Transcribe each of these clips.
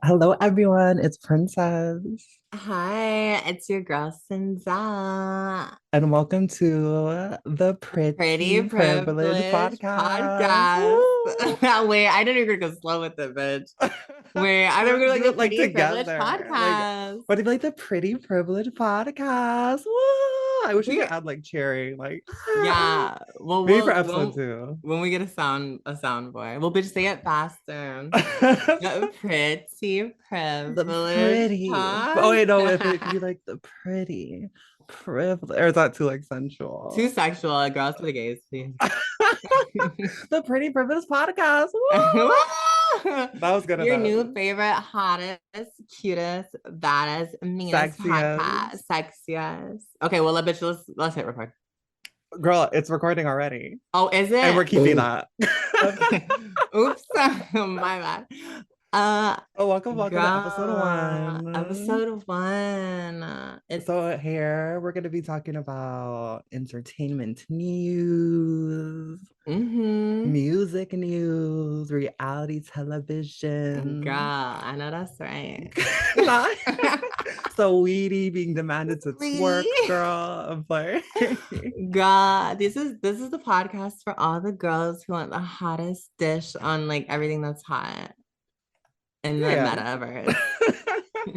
Hello, everyone. It's Princess, Hi, it's your girl Sinza. and welcome to the Pretty Pretty Privilege Privilege Podcast. Podcast. Woo! Wait, I didn't even go slow with it, bitch. Wait, I thought we were Let's like do the it like Pretty Privilege together. Podcast. What if like the Pretty Privilege Podcast? Woo! I wish we We could add like cheering, like yeah. Well, maybe for we'll episode two. when we get a sound boy. Well, bitch, say it faster. The Pretty The Privilege pretty. Oh wait, no, if it could Podcast. be like the pretty privilege, or is that too like Too sensual? sexual, girls for the gays, please. The Pretty Privilege Podcast. Woo! That was good Your enough. new favorite, hottest, cutest, baddest, meanest podcast, Sexiest. sexiest. Okay, well, let's hit record. Girl, it's recording already. Oh, is And we're it? keeping that. Okay. Oops, my bad. Uh, Oh, welcome to episode girl, one. episode one. It's So here we're gonna be talking about entertainment news, mm-hmm. music news, reality Girl, television. I know that's right. Not so weedy being demanded to twerk, Lee. girl. I'm like, God, this is the podcast for all the girls who want the hottest dish on like everything that's hot in the yeah. metaverse.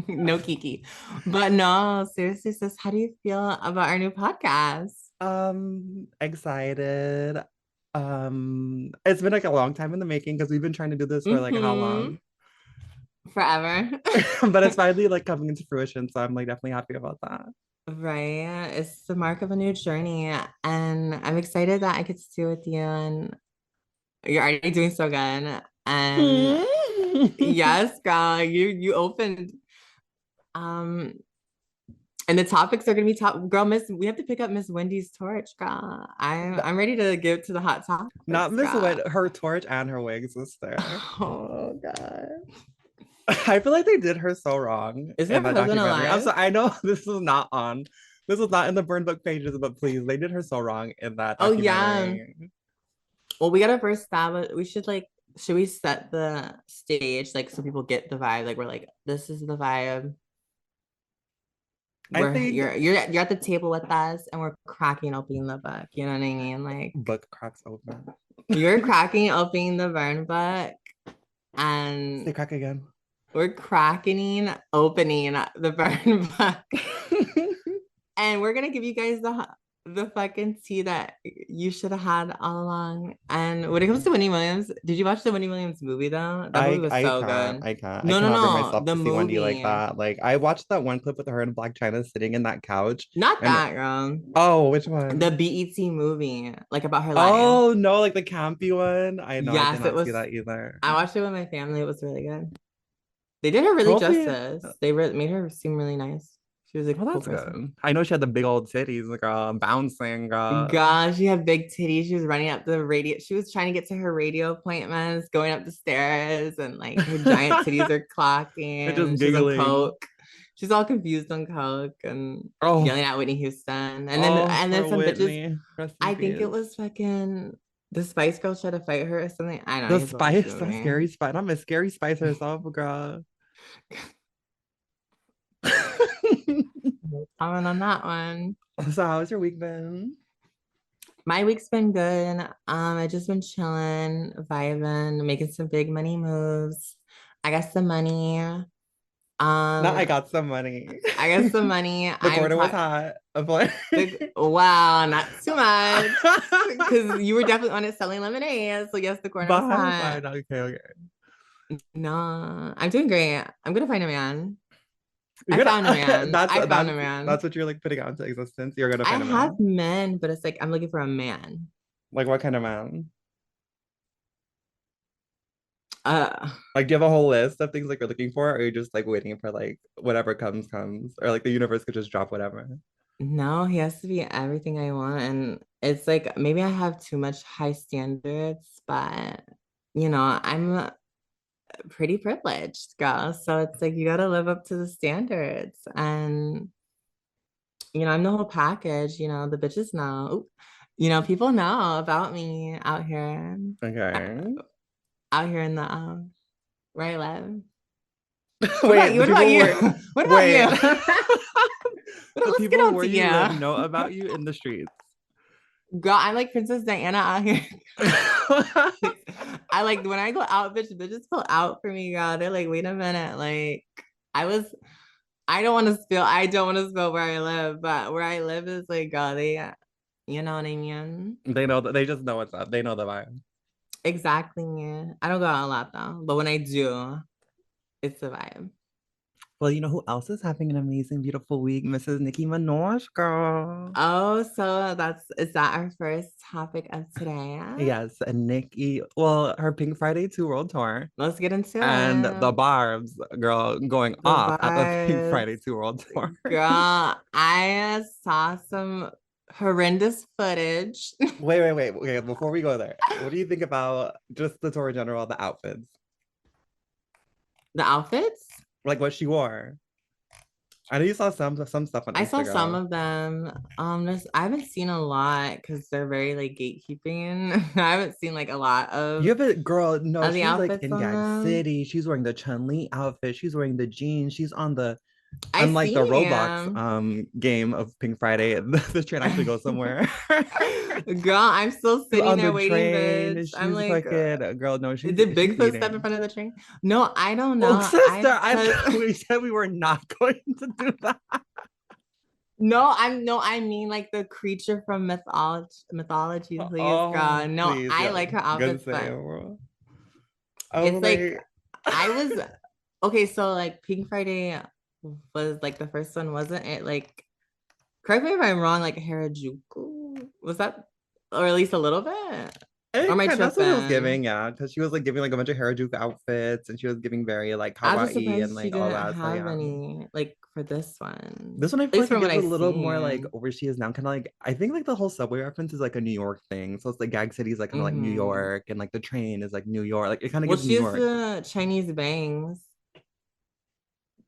No kiki. But no, seriously, sis, how do you feel about our new podcast? Excited. It's been like a long time in the making because we've been trying to do this for like how Mm-hmm. long? Forever. But it's finally like coming into fruition, so I'm like definitely happy about that. Right. It's the mark of a new journey. And I'm excited that I get to do it with you. And you're already doing so good. And yes, girl, you opened um and the topics are gonna be top girl, Miss. We have to pick up Miss Wendy's torch, girl. I'm ready to give to the hot Not topics, Miss girl. Wit, her torch and her wig sister. Oh God. I feel like they did her so wrong Isn't in her that husband documentary. I'm alive? so I know this is not on. This was not in the burn book pages, but please, they did her so wrong in that Oh yeah. documentary. Well, we gotta first establish we should like should we set the stage like so people get the vibe? Like we're like, this is the vibe. I We're think you're at the table with us and we're cracking open the book. You know what I mean? Like book cracks open. you're cracking open the burn book Say and crack again. we're cracking opening the burn book. And we're gonna give you guys the fucking tea that you should have had all along. And when it comes to Wendy Williams, did you watch the Wendy Williams movie though? That movie I was I so can't. good. I can't. I No, no, cannot bring no, myself the to see Wendy like movie. that. Like I watched that one clip with her and Black China sitting in that couch Not and that girl. oh, which The one? BET movie, like about her life. Oh no, like the campy one. I know I did Yes, it not see was. that either. I watched it with my family. It was really good. They did her really Hopefully, justice. They made her seem really nice. She was a well, cool that's person. good. I know she had the big old titties, like bouncing, Gosh, she had big titties. She was running up the radio. She was trying to get to her radio appointments, going up the stairs, and like her giant titties are and just clocking. She's on giggling. coke. She's all confused on coke and Oh, yelling at Whitney Houston. And then oh, and then poor some bitches. Whitney. Rest in I think it peace. was fucking the Spice Girls tried to fight her or something. I don't know. The You have to watch the Spice, the movie. scary Spice. I'm a scary Spice herself, girl. No comment on that one. So how's your week been? My week's been good. I just been chilling, vibing, making some big money moves. I got some money. Now I Um, got some money. I got some money. The I'm corner was talking hot. I'm like, big. Wow, not too much, because you were definitely on it selling lemonade. So yes, the corner was bye, hot. bye. Okay, okay. No, I'm doing great. I'm gonna find a man. You're I found a gonna man. that's I found that's a that's man. what you're like putting out into existence. You're gonna I find a have man. men, but it's like I'm looking for a man. Like what kind of man? Uh, Like do you have a whole list of things like you're looking for, or are you just like waiting for like whatever comes, or like the universe could just drop whatever? no, he has to be everything I want. And it's like maybe I have too much high standards, but I'm pretty privileged, girl. So it's like you gotta live up to the standards. And I'm the whole package, the bitches know. Oop. People know about me uh, Okay. out here in the where I live. What about Wait, you? the What about people you? were What about wait. you? The Let's get people on where to you live you. know about you in the streets. Girl, I'm like Princess Diana out here. I like when I go out, bitch, they just pull out for me, girl. They're like, wait a minute. Like, I was, I don't want to spill where I live, but where I live is like, girl, you know what I mean? They know that they just know what's up. They know the vibe. Exactly. I don't go out a lot though, but when I do, it's a vibe. Well, you know who else is having an amazing, beautiful week? Mrs. Nicki Minaj, girl. Oh, so is that our first topic of today? Yes, and Nicki, well, her Pink Friday 2 World Tour Let's get into and the it. Barbs, girl, going The off at the Pink vibes. Friday 2 World Tour. Girl, I saw some horrendous footage. Wait. Okay, before we go there, what do you think about just the tour in general, the outfits? The outfits? Like what she wore? I know you saw some stuff on I saw some Instagram. of them. I haven't seen a lot because they're very like gatekeeping. I haven't seen like a lot You have a girl, no, of the she's like outfits in on Gag them. City. She's wearing the Chun-Li outfit. She's wearing the jeans. She's on the I unlike the see Roblox him. game of Pink Friday, the train actually goes somewhere. Girl, I'm still She's sitting on there the waiting, train bitch. and I'm she's like, fucking girl, no, did she's Bigfoot step in eating. front of the train? No, I don't Oh, know. sister, I I cause thought we said we were not going to do that. no, I mean like the creature from mythology, please, Oh, God. No, please, I yeah, like her good outfits, but save, bro. I was it's like like, I was okay, so like Pink Friday was like the first one, wasn't it? Like, correct me if I'm wrong, like Harajuku. Was that, or at least a little bit? Or am I that's what it was tripping? giving, yeah, because she was like giving like a bunch of Harajuku outfits and she was giving very like I was just kawaii and surprised she like all didn't that. So have yeah. any like for this one. This one I At feel least like it from what gives I a little more like seen. where she is now, kind of like I think like the whole subway reference is like a New York thing. So it's like Gag City is like kind of like New Hmm. York, and like the train is like New York. Like it kind of Well, gives New she has York. the Chinese bangs.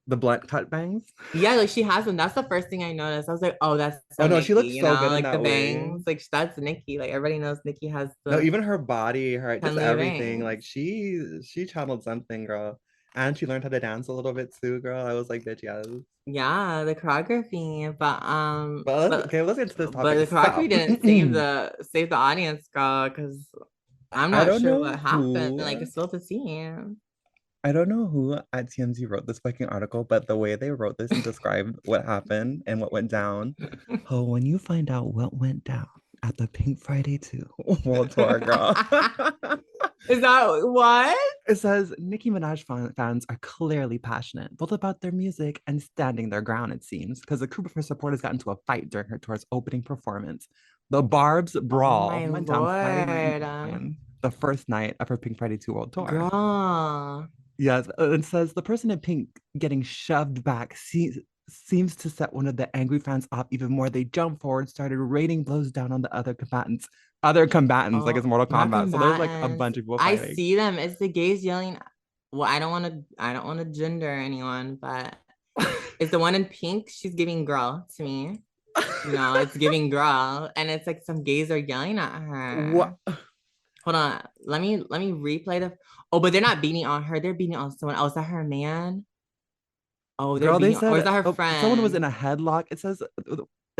The blunt cut bangs. Yeah, like she has them. That's the first thing I noticed. I was like, oh, that's Oh so no, she Nicki, looks you so know, good in like the that bangs. wig. Like that's Nicki. Like everybody knows Nicki has No, the even her body, her just Henley everything. Like bangs. she channeled something, girl. And she learned how to dance a little bit too, girl. I was like, bitch, yes. Yeah, the choreography, But okay, let's get to this but topic. the So choreography didn't save the audience, girl, because I'm I not don't sure what know happened. Like who it's still to see. I don't know who at TMZ wrote this fucking article, but the way they wrote this and described what happened and what went down. Oh, when you find out what went down at the Pink Friday 2 World Tour, girl. Is that what? It says Nicki Minaj fans are clearly passionate, both about their music and standing their ground, it seems, because a group of her supporters got into a fight during her tour's opening performance. The Barb's Oh Brawl my went down Friday night Lord. in Brooklyn, the first night of her Pink Friday 2 World Tour. Girl. Yes, it says the person in pink getting shoved back seems to set one of the angry fans off even more. They jumped forward, started raining blows down on the other combatants. Other combatants, like it's Oh, Mortal not Kombat. So there's like a combatants. bunch of people I fighting. see them. It's the gays yelling. Well, I don't want to gender anyone, but it's the one in pink. She's giving girl to me. You know, it's giving girl, and it's like some gays are yelling at her. What? Hold on. Let me replay the. Oh, but they're not beating on her. They're beating on someone. Oh, is that her man? Oh, they're Girl, they beating, or is said that her someone was in friend? a headlock.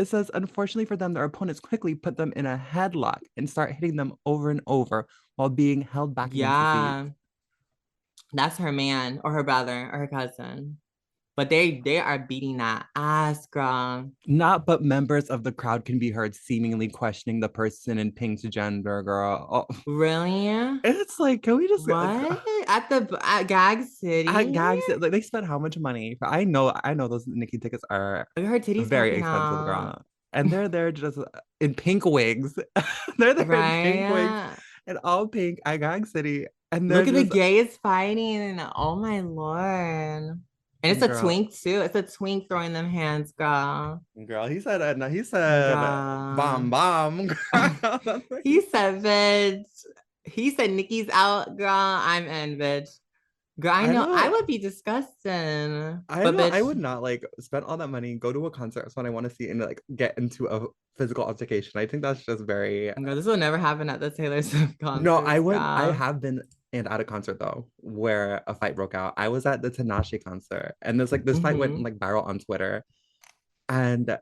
It says unfortunately for them, their opponents quickly put them in a headlock and start hitting them over and over while being held back against the seats. Yeah, that's her man or her brother or her cousin. But they are beating that ass, girl. Not but members of the crowd can be heard seemingly questioning the person in pink's gender, girl. Oh, Really? it's like, can we just What? At Gag at City? gags? Like they spent how much money? I know those Nikki tickets are Look at her titties very popping expensive, out. girl. And they're there just in pink wigs. They're there in pink wigs Right? and all pink at Gag City. And they're Look at the just gays fighting. Oh my Lord. And it's a girl, twink too. It's a twink throwing them hands, girl. girl. He said no, he said bomb Girl. bomb. Girl. He said, bitch. He said Nikki's out, girl. I'm in, bitch. Girl, I I know I know would be disgusting. I But know I bitch, would not like spend all that money, go to a concert when I want to see and like get into a physical altercation. I think that's just very girl, this will never happen at the Taylor Swift no, I concerts, would I girl. have been and at a concert though, where a fight broke out. I was at the Tanashi concert, and there's like this fight went Mm-hmm. like viral on Twitter, and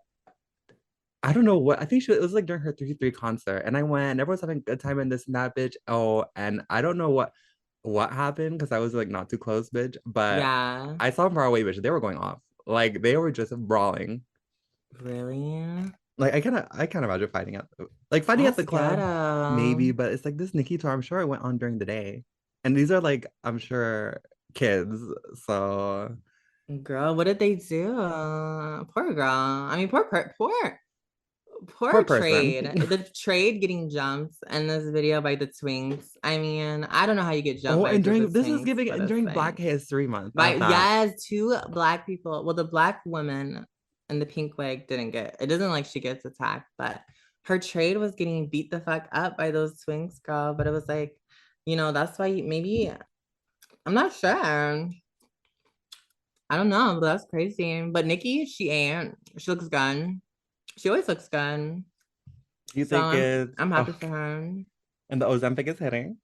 I don't know what I think it was like during her 3 3 concert, and I went, and everyone's having a good time in this and that bitch. Oh, and I don't know what happened because I was like not too close, bitch, but Yeah. I saw them far away, bitch. They were going off, like they were just brawling. Really? Like I can't imagine fighting at That's the club, ghetto. maybe, but it's like this Nicki tour. I'm sure it went on during the day, and these are like I'm sure kids, so Girl, what did they do? Poor girl. I mean, poor poor person. trade. The trade getting jumped in this video by the twins. I mean, I don't know how you get jumped Oh, by a and group of during this is twins, giving but and it's during Black like, History Month at right? that. Yes, two black people. Well, the black woman in the pink wig didn't get it. Doesn't like she gets attacked, but her trade was getting beat the fuck up by those twins, girl. But it was like, that's why maybe I'm not sure. I don't know, but that's crazy. But Nikki, she ain't. She looks good. She always looks good. Do you So think I'm it's I'm happy oh, for her. and the Ozempic is hitting?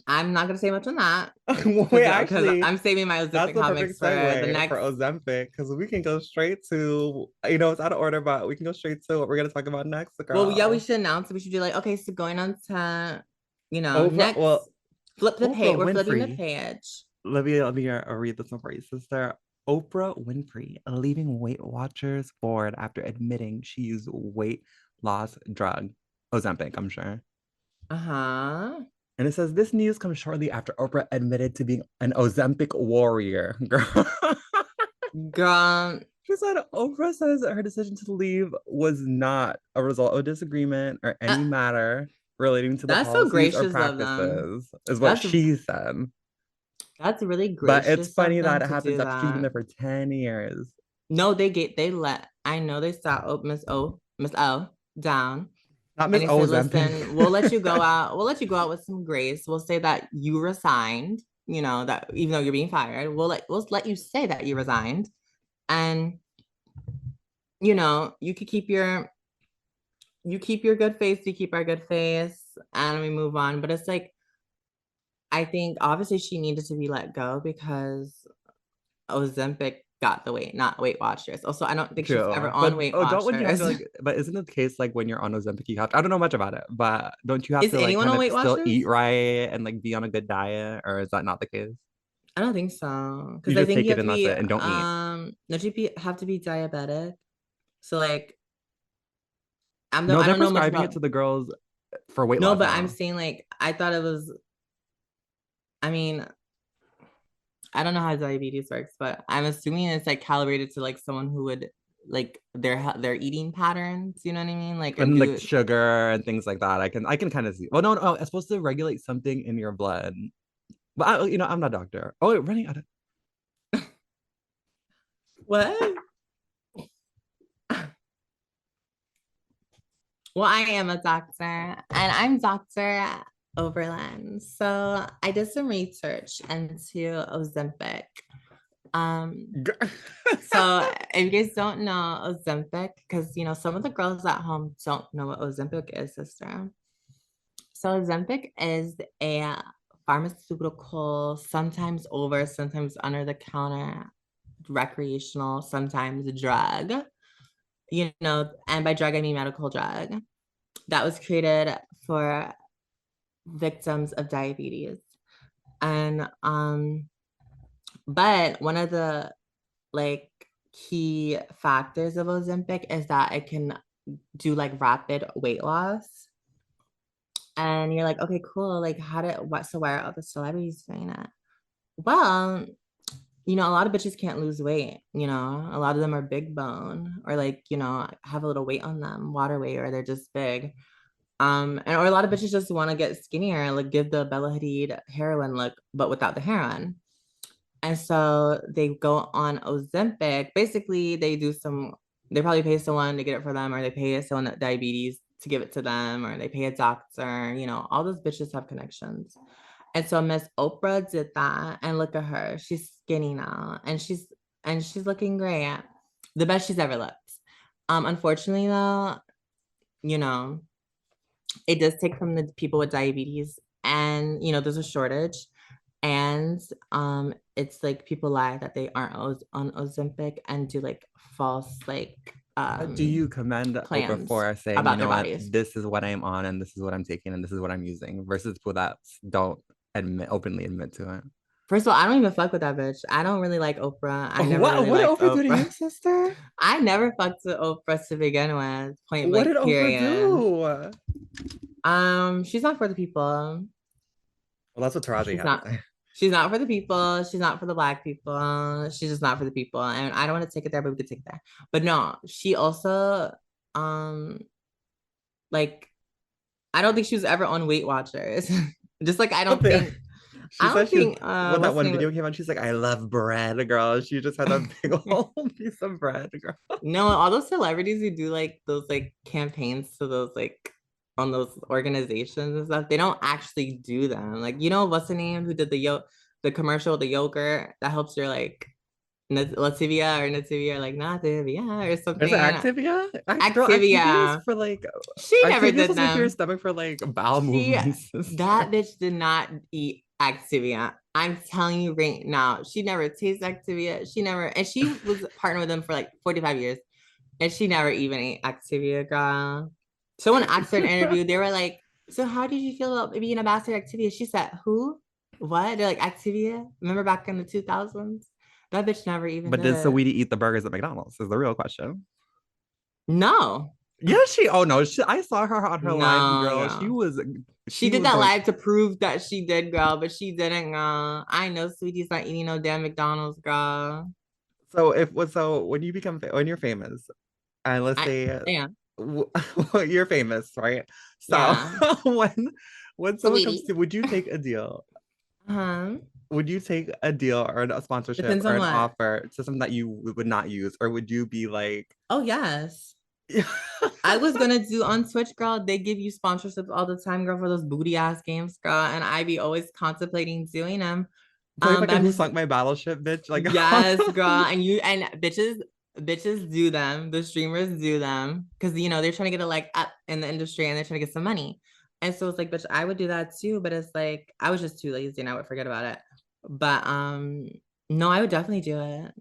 I'm not gonna say much on that Wait, because actually, I'm saving my that's Ozempic the comics perfect for the segue for next. Ozempic because we can go straight to, it's out of order, but we can go straight to what we're gonna talk about next, Well, yeah, we girl. should announce it. We should do like, okay, so going on to, Oprah, next, well, flip the page. Oprah We're flipping the Winfrey. page. Let me read this one for you, sister. Oprah Winfrey leaving Weight Watchers board after admitting she used weight loss drug Ozempic, I'm sure. Uh-huh. And it says this news comes shortly after Oprah admitted to being an Ozempic warrior. Girl. Girl, She said Oprah says that her decision to leave was not a result of disagreement or uh, any matter relating to the that's so policies or gracious of them. practices, is what That's she said. that's really But it's gracious of funny them that it to happens do after she's been that. there for 10 years. No, I know they sat Miss O down. Not And Miss he said, Ozempic. listen, we'll let you go out. We'll let you go out with some grace. We'll say that you resigned, that even though you're being fired, we'll let you say that you resigned. And you could keep your good face, you keep our good face, and we move on. But it's like I think obviously she needed to be let go because Ozempic got the weight, not Weight Watchers. Also, I don't think she's ever True. on But Weight oh, don't when you have Watchers. to but isn't it the case like when you're on Ozempic you have to, I don't know much about it, but don't you have Is to like anyone kind on of Weight still Watchers? eat right and like be on a good diet, or is that not the case? I don't think so. You Because I just think take you it have to and that's be it and don't eat. don't you have to be diabetic? So like No, I they're don't know much prescribing it about to the girls for weight no, loss but I'm now. saying like I thought it was I mean, I don't know how diabetes works, but I'm assuming it's like calibrated to like someone who would like their eating patterns, you know what I mean? Like and And like do sugar and things like that. I can kind of see. Well, no, no, it's supposed to regulate something in your blood. But I'm not a doctor. Oh, wait, running out of what? Well, I am a doctor and I'm Dr. Oberlin. So I did some research into Ozempic. Um, So if you guys don't know Ozempic, because some of the girls at home don't know what Ozempic is, sister. So Ozempic is a pharmaceutical, sometimes over, sometimes under the counter, recreational, sometimes drug. And by drug I mean medical drug that was created for victims of diabetes. And but one of the like key factors of Ozempic is that it can do like rapid weight loss. And you're like, okay, cool. Like, so why are all the celebrities doing it? Well, a lot of bitches can't lose weight. A lot of them are big bone or like, have a little weight on them, water weight, or they're just big. Or a lot of bitches just want to get skinnier, like give the Bella Hadid heroin look, but without the heroin. And so they go on Ozempic. Basically, they probably pay someone to get it for them, or they pay someone at diabetes to give it to them, or they pay a doctor. All those bitches have connections. And so Miss Oprah did that, and look at her. She's skinny now, and she's looking great, the best she's ever looked. Unfortunately, though, you know, it does take from the people with diabetes and there's a shortage, and it's like people lie that they aren't on Ozempic and do like false like What do you commend Oprah claims for saying, you about know their what, bodies. this is what I'm on and this is what I'm taking and this is what I'm using versus people that don't openly admit to it? First of all, I don't even fuck with that bitch. I don't really like Oprah. I never What really what did liked Oprah do to Oprah. you, sister? I never fucked with Oprah to begin with. Point What blank, did Oprah period. do? Well, She's not for the people. that's what Taraji She's had to not. say. She's not for the people. She's not for the black people. She's just not for the people. And I don't want to take it there, but we could take it there. But no, she also, um, like, I don't think she was ever on Weight Watchers. Just like I But don't think, she said she was, when that what's the one name of video came out, she's like, I love bread, girl. She just had a big old piece of bread, girl. no, all those celebrities who do like those like campaigns to those like on those organizations and stuff, they don't actually do them. Like, what's the name who did the commercial with the yogurt that helps your like Lativia or like Nativia or There's an something. Activia? Girl, Activia is Activia. for like, She never Activia is did supposed to be for your them. stomach for like bowel She movements, sister. that bitch did not eat Activia. I'm telling you right now, she never tasted Activia. She never, and she was partnered with them for like 45 years, and she never even ate Activia, girl. Someone asked her in an interview, they were like, "So how did you feel about being ambassador to Activia?" She said, "Who? What?" They're like, "Activia." Remember back in the 2000s? That bitch never even But did did it. Saweetie eat the burgers at McDonald's? Is the real question. No, Yeah, oh no, I saw her on her live, no, girl. girl. She She did was that going. live to prove that she did, girl, but she didn't, girl. I know Sweetie's not eating no damn McDonald's, girl. So when you become when you're famous, and let's I say yeah, w- you're famous, right? So yeah. when when someone comes Sweetie. to, would you take a deal? Uh-huh. Would you take a deal or a sponsorship Depends or on an what. offer to something that you would not use, or would you be like, Oh, yes. I was gonna do on Twitch, girl. They give you sponsorships all the time, girl, for those booty ass games, girl. And I be always contemplating doing them. play But fucking I'm Who just Sunk My Battleship, bitch? Like, yes, girl. And bitches do them. The streamers do them because they're trying to get a leg up in the industry and they're trying to get some money. And so it's like, bitch, I would do that too. But it's like I was just too lazy and I would forget about it. But no, I would definitely do it.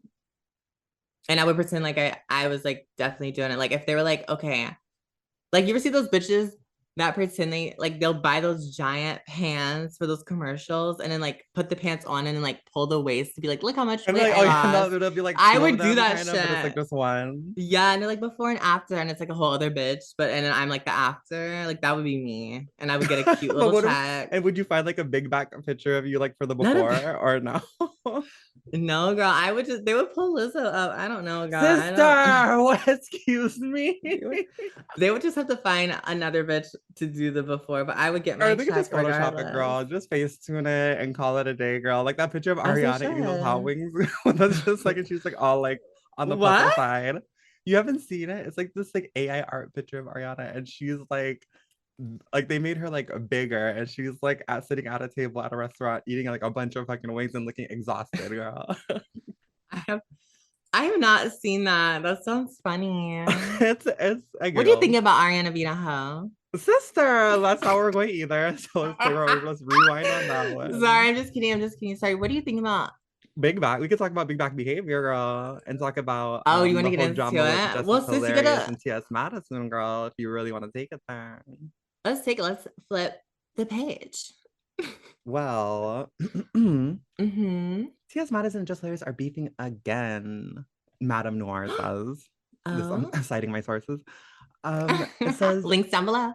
And I would pretend like I was like definitely doing it. Like if they were like, okay, like you ever see those bitches that pretend they'll buy those giant pants for those commercials and then like put the pants on and then like pull the waist to be like, look how much and weight like, I oh yeah, no, lost. there'll be like I two of would do them, that kind of, but it's like shit. just one. Yeah, and they're like before and after, and it's like a whole other bitch, but and then I'm like the after, like that would be me, and I would get a cute But little what if, check. and would you find like a big back picture of you like for the None of before or no? no, girl. I would just they would pull Lizzo up. I don't know, girl. I don't. Sister, what? Excuse me. They would just have to find another bitch to do the before, but I would get Or my they could check just Photoshop it, regardless. girl. Just face tune it and call it a day, girl. Like that picture of As they Ariana eating those hot should. wings. That's just like, and she's like all like on the puzzle What? side. You haven't seen it? It's like this like AI art picture of Ariana, and she's like they made her like bigger, and she's like sitting at a table at a restaurant eating like a bunch of fucking wings and looking exhausted, girl. I have I have not seen that. That sounds funny. It's a What do you think giggle. about Ariana being a hoe? Sister, that's not where we're going either. So let's rewind on that Sorry, one. I'm just kidding. I'm just kidding. Sorry. What do you think about? Big back. We could talk about big back behavior, girl, and talk about Oh, you want the to get whole into drama with it? Well, Justice since you Hilarious gotta and T.S. Madison, girl, if you really want to take it there. let's flip the page. Well, Mm-hmm. T.S. Madison and Justice Hilarious are beefing again. Madame Noir says. This I'm Oh. citing my sources. It says Links down below.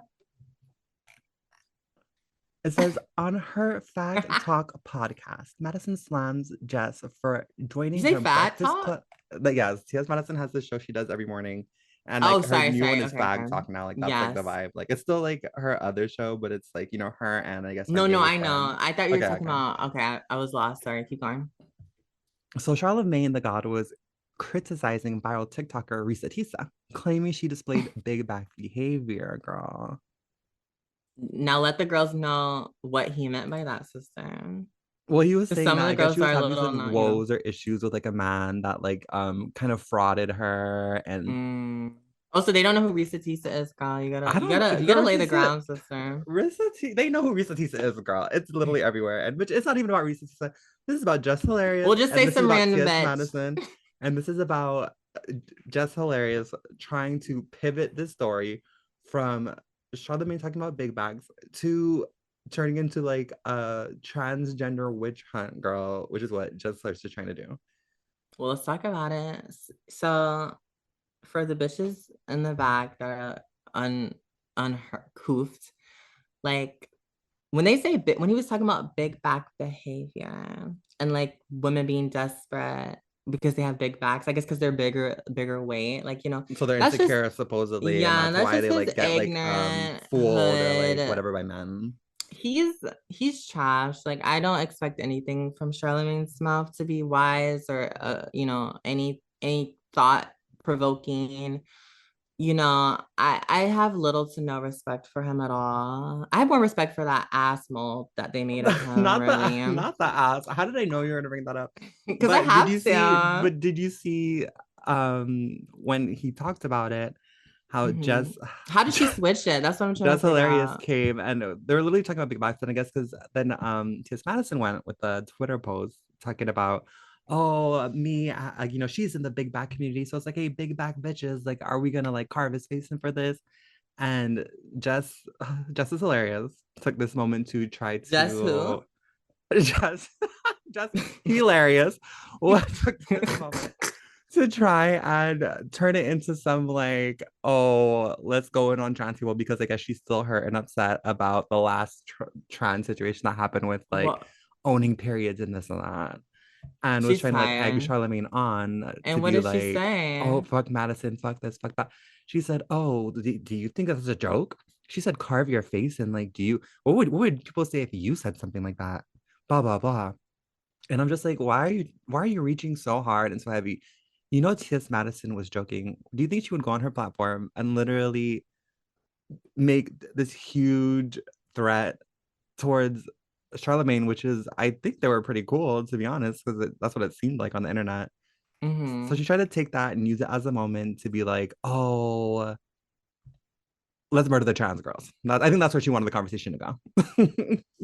It says on her Fag Talk podcast, Madison slams Jess for You joining say her fat breakfast talk? club. But yes, T.S. Madison has this show she does every morning. And Oh, like her sorry, new one sorry. is Okay, Fag okay. Talk now. Like that's like the Yes. vibe. Like it's still like her other show, but it's like, her and I guess her No, no, gay I friend. know. I thought you were Okay, talking okay. about. Okay, I was lost. Sorry, keep going. So Charlamagne the God was criticizing viral TikToker Risa Tisa, claiming she displayed big back behavior, girl. Now let the girls know what he meant by that, sister. Well, he was Because saying some that of I the guess girls she was are a having little some not, woes or issues with like a man that like kind of frauded her and Mm. Oh, so they don't know who Risa Tisa is, girl. I don't know. You gotta lay the Risa, ground, sister. they know who Risa Tisa is, girl. It's literally everywhere. And which it's not even about Risa Tisa. This is about Just We'll Hilarious, just and say this is some about random T.S. bitch. Madison, and this is about Just Hilarious trying to pivot this story from Charlamagne talking about big bags to turning into like a transgender witch hunt, girl, which is what Just Hilarious is trying to do. Well, let's talk about it. So, for the bitches in the back that are uncoofed, like when he was talking about big back behavior and like women being desperate because they have big backs, I guess because they're bigger weight, like So they're that's just insecure supposedly, and yeah, that's that's why just they his like get like ignorant fooled or like hood. whatever by men. He's he's trash. Like I don't expect anything from Charlemagne's mouth to be wise or any thought provoking. I have little to no respect for him at all. I have more respect for that ass mold that they made of him, really. Not the ass. How did I know you were gonna bring that up? Because I have to. But did you see when he talked about it, how Mhm. Jess How did she switch it? That's what I'm trying Jess to figure Hilarious out. came and they were literally talking about Big Box, and I guess because then T.S. Madison went with the Twitter post talking about, oh, me, she's in the big back community, so it's like, hey, big back bitches, like, are we gonna like carve his face in for this? And Jess, Jess is hilarious. Took this moment to try Just who? to just, just hilarious. What took this moment to try and turn it into some like, oh, let's go in on trans people because I guess she's still hurt and upset about the last trans situation that happened with like What? owning periods and this and that, and was She's trying to like egg tired. Charlemagne on to And what be did she like, oh, say? fuck Madison, fuck this, fuck that. She said, oh, do you think that's a joke? She said, carve your face and like, what would people say if you said something like that? Blah blah blah. And I'm just like, why are you reaching so hard and so heavy? T.S. Madison was joking. Do you think she would go on her platform and literally make this huge threat towards Charlemagne, which is, I think they were pretty cool, to be honest, because that's what it seemed like on the internet. So Mm-hmm. she tried to take that and use it as a moment to be like, oh, let's murder the trans girls. I think that's where she wanted the conversation to go.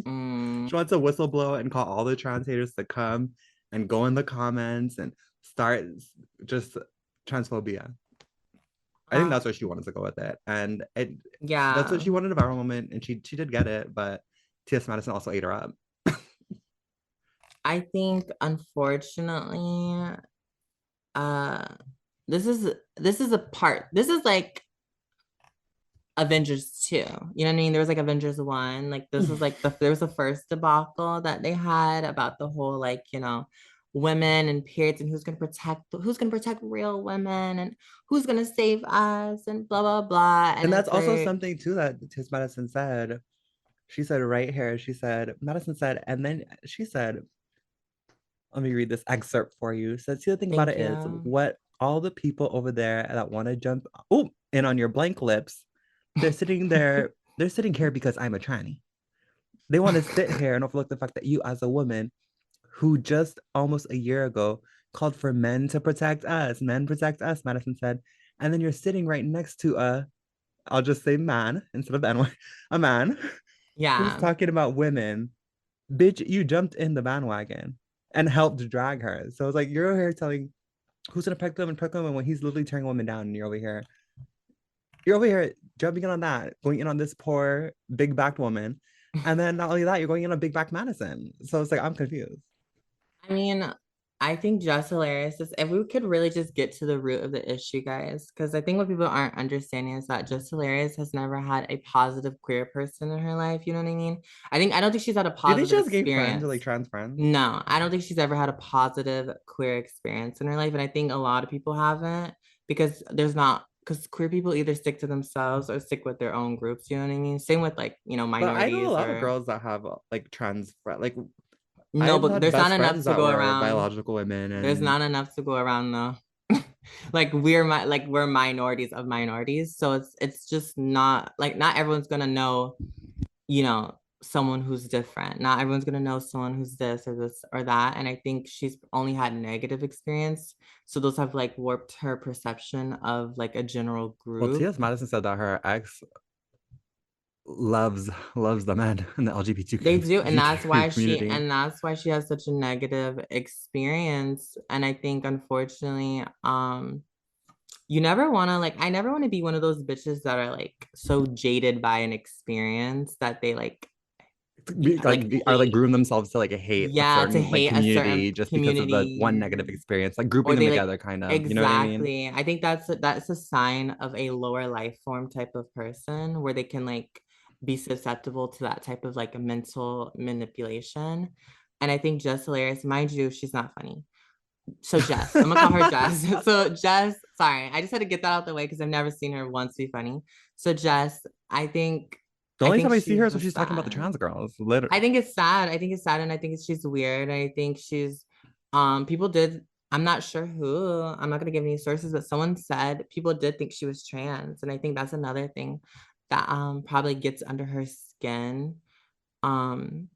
Mm, She wants to whistleblow and call all the trans haters to come and go in the comments and start just transphobia. I think that's um, where she wanted to go with it, and that's what yeah. she wanted a viral moment, and she did get it. But T.S. Madison also ate her up. I think unfortunately, uh this is a part. This is like Avengers 2. You know what I mean? There was like Avengers 1. Like this was like there was the first debacle that they had about the whole like, women and periods and who's gonna protect real women and who's gonna save us and blah blah blah. And And that's it's also like, something too that T.S. Madison said. She said right here. She said Madison said, and then she said, let me read this excerpt for you. So, see, the thing about thank it is you. what all the people over there that want to jump, in on your blank lips, they're sitting here because I'm a tranny. They want to sit here and overlook the fact that you, as a woman who just almost a year ago called for men protect us, Madison said, and then you're sitting right next to I'll just say man instead of N-word, a man who's Yeah. talking about women. Bitch, you jumped in the bandwagon and helped drag her. So it's like you're here telling who's gonna protect women when he's literally tearing women down, and you're over here jumping in on that, going in on this poor big backed woman, and then not only that, you're going in on big back Madison. So it's like I'm confused. I mean, I think just hilarious is if we could really just get to the root of the issue, guys. Because I think what people aren't understanding is that just hilarious has never had a positive queer person in her life. You know what I mean? I don't think she's had a Do you think she positive has gay friends or like experience. trans friends? No, I don't think she's ever had a positive queer experience in her life. And I think a lot of people haven't because because queer people either stick to themselves or stick with their own groups. You know what I mean? Same with like, But I know a minorities lot of or girls that have like trans friends. Like no, I've but had there's not best enough friends to that go were around. biological women, There's and not enough to go around though. Like we're minorities of minorities. So it's just not like not everyone's gonna know, you know, someone who's different. Not everyone's gonna know someone who's this or that. And I think she's only had negative experience. So those have like warped her perception of like a general Well, group. T.S. Madison said that her ex loves the men in the They do, and LGBTQ community. that's why she has such a negative experience. And I think unfortunately, you never want to like I never want to be one of those bitches that are like so jaded by an experience that they like Are like hate, groom themselves to like hate a yeah, to certain like hate a certain community just because of the one community, negative experience, like grouping or them they like together, kind of. You know what I mean? exactly. I think that's a sign of a lower life form type of person where they can like be susceptible to that type of like mental manipulation. And I think Jess Hilarious, mind you, she's not funny. So Jess, I'm gonna call her Jess. So Jess, sorry, I just had to get that out the way because I've never seen her once be funny. So Jess, The I only think time I see her she's is when just she's talking about the sad. trans girls. Literally. I think it's sad. I think it's sad, and I think she's weird. I think she's people did. I'm not sure who. I'm not gonna give any sources, but someone said people did think she was trans, and I think that's another thing that probably gets under her skin. Um,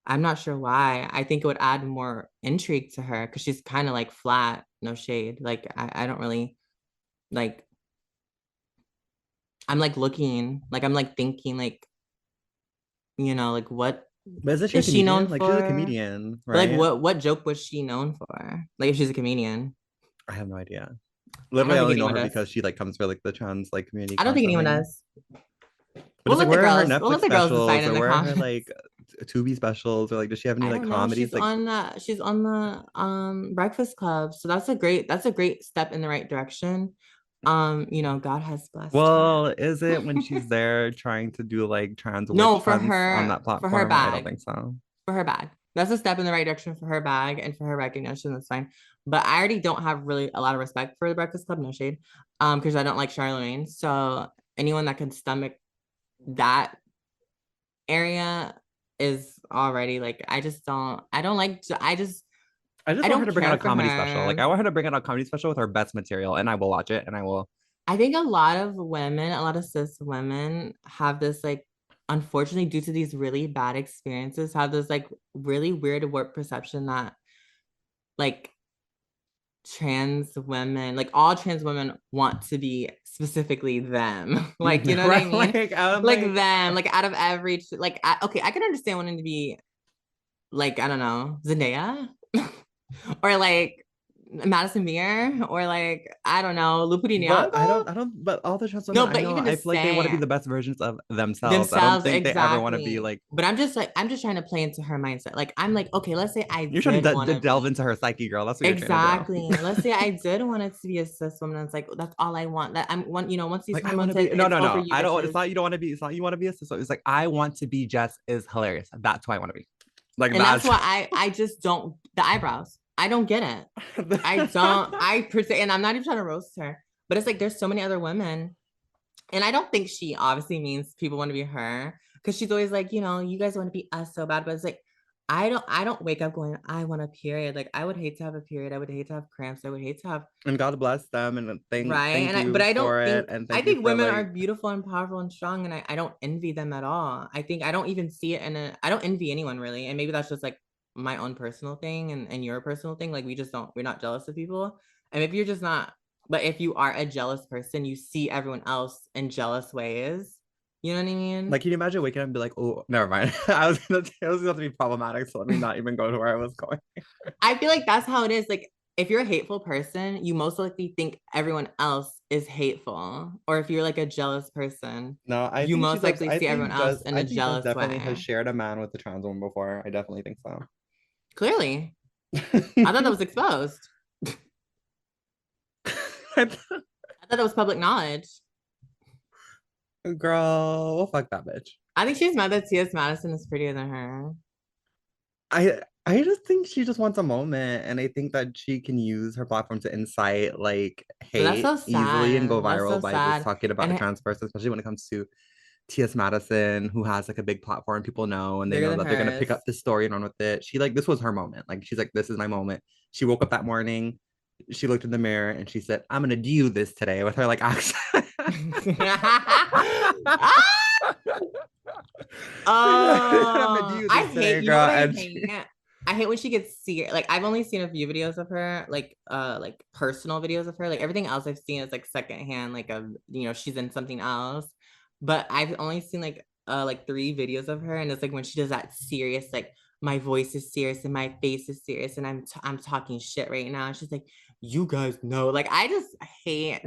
I'm not sure why. I think it would add more intrigue to her because she's kind of like flat, no shade. Like I don't really like. I'm like looking, like I'm like thinking, like like what But isn't she a is she known comedian? Like she's a for? comedian, But like right? what joke was she known for? Like if she's a comedian. I have no idea. I Literally, don't I think only know anyone her does. because she like comes for like the trans like community I don't think anyone constantly. does. But it's like, where are her We'll Netflix let the girls decide specials in or the where are her comments. like Tubi specials or like does she have any I like don't know. comedies? Like, She's on the Breakfast Club. So that's a great step in the right direction. God has blessed her. well, is it when she's there trying to do like trans No, witch hunts on that for her platform? I don't bag. think so. For her bag. That's a step in the right direction for her bag and for her recognition. That's fine. But I already don't have really a lot of respect for the Breakfast Club, no shade. Because I don't like Charlemagne. So anyone that can stomach that area is already like I just I want her don't to bring out care a for comedy special. Like, her. I want her to bring out a comedy special with her best material, and I will watch it, and I will. I think a lot of women, a lot of cis women have this like unfortunately due to these really bad experiences have this like really weird warped perception that like trans women, like all trans women want to be specifically them. Like, you know what I Right? mean? Like, I'm Like like, them, like out of every okay, I can understand wanting to be like, I don't know, Zendaya or like Madison Beer or like, I don't know, Lupita but Nyong'o. but all the trans women No, I but know, even I to feel like they want to be say the best versions of themselves. I don't themselves think they ever want to be exactly. like, But I'm just trying to play into her mindset. Like I'm like, okay, let's say I you're trying did to want to delve be. into her psyche, girl. That's what you're trying to do. Exactly. Let's say I did want it to be a cis woman. It's like that's all I want. That I'm one, once these Like, I want hormones to be, hit, no, it's no, over no. you I don't, it's bitches. not, you don't want to be, it's not, you want to be a sister. It's like, I want to be Jess is hilarious. That's who I want to be. Like, And that's that's why I just don't the eyebrows. I don't get it. I don't I per se, and I'm not even trying to roast her, but it's like there's so many other women. And I don't think she obviously means people want to be her because she's always like, you guys want to be us so bad. But it's like, I don't wake up going, I want a period. Like I would hate to have a period. I would hate to have cramps. I would hate to have and God bless them and right. thank But you I don't for it think and I thank you think for women are like beautiful and powerful and strong, and I don't envy them at all. I think I don't even see it I don't envy anyone really. And maybe that's just like my own personal thing and your personal thing. Like we're not jealous of people. And maybe you're just not, but if you are a jealous person, you see everyone else in jealous ways. You know what I mean? can you imagine waking up and be like, oh, never mind. It was gonna be problematic, so let me not even go to where I was going. I feel like that's how it is. Like if you're a hateful person, you most likely think everyone else is hateful. Or if you're like a jealous person, No, you most likely I see everyone think else just in I a think just jealous definitely has way. shared a man with a trans woman before. I definitely think so. Clearly. I thought that was exposed. I thought that was public knowledge. Girl, well, fuck that bitch. I think she's mad that T.S. Madison is prettier than her. I just think she just wants a moment, and I think that she can use her platform to incite like But that's hate so easily and go sad. That's so viral by just sad. talking about And a trans person, especially when it comes to T.S. Madison, who has like a big platform, people know, and they bigger know than that they're gonna pick up hers. this story and run with it. She like this was her moment. Like she's like, this is my moment. She woke up that morning, she looked in the mirror and she said, I'm gonna do this today with her like accent. Ah! I'm gonna Oh, do I this hate, today, you know girl. what I And hate? I hate when she gets serious. Like I've only seen a few videos of her, like personal videos of her. Like everything else I've seen is like secondhand, like she's in something else. But I've only seen like three videos of her, and it's like when she does that serious, like my voice is serious and my face is serious, and I'm talking shit right now. And she's like, you guys know. Like I just hate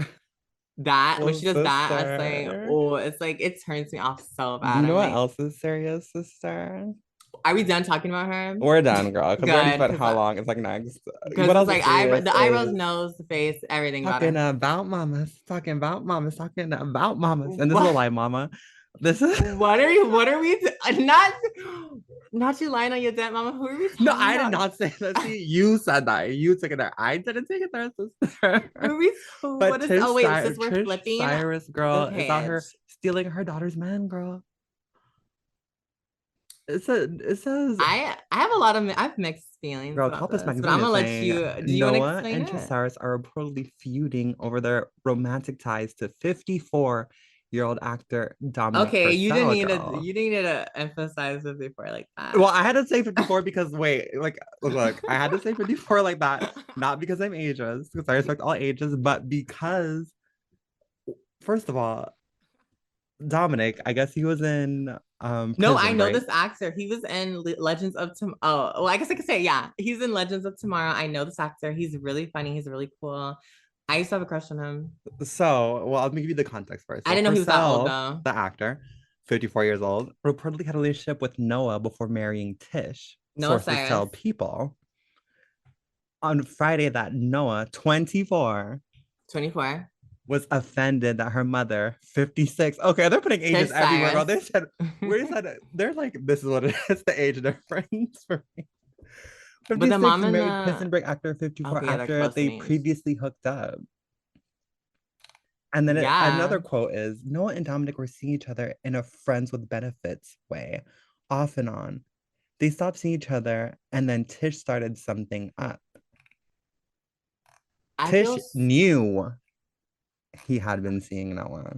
that when well, she does that. I was like, sister, oh, it's like it turns me off so do you bad. know I'm what like, else is serious, sister? are we done talking about her? We're done, girl, because we already Good, spent how long? It's like next. because What it's else like is serious the eyebrows, is nose, the face, everything about talking her. about mamas, talking about mamas, talking about mamas. And this is a What? lie, mama. This is What are you? What are we? Not you lying on your dead mama. Who are we no, talking I did about? not say that. See, you said that. You took it there. I didn't take it there, sister. Who are we? But What is? Oh wait, since we're Trish flipping Cyrus, the girl, is out page. here stealing her daughter's man, girl. It says, I have a lot of I have mixed feelings girl, about Compass this, but Magazine I'm is gonna let saying you. Do you want to Noah explain and it? Cyrus are reportedly feuding over their romantic ties to 54-year-old actor Dominic Okay, Purcell, girl. you didn't need to emphasize it before like Well, that. I had to say 54 because wait, like look, I had to say 54 like that, not because I'm ageist, because I respect all ages, but because first of all, Dominic, I guess he was in No, I Prison know Break. this actor. He was in Legends of Tomorrow. Oh, well, I guess I could say, yeah. He's in Legends of Tomorrow. I know this actor. He's really funny. He's really cool. I used to have a crush on him. So, well, let me give you the context first. I So didn't know he was that old Purcell, though. the actor, 54 years old, reportedly had a relationship with Noah before marrying Tish. Noah Sources tell Cyrus, People on Friday that Noah, 24, 24. was offended that her mother, 56. Okay, they're putting ages Tish everywhere, girl. They Cyrus. said, where is that? They're like, this is what it is, the age difference for me. But the 56 mom and married the Prison Break actor 54 okay, yeah, they're after close in they age. previously hooked up. And then Yeah. another quote is Noah and Dominic were seeing each other in a friends with benefits way, off and on. They stopped seeing each other, and then Tish started something up. I feel Tish knew he had been seeing Noah.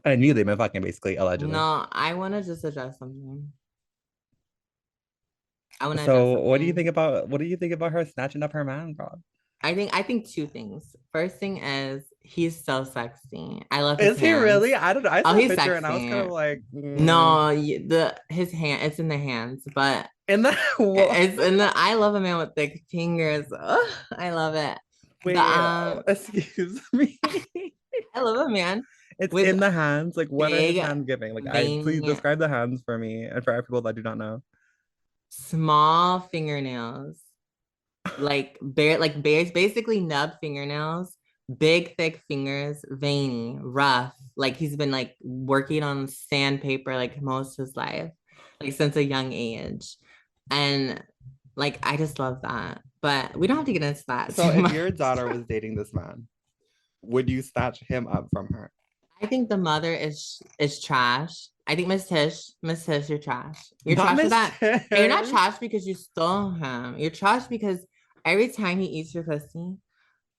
I knew they'd been fucking basically, allegedly. no, I want to just address something. I want to address So something. what do you think about her snatching up her man, girl? I think two things. First thing is he's so sexy. I love his Is he really? hands. I don't know. I Oh, saw a he's picture and I was kind sexy. of like, No, the his hand, it's in the hands, but in the it's in the. I love a man with thick fingers. Ugh, I love it. The wait, excuse me. I love a man It's with in the hands. Like, what are his big, hands giving? Like, I please veiny, describe the hands for me and for people that do not know. small fingernails, basically nub fingernails, big thick fingers, veiny, rough. Like he's been like working on sandpaper like most of his life, like since a young age. And like I just love that. But we don't have to get into that So, too if much. your daughter was dating this man, would you snatch him up from her? I think the mother is trash. I think Miss Tish, you're trash. You're Not trash for Miss that. And you're not Tish. trash because you stole him. You're trash because every time he eats your pussy,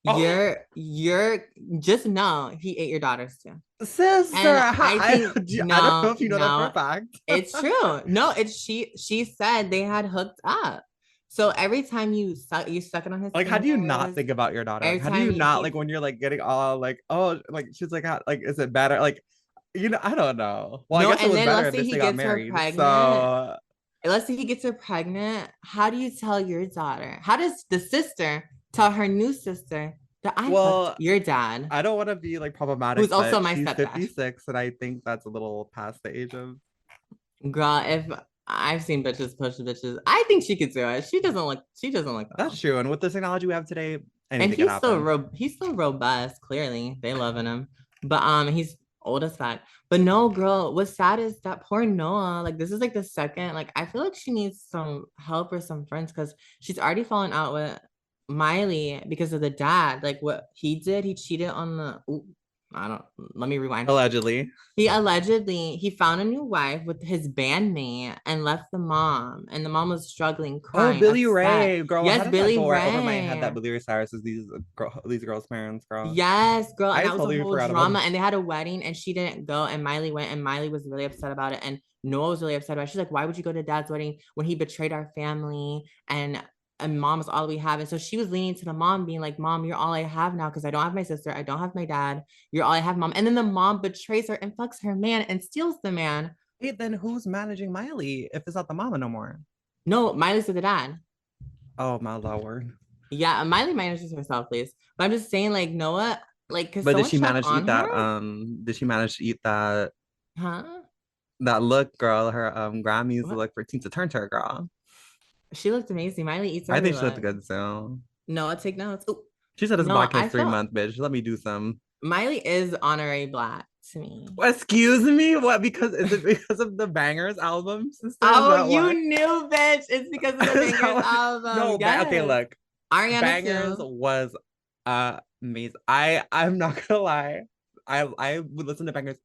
Oh, you're just know he ate your daughters too. sister, And I think I don't know no, if you know that for a no, fact. it's true. No, it's she said they had hooked up. So every time you suck it on his Like, how do you not fingers, think about your daughter? Like, every how do time you he not like eats. when you're like getting all like, oh, like she's like, like, is it better? Like, I don't know. Well, I No, guess it and was then better let's if say they he got gets her married. pregnant. So, Let's say he gets her pregnant. How do you tell your daughter? How does the sister tell her new sister that I fucked well, your dad, I don't want to be like who's problematic, also but my she's stepdad? 56, and I think that's a little past the age of. Girl, if I've seen bitches push bitches, I think she could do it. She doesn't look that That's old. true. And with the technology we have today, And anything can happen. he's still robust, clearly. They loving him. But he's old as fuck. But no, girl, what's sad is that poor Noah, like this is like the second, like I feel like she needs some help or some friends because she's already fallen out with Miley because of the dad. Like what he did, he cheated on the I don't, let me rewind. Allegedly. He found a new wife with his bandmate and left the mom. And the mom was struggling, Oh, crying, Billy upset. Ray, girl. How Yes, did that Billy go right over my head? Ray. That Billy Ray Cyrus is these girls' parents, girl. Yes, girl. And I that was a totally whole forgot about drama. that. And they had a wedding and she didn't go. And Miley went and Miley was really upset about it. And Noah was really upset about it. She's like, why would you go to dad's wedding when he betrayed our family? And mom is all we have. And so she was leaning to the mom, being like, Mom, you're all I have now because I don't have my sister. I don't have my dad. You're all I have, Mom. And then the mom betrays her and fucks her man and steals the man. Wait, then who's managing Miley if it's not the mama no more? No, Miley's with the dad. Oh my lord. Yeah, Miley manages herself, please. But I'm just saying, like, Noah, like, could But did someone she check manage to eat on her? that? Did she manage to eat that Huh? that look, girl? Her Grammys What? look for Tina Turner, girl. She looked amazing. Miley eats I every think she looked look. good too. Noah, take notes. Ooh. She said it's No, Black I History felt Month, bitch. Let me do some. Miley is honorary black to me. Excuse me? What? Because is it because of the Bangers album, sister? Is Oh, that you why? knew, bitch. It's because of the Is that Bangers why? album. No, okay, Yes. look. Ariana Bangers too. was amazing. I'm not gonna lie. I would listen to Bangers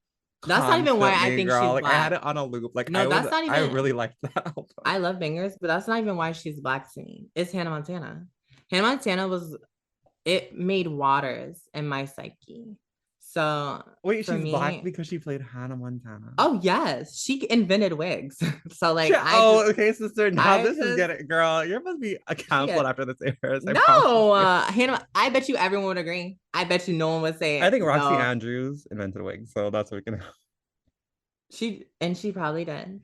That's not even why I constantly, think girl. she's Like I had black. it on a loop. Like No, that's not I even. really liked that album. I love Bangers, but that's not even why she's black to me. It's Hannah Montana. Hannah Montana was, it made waters in my psyche. So Wait, for she's black me, because she played Hannah Montana. oh yes, she invented wigs. So like Oh, okay, sister. Now I this is just, getting, girl. You must be a yeah. canceled after this airs. I promise No, you. Hannah, I bet you everyone would agree. I bet you no one would I say, think Roxy no, Andrews invented wigs, so that's what we can. she probably did.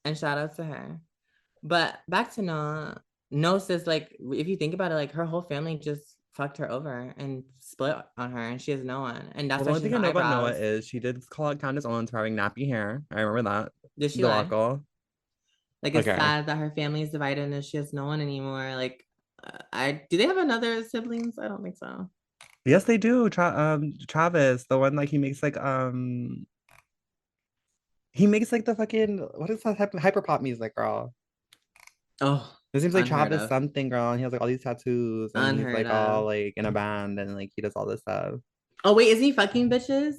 And shout out to her. But back to Noah. No, sis, like if you think about it, like her whole family just fucked her over and split on her, and she has no one. And Well, that's the why only she has thing I no know about Noah eyebrows. is she did call out Candace Owens for having nappy hair. I remember that Did she lie? debacle. Like it's Okay. sad that her family is divided and she has no one anymore. Like, I do they have another siblings? I don't think so. Yes, they do. Travis, the one like he makes like the fucking what is that type of hyper pop music, girl? Oh, It seems like unheard Travis of. something, girl. And he has like all these tattoos and he's Unheard like all of. like in a band and like he does all this stuff. Oh wait, is he fucking bitches?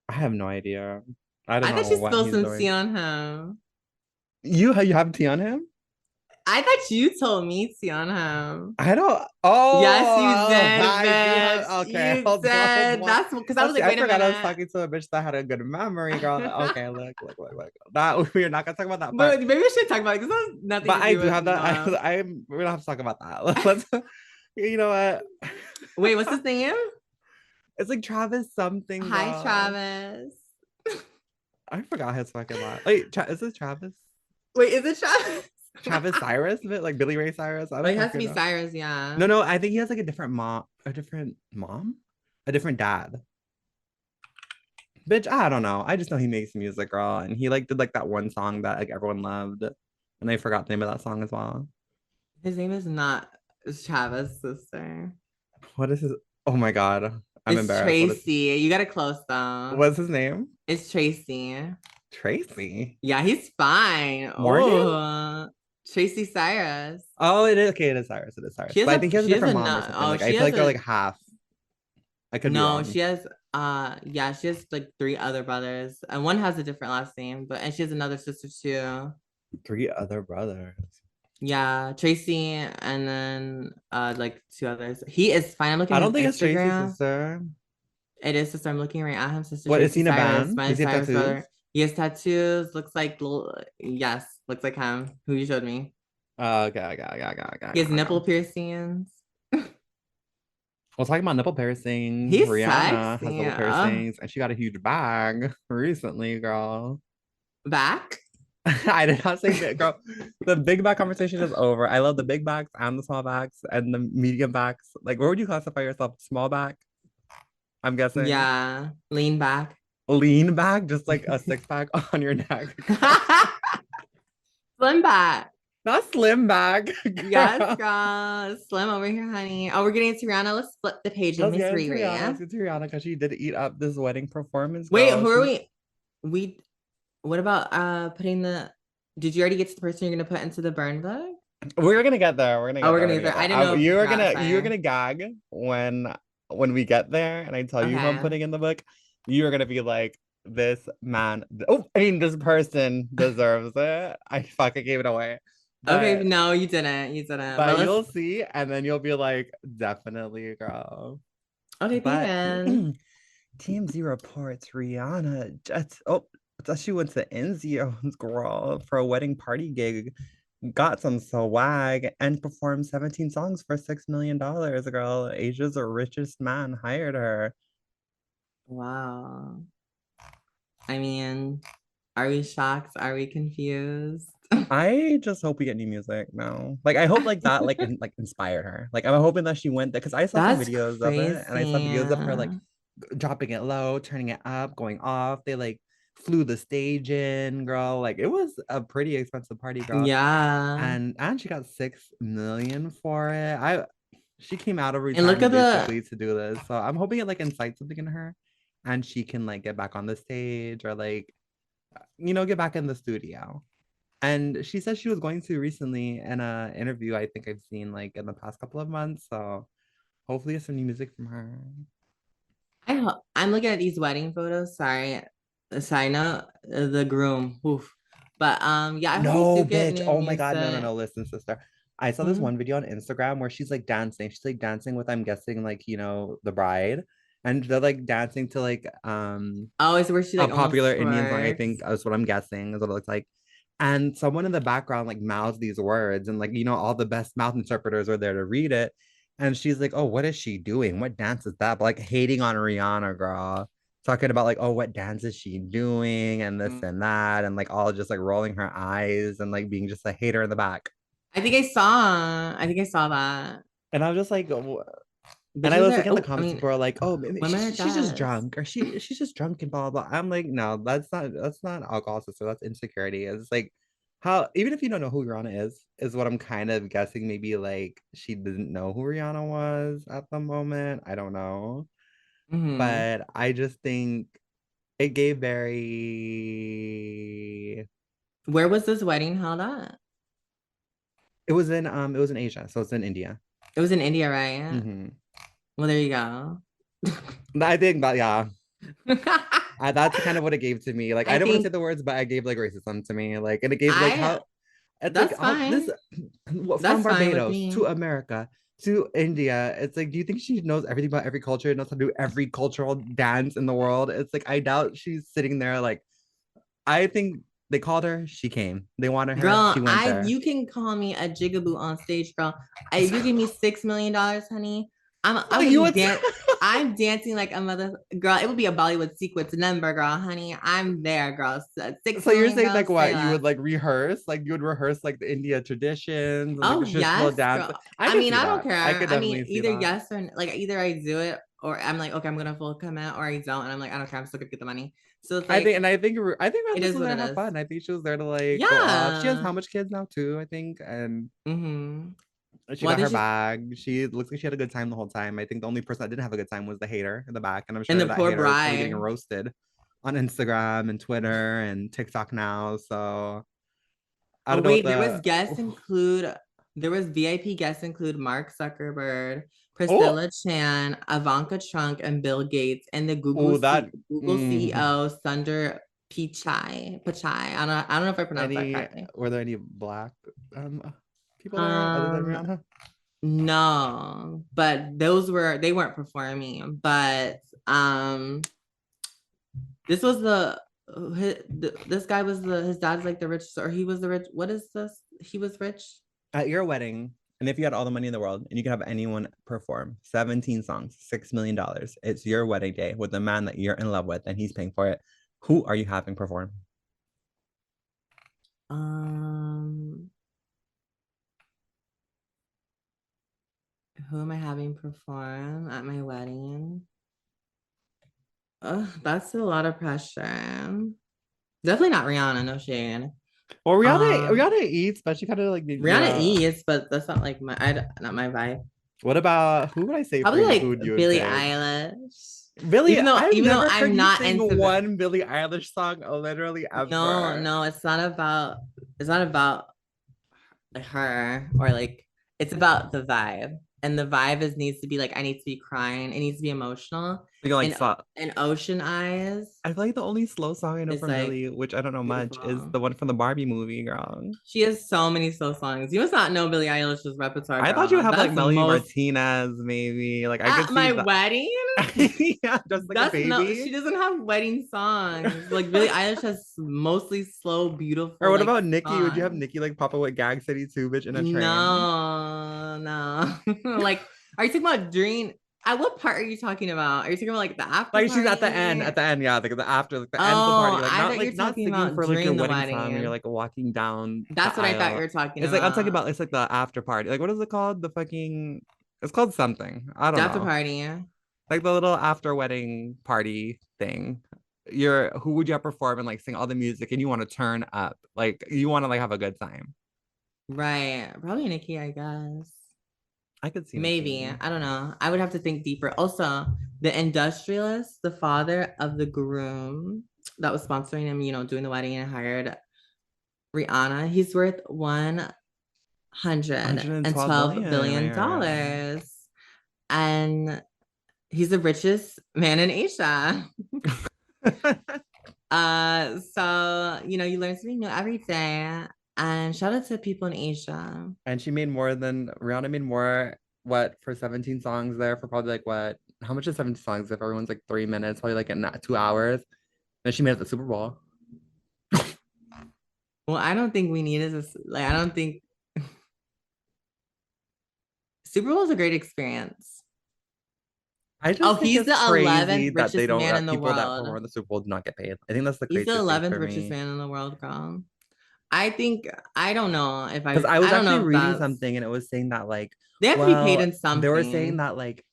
I have no idea. I don't I thought know you what spilled he's some doing. tea on him. You have tea on him? I thought you told me tea on him. I don't. Yes, you Oh, did, I do bitch. have. Okay, You hold on, hold did. on. That's because I was Let's see. like, I wait a forgot I was minute. talking to a bitch that had a good memory, girl. Okay, look. That we're not gonna talk about that part. But maybe we should talk about it because that has nothing But to I do do with have that. Noah. We're gonna have to talk about that. Let's. You know what? Wait, what's his name? It's like Travis something, Hi, girl. Travis. I forgot his fucking last. Wait, is this Travis? Wait, is it Travis? Travis Cyrus? Is it like Billy Ray Cyrus? I Oh, don't it has to fucking be know. Cyrus, yeah. No. I think he has like a different mom, a different dad. Bitch, I don't know. I just know he makes music, girl, and he like did like that one song that like everyone loved, and I forgot the name of that song as well. His name is not Travis, sister. What is his? Oh my god, I'm It's embarrassed. Tracy. You got it close though. What's his name? It's Tracy. Tracy Yeah, he's fine. Morgan? Oh, Tracy Cyrus. Oh, it is okay. It is Cyrus. It is Cyrus. She has But I a think he has a she has a different mom or no. something. Oh, Like I she feel has like they're a like half. I could be no. wrong. She has yeah. She has like three other brothers, and one has a different last name. But and she has another sister too. Three other brothers. Yeah, Tracy, and then like two others. He is fine. I'm looking I at don't his think it's Tracy's Instagram. sister. It is sister. I'm looking right at him. Sister What is he Tracy in a Cyrus, band? Miley Does he have Cyrus brother. tattoos? He has tattoos. Looks like yes, looks like him. Who you showed me. Okay, He has okay. nipple piercings. Well, talking about nipple piercings, He's Rihanna has sexy. nipple piercings and she got a huge bag recently, girl. Back. I did not say big, girl. The big bag conversation is over. I love the big bags and the small bags and the medium bags. Like, where would you classify yourself? Small bag, I'm guessing. Yeah. Lean back. Lean bag, just like a six pack on your neck. Slim back. Not slim bag, Yes, girl. girl. Slim over here, honey. Oh, we're getting to Rihanna. Let's flip the page with Let's Miss get into Rihanna. Riri. Let's get to Rihanna because she did eat up this wedding performance, Wait, girl. who are She's we? We what about putting the did you already get to the person you're gonna put into the burn book? we're gonna get there. We're gonna Oh, get we're there. gonna We're get gonna there. get I there. didn't know if You're that's gonna fire. gag when when we get there and I tell you who I'm Okay. putting in the book, you're gonna be like, this man, oh, I mean, this person deserves it. I fucking gave it away. Okay, But no, you didn't. You didn't. But but let's you'll see, and then you'll be like, definitely, girl. okay, But period. TMZ reports Rihanna just she went to Enzio's girl for a wedding party gig, got some swag, and performed 17 songs for $6 million. Girl, Asia's richest man hired her. Wow. I mean, are we shocked? Are we confused? I just hope we get new music now. Like I hope like that like inspired her. Like I'm hoping that she went there because I saw some That's videos of it and I saw crazy. videos of her like dropping it low, turning it up, going off. They like flew the stage in, girl. Like it was a pretty expensive party, girl. Yeah. And she got 6 million for it. I She came out of And look at retirement the basically to do this. So I'm hoping it like incites something in her and she can like get back on the stage or like get back in the studio. And she said she was going to recently in a interview I think I've seen like in the past couple of months. So hopefully it's some new music from her. I'm looking at these wedding photos. Sorry. Side note, the groom. Oof. But yeah, I hope we No, do get bitch. new Oh my God. No, no, music. no. Listen, sister. I saw this Mhm. one video on Instagram where she's like dancing. She's like dancing with, I'm guessing, like, the bride. And they're like dancing to like Oh, is where she a like almost popular Indian song, I think twerks. that's what I'm guessing is what it looks like. And someone in the background like mouths these words, and like, all the best mouth interpreters are there to read it. And she's like, oh, what is she doing? What dance is that? But like hating on Rihanna, girl. Talking about like, oh, what dance is she doing? And this Mm. and that. And like all just like rolling her eyes and like being just a hater in the back. I think I saw that. And I'm just like, and I Bitches was are looking at the oh, I comments, mean, people are like, "Oh, maybe women are she's just dead. drunk, or she's just drunk and blah blah." I'm like, no, that's not alcohol, sister. That's insecurity. It's like how even if you don't know who Rihanna is what I'm kind of guessing. Maybe like she didn't know who Rihanna was at the moment. I don't know, Hmm. but I just think it gave very. Where was this wedding held at? It was in Asia, so it's in India. It was in India, right? Hmm. Well, there you go. I think that yeah, that's kind of what it gave to me. Like I I don't want to say think the words, but I gave like racism to me. Like, and it gave like I how it's like that's how this fine. from That's fine with Barbados to me. America to India. It's like, do you think she knows everything about every culture? Knows how to do every cultural dance in the world? It's like I doubt she's sitting there. Like I think they called her, she came. They wanted her, she Girl, went I there. you can call me a jigaboo on stage, girl. If you give me $6 million, honey, I'm gonna You be would. dan I'm dancing like a mother girl. It would be a Bollywood sequence number, girl, honey. I'm there, girl. Six So you're million saying girls, like say what you would less. like rehearse, like you would rehearse like the India traditions and like Oh the traditional yes, dance. girl. I I can mean, see I don't that. I care. could I mean, definitely see either that. yes or like either I do it or I'm like, okay, I'm gonna full come out, or I don't, and I'm like, I don't care. I'm still gonna get the money. So it's I think, like and I think it Rand just is was what there it to have is. fun. I think she was there to like go off. She has Yeah. how much kids now too, I think, and Mm-hmm. she Well, I got think her she's bag. She looks like she had a good time the whole time. I think the only person that didn't have a good time was the hater in the back, and I'm and sure the that poor hater is probably getting bride. roasted on Instagram and Twitter and TikTok now. So I Oh don't know what wait, the. there was VIP guests include Mark Zuckerberg, Oh, Priscilla Chan, Ivanka Trump, and Bill Gates, and the oh, that. Google Mm, CEO Sundar Pichai. I don't know if I pronounced that any correctly. were there any black people there other than Um, Rihanna? no, but they weren't performing, but this was this guy was his dad's like the richest, or he was the rich. What is this? He was rich. At your wedding, and if you had all the money in the world and you could have anyone perform 17 songs, $6 million, it's your wedding day with the man that you're in love with and he's paying for it. Who are you having perform? Um, who am I having perform at my wedding? That's a lot of pressure. Definitely not Rihanna, no shade. Well, Rihanna, Um, Rihanna eats, but she kind of like Rihanna eats, but that's not like not my vibe. What about who would I say for Probably you? like Who would you would Billie pick? Eilish. Billie, I've Even though never heard I'm you not sing into the one Billie Eilish song, literally no, ever. no, it's not about like her or like it's about the vibe. and the vibe is needs to be like I need to be crying. It needs to be emotional. You like And saw. and Ocean Eyes I feel like the only slow song I know is from like Billie, which I don't know much, is beautiful. the one from the Barbie movie, girl. She has so many slow songs. You must not know Billie Eilish's repertoire, I thought you would girl. have like That's the Melanie most Martinez, maybe. Like I could at see my that. wedding. Yeah, just like a That's no, baby. she doesn't have wedding songs. Like Billie Eilish has mostly slow, Or beautiful what like about Nicki? Would you have songs. Nicki like pop up with Gag City 2, bitch, in a train? No, no. Like, are you talking about Dream? At what part are you talking about? Are you talking about like the after Like she's party? at the end, yeah, like the after, like the end of the party, Oh, I thought you were like not talking singing about for like your during the wedding song when you're wedding. like walking down the That's what I thought you aisle. were talking It's like I'm talking about. about it's like the after party. Like what is it called? The fucking it's called something. I The don't after know. party. Like the little after wedding party thing. You're who would you have perform and like sing all the music and you want to turn up. Like you want to like have a good time. Right. Probably Nikki, I guess. I could see Maybe. Nicki. I don't know. I would have to think deeper. Also, the industrialist, the father of the groom that was sponsoring him, doing the wedding and hired Rihanna, he's worth $112 $112 billion. billionaire. And he's the richest man in Asia. You learn something new every day. And shout out to people in Asia. And she made more than Rihanna made more what for 17 songs there for probably like what how much is 17 songs if everyone's like 3 minutes, probably like in 2 hours. And she made it the Super Bowl. Well, I don't think we needed this. Like, I don't think Super Bowl is a great experience. I Oh, just think he's it's the crazy 11th that they richest don't man in that the people that world. perform the Super Bowl do not get paid. I think that's the He's the craziest thing 11th for richest me. man in the world, girl. I think I don't know if Because I was I don't actually know if reading that's something and it was saying that like, they have to be paid well, in they were saying something. that like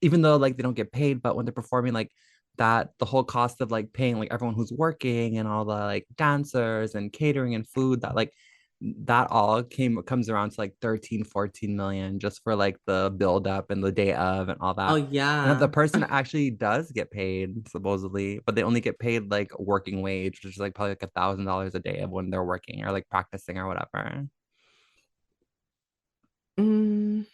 even though like they don't get paid, but when they're performing like that, the whole cost of like paying like everyone who's working and all the like dancers and catering and food that like that all comes around to like 13, 14 million just for like the build up and the day of and all Oh that. And if the yeah. person actually does get paid, supposedly, but they only get paid like working wage, which is like probably like $1,000 a day of when they're working or like practicing or whatever. Mm.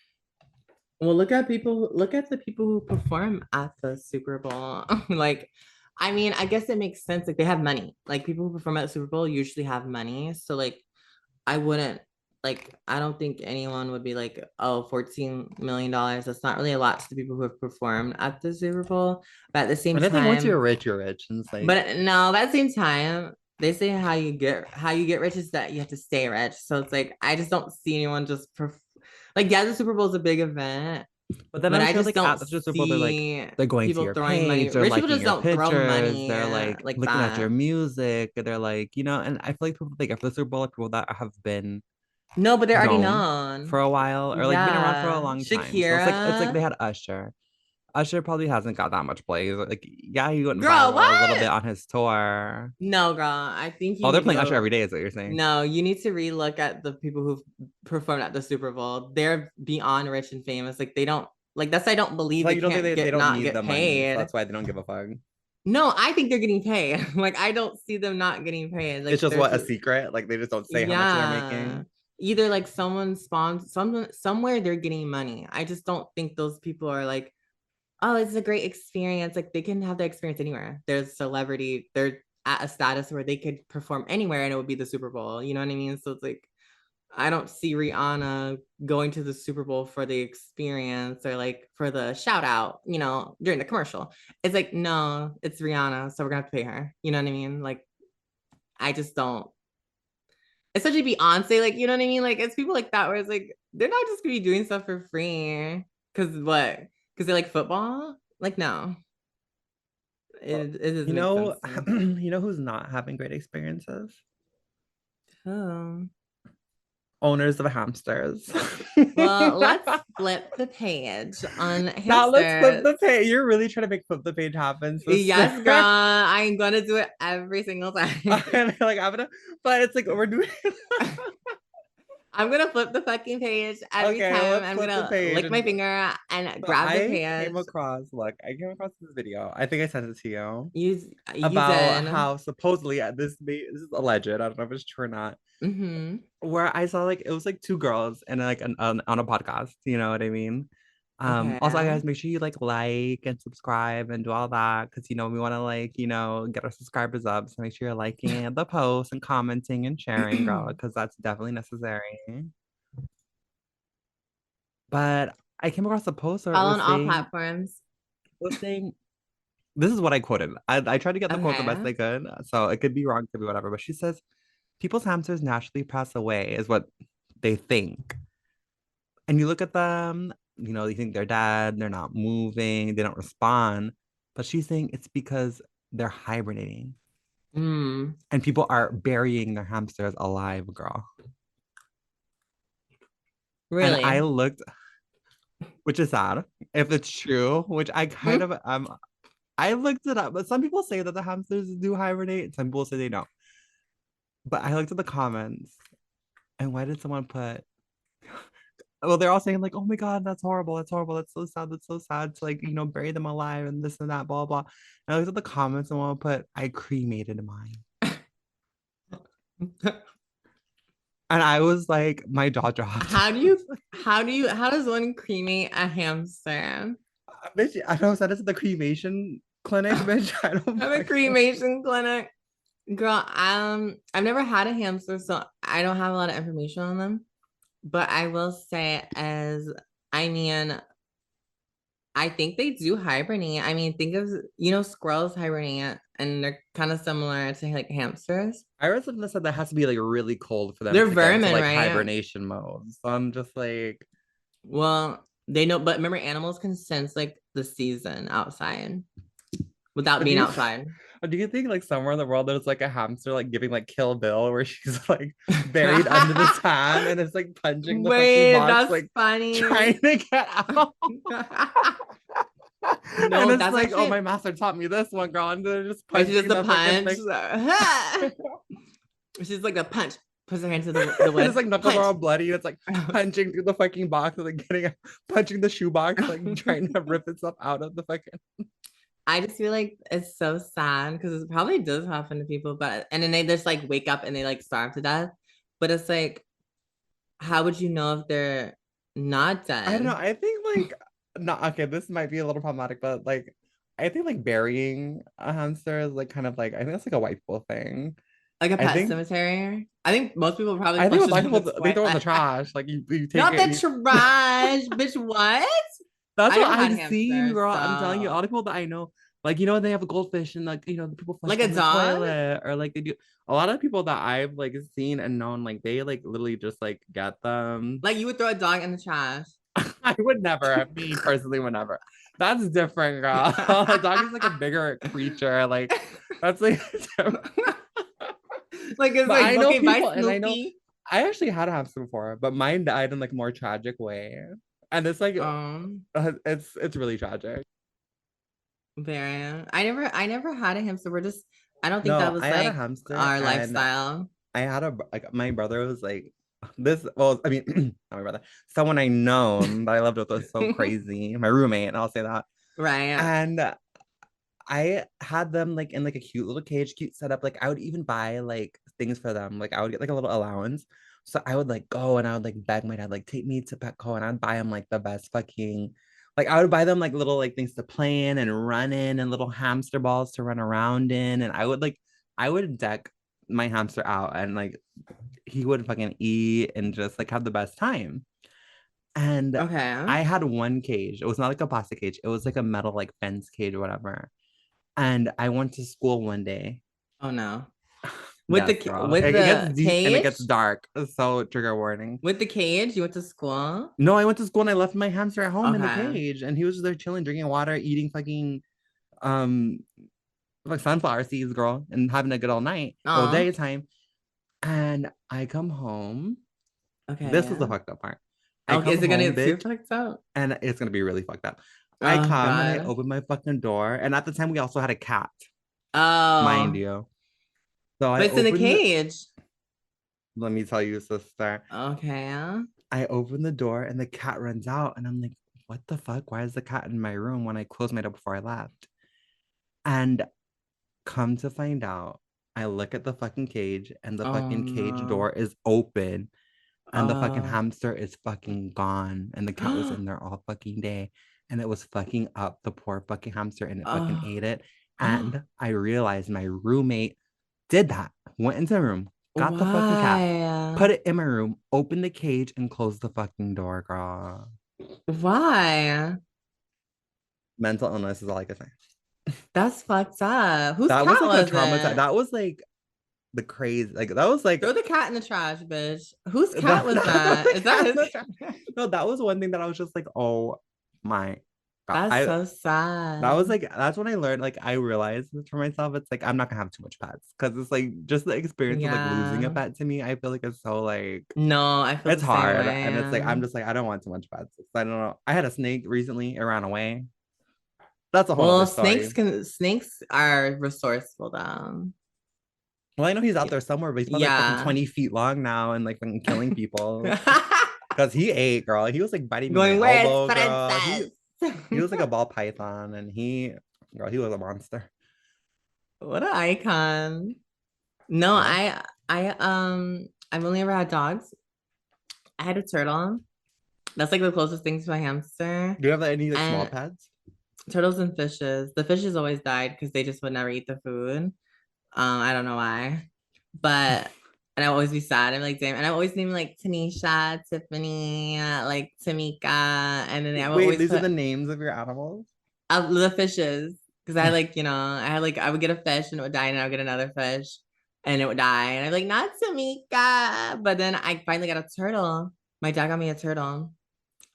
Well, look at the people who perform at the Super Bowl. Like, I mean, I guess it makes sense. Like they have money. Like people who perform at the Super Bowl usually have money. So like I wouldn't I don't think anyone would be like, oh, $14 million. That's not really a lot to the people who have performed at the Super Bowl. But at the same And I think once time, you're rich, and it's like, but no, at the same time, they say how you get rich is that you have to stay rich. So it's like I just don't see anyone like yeah, the Super Bowl is a big event, but then but I'm I sure just like don't at the Super Bowl, see they're going to people your throwing money. page, they're Rich people liking just your don't throw pictures, money they're like like looking at your that. music, they're like, and I feel like people like after the Super Bowl, like, people that have been No, but they're already known for known. a while or like been around for a Yeah. long time. So it's like they Shakira. had Usher. Usher probably hasn't got that much play. Like, yeah, he went Girl, viral a little bit what? on his tour. No, girl. I think you Oh, they're need to playing Usher go. every day, is what you're saying. No, you need to relook at the people who've performed at the Super Bowl. They're beyond rich and famous. Like they don't like that's I don't believe Like they you don't think can't they get don't not need the get money, so paid. that's why they don't give a fuck. No, I think they're getting paid. Like I don't see them not getting paid. It's Like just there's what a secret. Like they just don't say how much they're yeah. making. Either like someone spawns somewhere they're getting money. I just don't think those people are like, oh, it's a great experience. Like they can have the experience anywhere. There's celebrity, they're at a status where they could perform anywhere and it would be the Super Bowl. You know what I mean? So it's like I don't see Rihanna going to the Super Bowl for the experience or like for the shout out, during the commercial. It's like, no, it's Rihanna, so we're gonna have to pay her. You know what I mean? Like, I just don't. Especially Beyonce, like, you know what I mean? Like, it's people like that where it's like, they're not just gonna be doing stuff for free. Cause what? Cause they like football? Like, no, it You doesn't make know, sense to me. you know who's not having great experiences? Oh. Owners of hamsters. Well, let's flip the page on Now let's flip hamsters. the page. You're really trying to make flip the page happen, sister. Yes, girl. I'm gonna do it every single time. And like I'm gonna, but it's like we're doing. I'm gonna flip the fucking page every Okay, time. let's I'm flip the gonna page. lick my And finger and so grab the I page. came across, look, I came across this video. I think I sent it to you You about did. how supposedly this is alleged. I don't know if it's true or not. Mm-hmm. Where I saw like it was like two girls and like on a podcast. You know what I mean? Okay. Also, guys, make sure you like and subscribe and do all that because we want to get our subscribers up. So make sure you're liking the post and commenting and sharing, girl, because that's definitely necessary. But I came across a post where it Follow on was all saying platforms. was saying this is what I quoted. I tried to get the quote the best Okay. I could, so it could be wrong, could be whatever. But she says people's hamsters naturally pass away, is what they think. And you look at them, you think they're dead, they're not moving, they don't respond. But she's saying it's because they're hibernating Mm, and people are burying their hamsters alive, girl. And I really? looked, which is sad if it's true, which I kind Mm. of I looked it up, but some people say that the hamsters do hibernate, some people say they don't. But I looked at the comments, and why did someone put? Well, they're all saying like, "Oh my God, that's horrible, that's horrible, that's so sad to bury them alive and this and that, blah blah." And I looked at the comments, and someone put, "I cremated mine," and I was like, my jaw dropped. How do you, how does one cremate a hamster? Bitch, I don't know, send it to the cremation clinic, bitch. I don't At a fucking. cremation clinic. Girl, I've never had a hamster, so I don't have a lot of information on them. But I will say, I mean, I think they do hibernate. I mean, think of, squirrels hibernate and they're kind of similar to like hamsters. I read something that said that has to be like really cold for them They're to get into vermin, like right? hibernation mode. So I'm just like, Well, they know, but remember, animals can sense like the season outside without do being you outside. do you think like somewhere in the world there's like a hamster like giving like Kill Bill where she's like buried under the sand and it's like punching the fucking Wait, box that's like funny. trying to get out? And No, it's that's like, oh, actually my master taught me this one, girl, and they're just wait, she does punching the the fucking punch. thing. She's like the punch, puts her hand to the And it's wood. like knuckles are Punch. all bloody. And it's like punching through the fucking box and like punching the shoe box, like trying to rip itself out of the fucking. I just feel like it's so sad because it probably does happen to people, but and then they just like wake up and they like starve to death. But it's like, how would you know if they're not I don't know. dead? I think like not okay. This might be a little problematic, but like I think like burying a hamster is like kind of like I think that's like a white people thing. Like a I pet think cemetery? I think most people probably I think flush with it black down the people they toilet. throw it in the trash. Like you take Not it the and you. trash, bitch. What? That's I what never had I've seen, hamsters, girl. I'm telling you, all so the people that I know, like they have a goldfish and like the people flush like it a down the dog. toilet or like they do. A lot of people that I've like seen and known, like they like literally just like get them. Like you would throw a dog in the trash. I would never, me personally would never. That's different, girl. A dog is like a bigger creature. Like that's like Like it's but like, I know okay, bye, people and I know Snoopy. I actually had a hamster before, but mine died in like a more tragic way. And it's like Um, it's really tragic. very. I never had a hamster. I don't think that No, was I had a like hamster our and lifestyle. I had like my brother was like this. Well, I mean, not my brother, someone I known that I loved with was so crazy. My roommate, and I'll say that. Right. And I had them like in like a cute little cage, cute setup. Like I would even buy like things for them. Like I would get like a little allowance. So I would like go and I would like beg my dad, like take me to Petco and I'd buy them like the best fucking like I would buy them like little like things to play in and run in and little hamster balls to run around in. And I would deck my hamster out and like he would fucking eat and just like have the best time. And Okay. I had one cage. It was not like a plastic cage. It was like a metal like fence cage or whatever. And I went to school one day. Oh no. With Yes, the girl. with It gets the deep and it gets cage? dark. So trigger warning. With the cage, you went to school? No, I went to school and I left my hamster at home in the Okay. cage, and he was just there chilling, drinking water, eating fucking um like sunflower seeds, girl, and having a good all night, all Oh, daytime. And I come home. This was the okay. fucked up part. I Okay, come is it gonna home, get too bitch, fucked up? and it's gonna be really fucked up. I Oh come and I God. open my fucking door, and at the time we also had a cat, mind Oh, you. So I but it's in the opened cage. Let me tell you, sister. Okay. I open the door and the cat runs out, and I'm like, what the fuck? Why is the cat in my room when I closed my door before I left? And come to find out, I look at the fucking cage, and the Oh fucking cage no. door is open, and the fucking Uh, hamster is fucking gone, and the cat was in there all fucking day, and it was fucking up the poor fucking hamster, and it fucking uh, ate it. And I realized my roommate did that. Went into the room, got the fucking cat, why? put it in my room, opened the cage, and closed the fucking door, girl. Why? Mental illness is all I can say. That's fucked up. Whose That was cat like the was trauma. it? That was like the crazy. Like that was like Throw the cat in the trash, bitch. Whose cat that, was that was that? the Is that cat in his? the trash. No, that was one thing that I was just like, oh my God. That's so That was sad. like that's when I learned, like I realized this for myself. It's like I'm not gonna have too much pets because it's like just the experience of like losing a Yeah. pet to me, I feel like it's so like No, I feel it's the same hard. way. And it's like I'm just like I don't want too much pets. I don't know. I had a snake recently, it ran away. That's a whole other Well, story. snakes are resourceful though. Well, I know he's out Yeah. there somewhere, but he's probably like fucking Yeah. 20 feet long now and like fucking killing people. Cause he ate, girl. He was like biting me in my Going, where's elbow, girl. princess? He was like a ball python, and girl, he was a monster. What an icon. No, Yeah. I've only ever had dogs. I had a turtle. That's like the closest thing to a hamster. Do you have like, any like small And pets? turtles and fishes. The fishes always died because they just would never eat the food. I don't know why. But and I always be sad. I'm like, damn. And I always name like Tanisha, Tiffany, like Tamika. And then I would Wait, always these are put the names of your animals? the fishes. Because I like, I had like I would get a fish and it would die, and I would get another fish and it would die. And I'm like, not Tamika. But then I finally got a turtle. My dad got me a turtle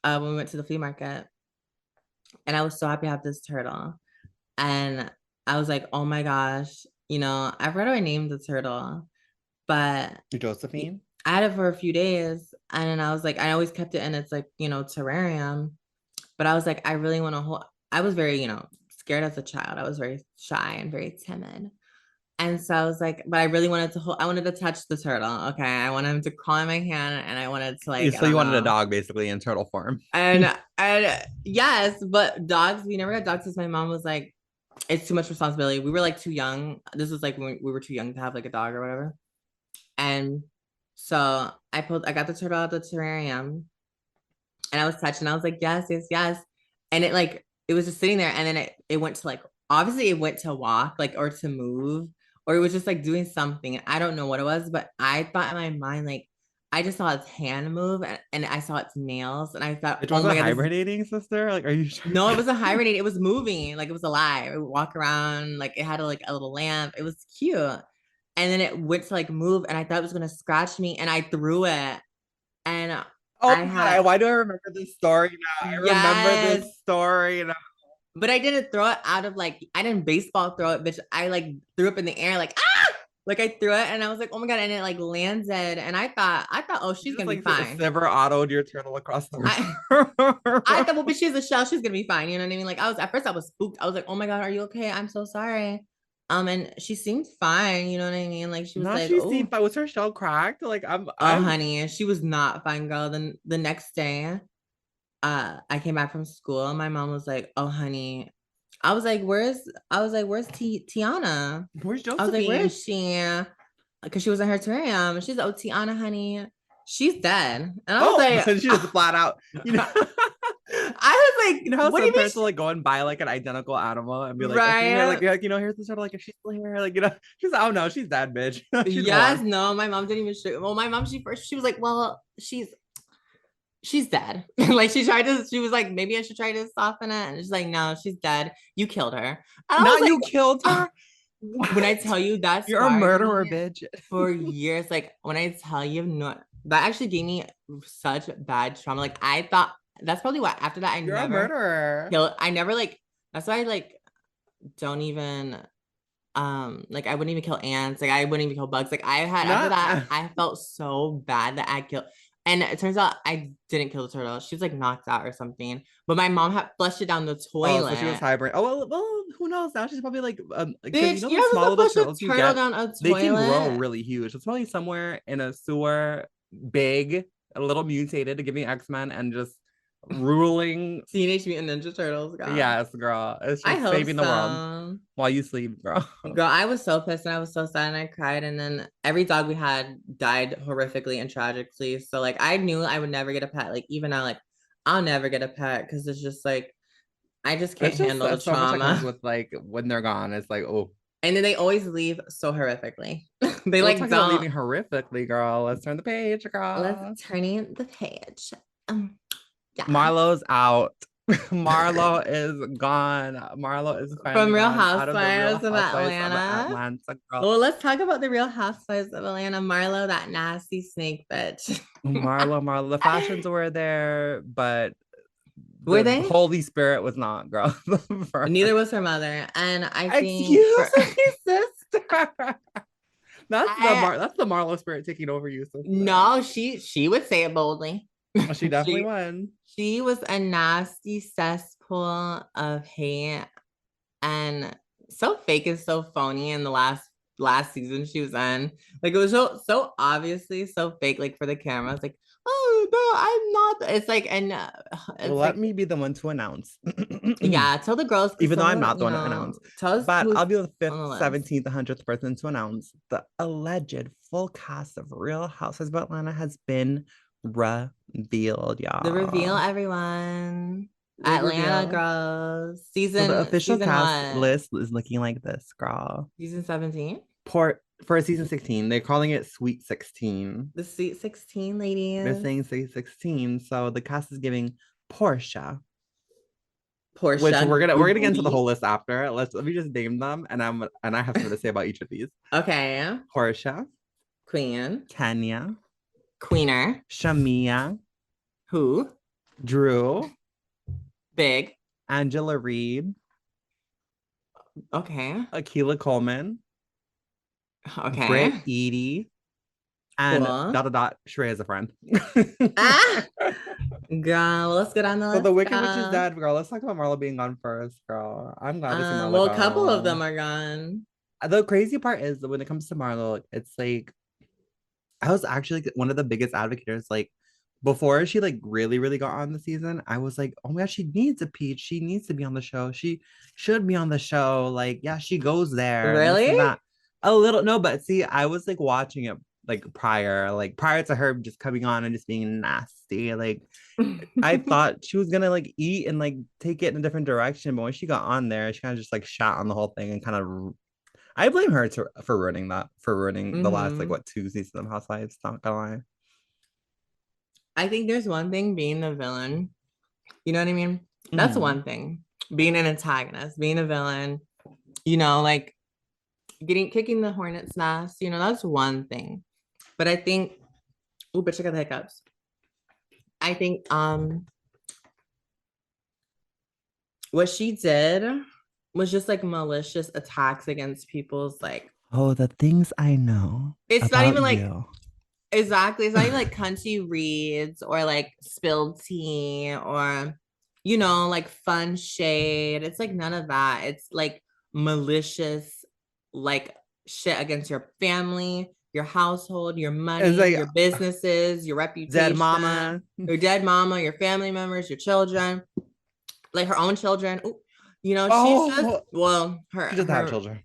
when we went to the flea market. And I was so happy to have this turtle. And I was like, oh my gosh, I forgot how I named the turtle, but Josephine? I had it for a few days. And then I was like, I always kept it in its like, terrarium. But I was like, I really want to hold, I was very, scared as a child. I was very shy and very timid. And so I was like, but I really wanted to hold, I wanted to touch the turtle. Okay. I wanted him to crawl in my hand and I wanted to like, I So you don't wanted a know. dog basically in turtle form. And yes, but dogs, we never got dogs because my mom was like, it's too much responsibility. We were like too young. This was like when we were too young to have like a dog or whatever. And so I got the turtle out of the terrarium and I was touching. I was like, yes, yes, yes. And it was just sitting there. And then it went to like, obviously it went to walk, like, or to move, or it was just like doing something. I don't know what it was, but I thought in my mind, like, I just saw its hand move and I saw its nails. And I thought, It oh my wasn't God, this is hibernating, sister? Like, are you sure? no, it wasn't hibernating. It was moving, like it was alive. It would walk around, like it had like a little lamp. It was cute. And then it went to like move, and I thought it was gonna scratch me, and I threw it. And Oh I my God, had why do I remember this story now? I remember yes, this story now. but I didn't throw it out of like I didn't baseball throw it, bitch. I like threw up in the air, like ah, like I threw it, and I was like, oh my God, and it like landed, and I thought, oh, You she's just gonna be like fine. sever autoed your turtle across the I I room. thought, well, but she's a shell. She's gonna be fine. You know what I mean? Like I was at first, I was spooked. I was like, oh my God, are you okay? I'm so sorry. And she seemed fine. You know what I mean? Like she was Not like, she seemed oh, fine. Was her shell cracked? Like oh, I'm honey, and she was not fine, girl. Then the next day, I came back from school. And my mom was like, oh, honey. I was like, where's Tiana? where's I was like, where Josephine? is she? Because she was in her terrarium. And she's like, oh, Tiana, honey, she's dead. And I was Oh, like, she just flat out, I was like, you know how what do some you mean? parents will like go and buy like an identical animal and be like, okay, here, Right. here's the turtle, like, she's still here, she's oh no, she's dead, bitch. She's Yes, gone. no, my mom didn't even show. Well, my mom, she was like, well, she's dead. Like she was like, maybe I should try to soften it. And she's like, no, she's dead. You killed her. And I Not was you killed like, her. when I What? tell you that You're a scarred murderer, me bitch. for years. Like when I tell you, no, that actually gave me such bad trauma. Like I thought that's probably why after that You're a murderer. I never like that's why I like don't even like I wouldn't even kill ants, like I wouldn't even kill bugs. Like I had after that, Not I felt so bad that I killed. And it turns out I didn't kill the turtle. She was like knocked out or something. But my mom had flushed it down the Oh, so she was toilet. hibernating. Oh well, who knows? Now she's probably like, because you Bitch, know you're those not small little supposed to flush turtles a you turtle get, down a they can grow toilet. really huge. It's probably somewhere in a sewer, big, a little mutated to give me X-Men and just ruling. Teenage Mutant Ninja Turtles, girl. Yes, girl. It's I just hope saving the world so. while you sleep, girl. Girl, I was so pissed and I was so sad and I cried. And then every dog we had died horrifically and tragically. So like I knew I would never get a pet. Like even now, like I'll never get a pet because it's just like I just can't It's just handle the so much that comes trauma. with like when they're gone. It's like, oh, And then they always leave so horrifically. They well, like talking about don't. leaving horrifically, girl. Let's turn the page, girl. Let's turning the page. Um, yeah. Marlo's out. Marlo is gone. Marlo is finally From Real gone out of the Real Housewives of Housewives of Atlanta. Atlanta, girl. Well, let's talk about the Real Housewives of Atlanta. Marlo, that nasty snake bitch. Marlo. The fashions were there, but Were the they? Holy Spirit was not, girl. Neither was her mother. And I think Excuse for me, sister. I, That's the Marlo spirit taking over you, sister. no, she would say it boldly. She definitely she won. she was a nasty cesspool of hate and so fake and so phony in the last season she was in. Like it was so obviously so fake, like for the camera. It's like, oh no, I'm not. It's like, and Well, it's let like, me be the one to announce. yeah, tell the girls because Even though some I'm of not the one to announce, tell us but who's I'll be the on fifth, the list. 17th, 100th person to announce the alleged full cast of Real Housewives of Atlanta has been revealed, The reveal, y'all. everyone. Big Atlanta reveal. girls. So the Season official season cast what? list is looking like this, girl. Season 17? For season 16, they're calling it Sweet 16. The Sweet 16 They're ladies. saying Sweet 16. So the cast is giving Portia, which Portia we're gonna get into the Goody. whole list after. Let me just name them, and I have something to say about each of these. Okay. Portia, Queen. Kenya, Queener. Shamia, Who? Drew, Big. Angela Reed, Okay. Akila Coleman, Okay. Britt Edie, and Cool. Shrey is a friend. Ah, girl, let's get on the So the list, Wicked Witch is girl. dead, girl. Let's talk about Marlo being gone first, girl. I'm glad to see Marlo Well, a couple of them go. are gone. The crazy part is that when it comes to Marlo, it's like I was actually like, one of the biggest advocates. Like before she like really got on the season, I was like, oh my god, she needs a peach. She needs to be on the show. She should be on the show. Like, yeah, she goes there and this Really? and that. A little no, but see, I was like watching it like prior to her just coming on and just being nasty. Like I thought she was gonna like eat and like take it in a different direction, but when she got on there, she kind of just like shot on the whole thing and kind of I blame her for ruining that, for ruining the last like Hmm. what 2 seasons of Housewives. Not gonna lie. I think there's one thing being the villain. You know what I mean? That's Mm-hmm. one thing. Being an antagonist, being a villain, like kicking the hornet's nest, that's one thing. But I think, oh, bitch, I got the hiccups. I think what she did was just like malicious attacks against people's like Oh, the things I know it's not about even like you. exactly, it's not even like country reads or like spilled tea or like fun shade. It's like none of that. It's like malicious like shit against your family, your household, your It's money, like your businesses, your dead reputation, mama. your dead mama, your family members, your children, like her own children. Ooh, she's just Oh, well, her she doesn't have her children.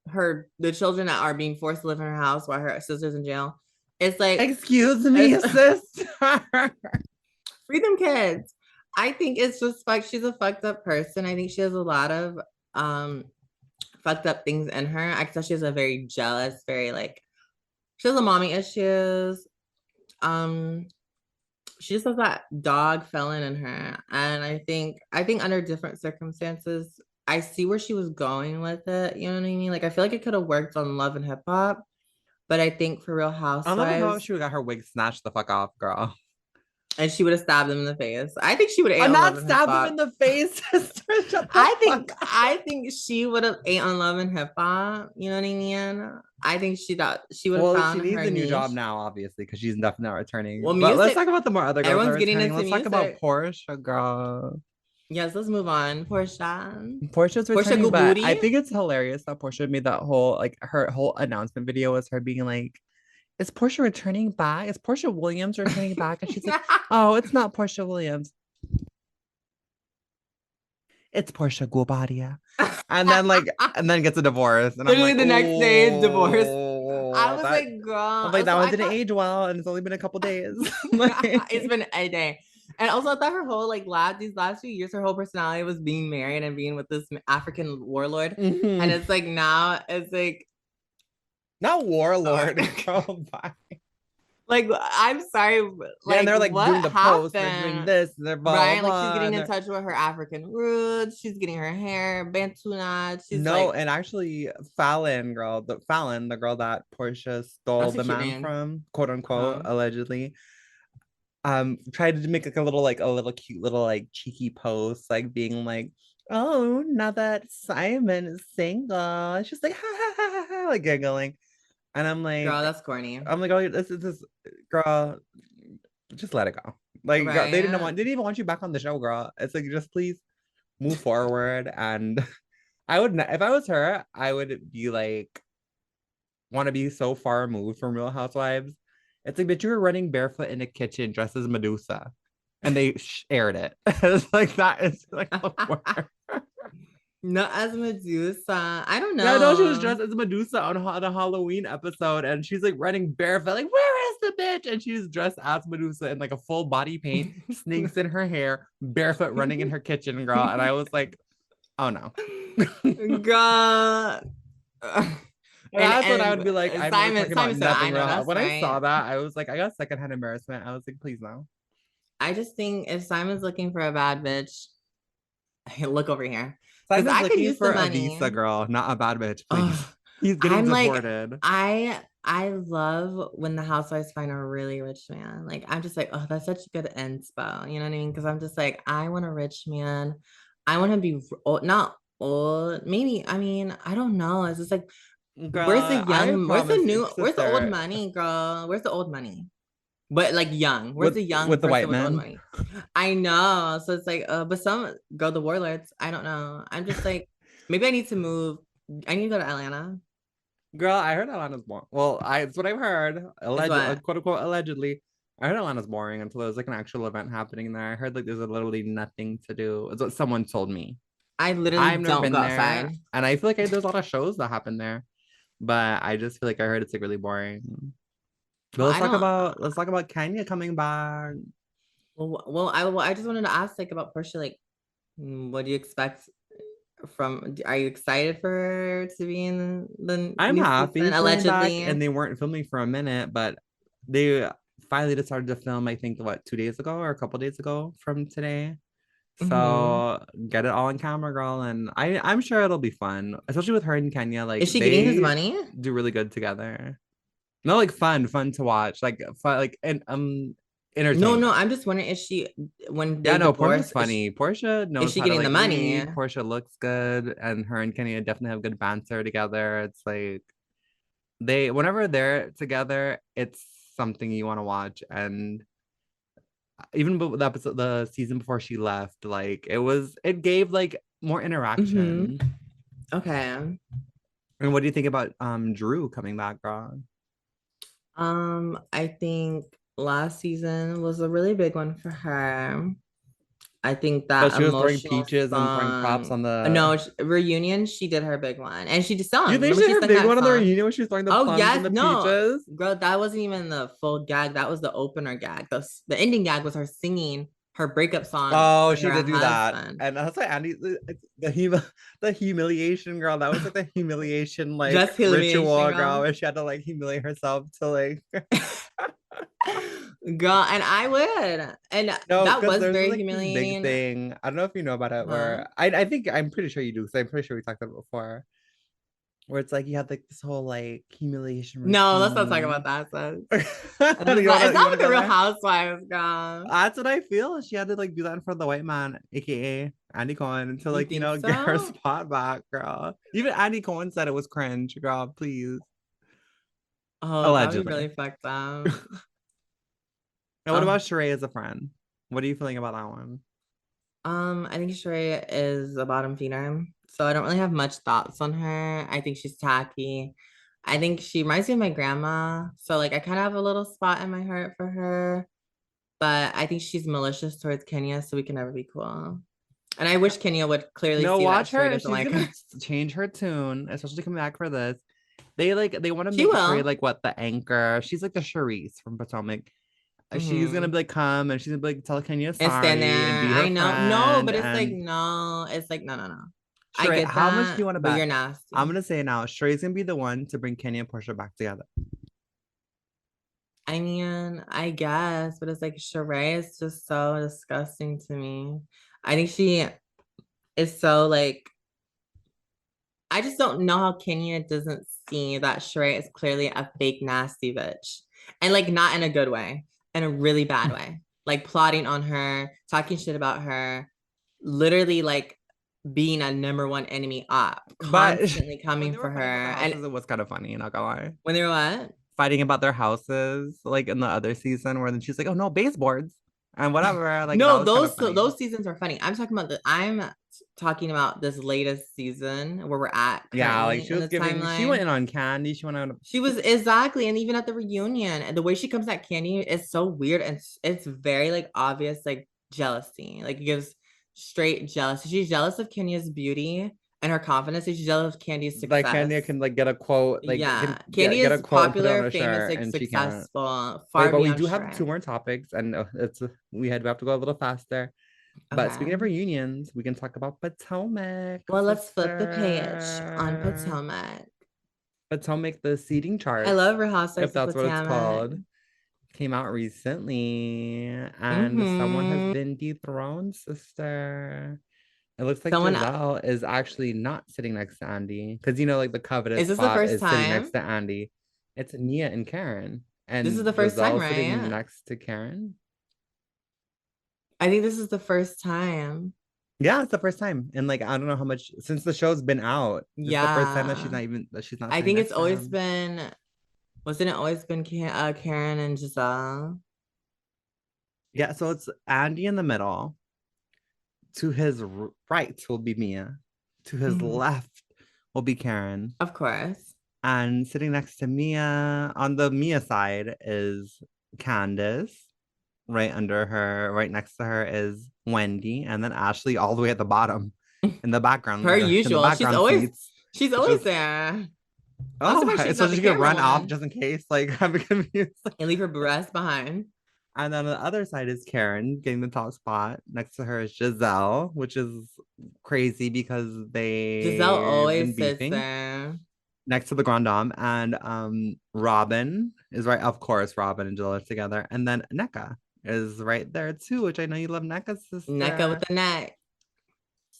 her the children that are being forced to live in her house while her sister's in jail. It's like Excuse me, it's sister. free them kids. I think it's just like she's a fucked up person. I think she has a lot of um fucked up things in her. I can tell she has a very jealous, very like she has a mommy issues. Um, she just has that dog felon in her. And I think under different circumstances, I see where she was going with it. You know what I mean? Like I feel like it could have worked on Love and Hip Hop, but I think for Real I love how Housewives, she got her wig snatched the fuck off, girl. And she would have stabbed him in the face. I think she would have ate I'm on Love not and Hip stab him in Hop. the face, sister. Shut the fuck up. I think she would have ate on Love and Hip Hop. You know what I mean? I think she thought she would have Well, she found needs her a new job niche. now, obviously, because she's definitely not returning. Well, But let's music, talk about the more other girls that are everyone's getting returning. into Let's talk about music. Portia, girl. Yes, let's move on. Portia. Portia's Portia returning, but I Gubooty. think it's hilarious that Portia made that whole like her whole announcement video was her being like, "Is Portia returning back? Is Portia Williams returning back?" And she's like, "Oh, it's not Portia Williams. It's Portia Guabadia." And then gets a divorce, and I'm Literally like, the next day, divorce. I "Oh, was that." like, I'm girl. like, that So one I didn't thought age well, and it's only been a couple days. it's Like, been a day. And also, I thought her whole like these last few years, her whole personality was being married and being with this African warlord. And mhm. it's like now it's Not warlord, like, girl. Bye. like I'm sorry, Yeah, and like they're like doing what the post, and they're doing happened? this, and they're blah blah Right? Like she's blah, getting and in they're touch with her African roots. She's getting her hair Bantu knot. She's no, like, and actually Fallon, the girl that Portia stole that's a the cute man name. from, quote unquote, Uh-huh. allegedly, tried to make like a little cute little like cheeky post, like being like, "Oh, now that Simon is single," she's like, "Ha ha ha ha," ha," like giggling, and Girl, that's corny. oh, this is this girl, just let it go. Like, girl, Right? they didn't even want you back on the show, girl. It's like just please move forward. And I would, if I was her, I would be like, want to be so far removed from Real Housewives. It's like, but you were running barefoot in the kitchen dressed as Medusa, and they aired it. It's like that is like the worst. Not as Medusa. I don't Yeah, I know she was know. dressed as Medusa on the Halloween episode, and she's like running barefoot, like, "Where is the bitch?" And she's dressed as Medusa in like a full body paint, snakes in her hair, barefoot, running in her kitchen, girl. And I was like, "Oh no." God. That's when I would be like, I'm never talking about Simon said, I nothing know real. that's When I saw right. that, I was like, I got secondhand embarrassment. I was like, please no. I just think if Simon's looking for a bad bitch, look over here. Because Simon's I could looking use the for a money. visa, girl, not a bad bitch, please. Oh, He's getting I'm like, deported. I love when the housewives find a really rich man. Like I'm just like, oh, that's such a good inspo. You know what I mean? Because I'm just like, I want a rich man. I want to be old, not old. Maybe, I mean, I don't know. It's just like, Girl, I promise you, where's the old sister, money, girl? Where's the old money? But like young, where's the young with the person white with old men. money? I know. So it's like, but some go the warlords. I don't know. I'm just like, maybe I need to move. I need to go to Atlanta. Girl, I heard Atlanta's boring. Well, it's what I've heard. Is what Quote unquote, allegedly. I heard Atlanta's boring until there was like an actual event happening there. I heard like there's literally nothing to do. It's what someone told me. I literally I've never don't go been there, outside. and I feel like there's a lot of shows that happen there, but I just feel like I heard it's like really boring. But Well, I don't. let's talk about Kenya coming back. I just wanted to ask like about Portia. Like, what do you expect from? Are you excited for her to be in the I'm new happy season? she's coming back, Allegedly. and they weren't filming for a minute, but they finally just started to film. I think what 2 days ago or a couple days ago from today. Hmm. So get it all on camera, girl, and I'm sure it'll be fun, especially with her and Kenya. Like Is she getting his they money? do really good together. No, like fun to watch, like fun, like and No, no. entertainment. I'm just wondering, is she when Yeah, they no, Portia's divorce? funny. Portia Is knows she how to getting the like money? read. Portia looks good, and her and Kenya definitely have good banter together. It's like whenever they're together, it's something you want to watch. And even the episode, the season before she left, like it gave like more Mm-hmm. interaction. Okay. And what do you think about Drew coming back, girl? I think last season was a really big one for her. I think But that she was throwing emotional peaches and throwing props song, on the. no, reunion, she did her big one. And she just You sung. think Remember she she had her sang big that one on the song? reunion when she was throwing the Oh plums and yes, the no. peaches? Girl, that wasn't even the full gag. That was the opener gag. The ending gag was her singing her breakup song Oh, to she her did do that. husband. And that's why Andy, the humiliation, girl. That was like the humiliation like Just humiliation, ritual, girl, girl. where she had to like humiliate herself to like. Girl, and I would. And No, that because was there's very like this big humiliating. thing. I don't know if you know about it, Huh? where I think I'm pretty sure you do, because I'm pretty sure we talked about it before. where it's like you had like this whole like humiliation No, let's not talk about routine. that, sis. You It's wanna not like the go Real there? Housewives, girl. That's what I feel. She had to like do that in front of the white man, aka Andy Cohen, to You like, think get her so? spot back, girl. Even Andy Cohen said it was cringe, girl, please. Oh, that would be Allegedly. really fucked up. Now, what Oh, about Sheree as a friend? What are you feeling about that one? I think Sheree is a bottom feeder, so I don't really have much thoughts on her. I think she's tacky. I think she reminds me of my grandma, so like I kind of have a little spot in my heart for her, but I think she's malicious towards Kenya, so we can never be cool. And I wish Kenya would clearly No, see that watch Sheree her. doesn't She's like gonna her. change her tune, especially coming back for this. They want to She make Sheree will. like what the anchor. She's like the Charisse from Potomac. She's gonna Hmm. be like come and she's gonna be like tell Kenya And stand sorry and there. be her I know. No, friend but it's like, and no. It's like, no, no, no. I Sheree. get How much do you that, want to but you're bet? I'm nasty. gonna say it now. Sheree's gonna be the one to bring Kenya and Portia back together. I mean, I guess, but it's like Sheree is just so disgusting to me. I think she is so like, I just don't know how Kenya doesn't see that Sheree is clearly a fake nasty bitch. And like not in a good way, in a really bad way. Like plotting on her, talking shit about her, literally like being a number one enemy up, But constantly when coming they were for fighting about their her. And houses, it was kind of funny, not gonna lie. when they were what? Fighting about their houses, like in the other season, where then she's like, "Oh no, baseboards and whatever." Like that No, was kind of funny. those seasons are funny. I'm talking about this latest season where we're at Yeah, like currently she in was the giving. She went timeline. in on Candy. She went on. She was exactly, and even at the reunion, and the way she comes at Candy is so weird, and it's very like obvious, like jealousy. Like it gives straight jealousy. She's jealous of Kenya's beauty and her confidence, and she's jealous of Candy's Like Candy success. can like get a quote, like Yeah, can Candy get a is quote and put it on popular, a famous, shirt, like and she can't. successful, Wait, far but we beyond do have two Shrek. more topics, and it's we have to go a little faster. But speaking of Okay. reunions, we can talk about Potomac, Well, let's flip the page on sister. Potomac. Potomac, the seating I charts, love Real if Housewives of that's what it's Potomac. called, came out recently, and someone has Mm-hmm. been dethroned, sister. It looks like Someone, Giselle is actually not sitting next to Andy because like the coveted is this the spot first is sitting next time? to Andy. It's Nia and Karen, This is and the first time, Giselle sitting right? next to Karen. I think this is the first time. Yeah, it's the first time, and like I don't know how much since the show's been out. This is the first time Yeah. that she's not I sitting think it's next to always him. been, wasn't it always been Karen and Giselle? Yeah, so it's Andy in the middle. To his right will be Mia. To his Mhm. left will be Karen. Of course. And sitting next to Mia on the Mia side is Candace. Right under her, right next to her is Wendy, and then Ashley all the way at the bottom in the Per background, in the usual. background seats. She's always Just there. I'm surprised oh, she's so not the she could camera run off one just in case. Like I'm confused. and leave her breast behind. And then on the other side is Karen getting the top spot. Next to her is Giselle, which is crazy because Giselle they've been always sits beefing there. next to the Grand Dame. And Robin is right, of course, Robin and Jill are together. And then Nneka is right there too, which I know you love Nneka's Necka with sister. the neck.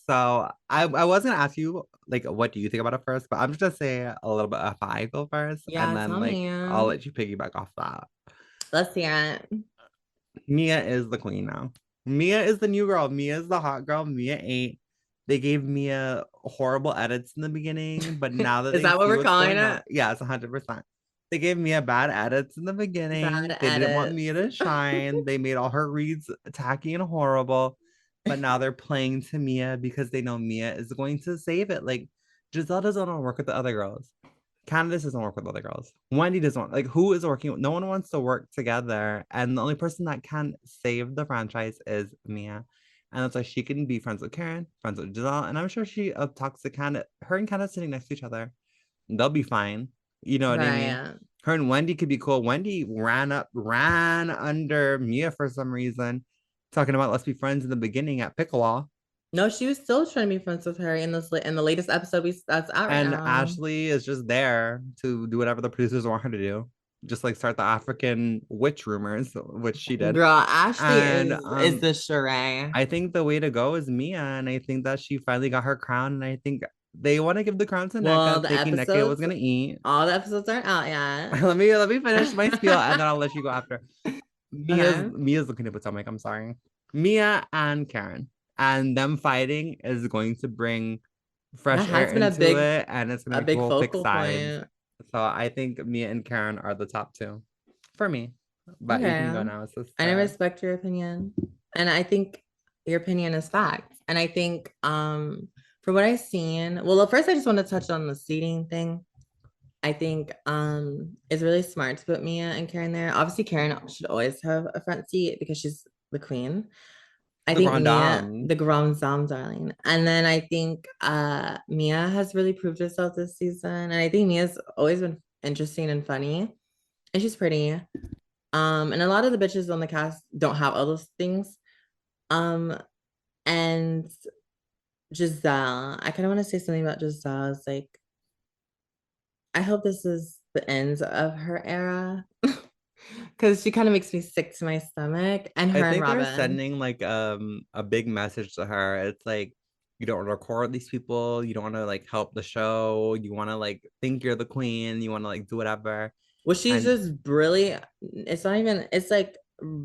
So I was gonna ask you like what do you think about it first, but I'm just gonna say a little bit of how I feel first, and Yeah, then tell like me. I'll let you piggyback off that. Let's see it. Mia is the queen now. Mia is the new girl. Mia is the hot girl. Mia ate. They gave Mia horrible edits in the beginning, but now that Is they that what see we're what's calling going on, it? yeah, it's 100%. They gave Mia bad edits in the Bad beginning. They didn't want edit. Mia to shine. They made all her reads tacky and horrible. But now they're playing to Mia because they know Mia is going to save it. Like Giselle doesn't want to work with the other girls. Candace doesn't work with other girls. Wendy doesn't want, like, who is working? No one wants to work together. And the only person that can save the franchise is Mia. And that's why she can be friends with Karen, friends with Giselle. And I'm sure she talks to Candace. Her and Candace sitting next to each other. They'll be fine. You know what I mean? Right. Her and Wendy could be cool. Wendy ran under Mia for some reason, talking about let's be friends in the beginning at Pickleball. No, she was still trying to be friends with her in in the latest episode that's out right And now. Ashley is just there to do whatever the producers want her to do. Just like start the African witch rumors, which she did. Girl, Ashley And is the charade. I think the way to go is Mia. And I think that she finally got her crown. And I think They want to give the crown to Well, Nneka, the thinking Nneka was episodes, gonna eat. all the episodes aren't out yet. Let me finish my spiel and then I'll let you go after. Okay. Mia's looking at Potomac. I'm sorry. Mia and Karen, and them fighting is going to bring That fresh air has been into it, and it's gonna a make big people pick focal sides. point. So I think Mia and Karen are the top two for me. But you can Okay. go now, And I sister. respect your opinion. And I think your opinion is fact. And I think for what I've seen, well, first I just want to touch on the seating thing. I think it's really smart to put Mia and Karen there. Obviously, Karen should always have a front seat because she's the queen. I The think Grand Mia, Dame. the grand dame, darling. And then I think Mia has really proved herself this season. And I think Mia's always been interesting and funny. And she's pretty. And a lot of the bitches on the cast don't have all those things. Um, and Giselle, I kind of want to say something about Giselle. It's like, I hope this is the end of her era because she kind of makes me sick to my stomach. And I her and think they're Robin. sending like a big message to her. It's like you don't want to record these people, you don't want to like help the show, you want to like think you're the queen, you want to like do whatever. Well, she's And just really, it's not even, it's like,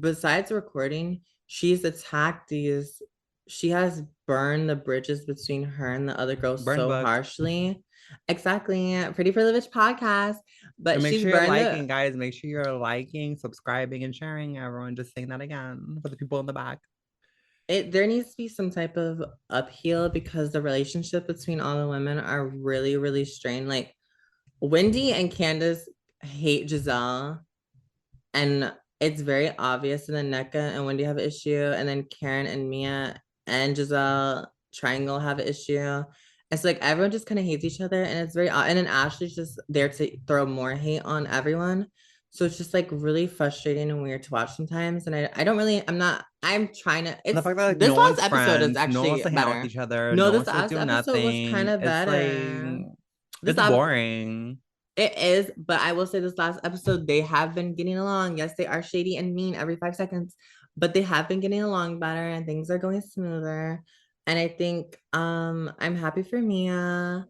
besides recording, she's attacked these, she has burned the bridges between her and the other girls burn so books. harshly. Exactly. Pretty Privileged podcast. And But make she's sure you're burned the, liking, guys. Make sure you're liking, subscribing, and sharing. Everyone, just saying that again for the people in the back. there needs to be some type of upheal because the relationship between all the women are really, really strained. Like Wendy and Candace hate Giselle, and it's very obvious. And then Nneka and Wendy have an issue, and then Karen and Mia and Giselle Triangle have an issue. It's like everyone just kind of hates each other, and it's very odd. And then Ashley's just there to throw more hate on everyone. So it's just like really frustrating and weird to watch sometimes. And I don't really, I'm trying to, And the it's fact that like this no last one's episode is friends, no one wants actually to hang out with better. each other, No, no one this wants to last do episode was kind nothing. of It's better. like This it's ep- boring. it is, but I will say this last episode, they have been getting along. Yes, they are shady and mean every 5 seconds, but they have been getting along better and things are going smoother. And I think I'm happy for Mia.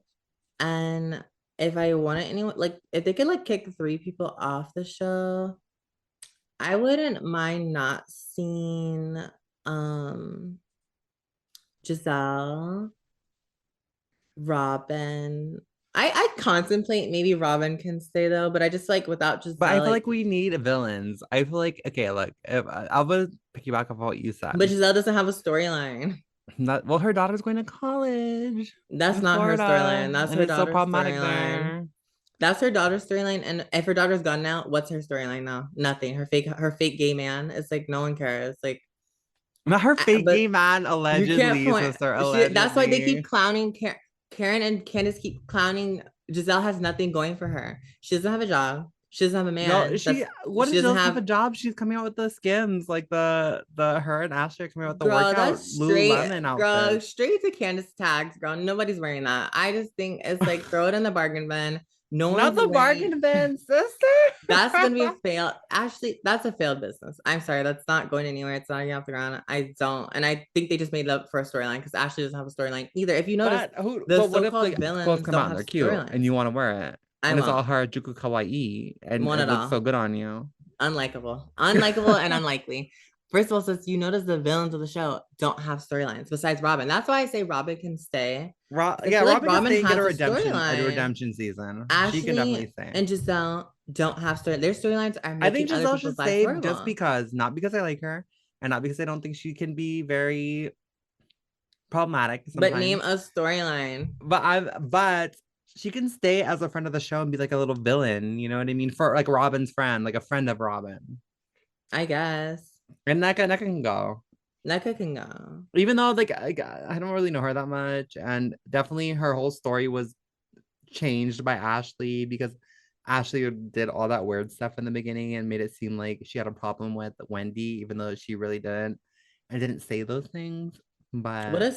And if I wanted anyone like if they could like kick 3 people off the show, I wouldn't mind not seeing um Giselle, Robin. I contemplate maybe Robin can stay though, but I just like without But I Giselle, feel like like we need villains. I feel like okay, look, if I will piggyback off what you said. but Giselle doesn't have a storyline. That well, her daughter's going to college That's in not her Florida, storyline. That's and her it's so daughter's problematic storyline. there. That's her daughter's storyline. And if her daughter's gone now, what's her storyline now? Nothing. Her fake gay man. It's like no one cares. Like, Not her fake but gay man, you can't allegedly, point. sister, That's why they keep allegedly. clowning Karen and Candace keep clowning. Giselle has nothing going for her. She doesn't have a job. She doesn't have a No, man. she what She did doesn't Jill have a have. job? She's coming out with the skims, like the her and Ashley are coming out with the Girl, workout that's straight. Lululemon Girl, outfits. straight to Candace tags. Girl, nobody's wearing that. I just think it's like throw it in the bargain bin. No Not one's the wearing. bargain bin, That's sister. gonna be a fail. Actually, that's a failed business. I'm sorry, that's not going anywhere. It's not getting off the ground. I don't, and I think they just made it up for a storyline because Ashley doesn't have a storyline either. If you notice, But who? the But what if so-called the clothes villains come don't out and have they're cute and storylines. you want to wear it I and it's all won't. Harajuku Kawaii and Won't it at looks so all. good on you? Unlikable, and unlikely. First of all, since you notice the villains of the show don't have storylines besides Robin. That's why I say Robin can stay. I Yeah, feel like Robin can Robin stay and get has a a storyline. redemption season. She can definitely Ashley stay. and Giselle don't have story. Their storylines are I think making other Giselle people's should lives stay just horrible. because, not because I like her, and not because I don't think she can be very problematic But name sometimes. a storyline. But she can stay as a friend of the show and be like a little villain, you know what I mean? For like Robin's friend, like a friend of Robin. I guess. And that can go. Nneka can go. Even though like I don't really know her that much, and definitely her whole story was changed by Ashley because Ashley did all that weird stuff in the beginning and made it seem like she had a problem with Wendy, even though she really didn't and didn't say those things. But what a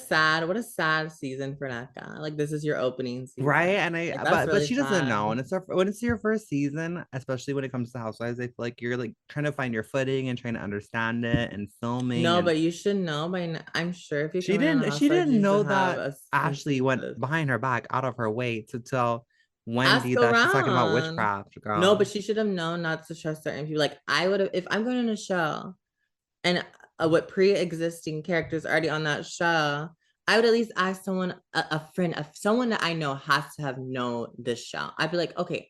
sad season for Naka. Like this is your opening right, season. and I Like that's but really she doesn't know, sad. and when it's your first season, especially when it comes to Housewives, I feel like you're like trying to find your footing and trying to understand it and filming, No, and but you should know by now. I'm sure if you she come in on the Housewives, didn't you should know have that a Ashley went consistency. behind her back out of her way to tell Wendy Ask that she's talking about around. witchcraft, No, but girl. she should have known not to trust certain people. Like I would have, if I'm going on a show and with pre-existing characters already on that show, I would at least ask someone, a friend, someone that I know has to have known this show. I'd be like, okay,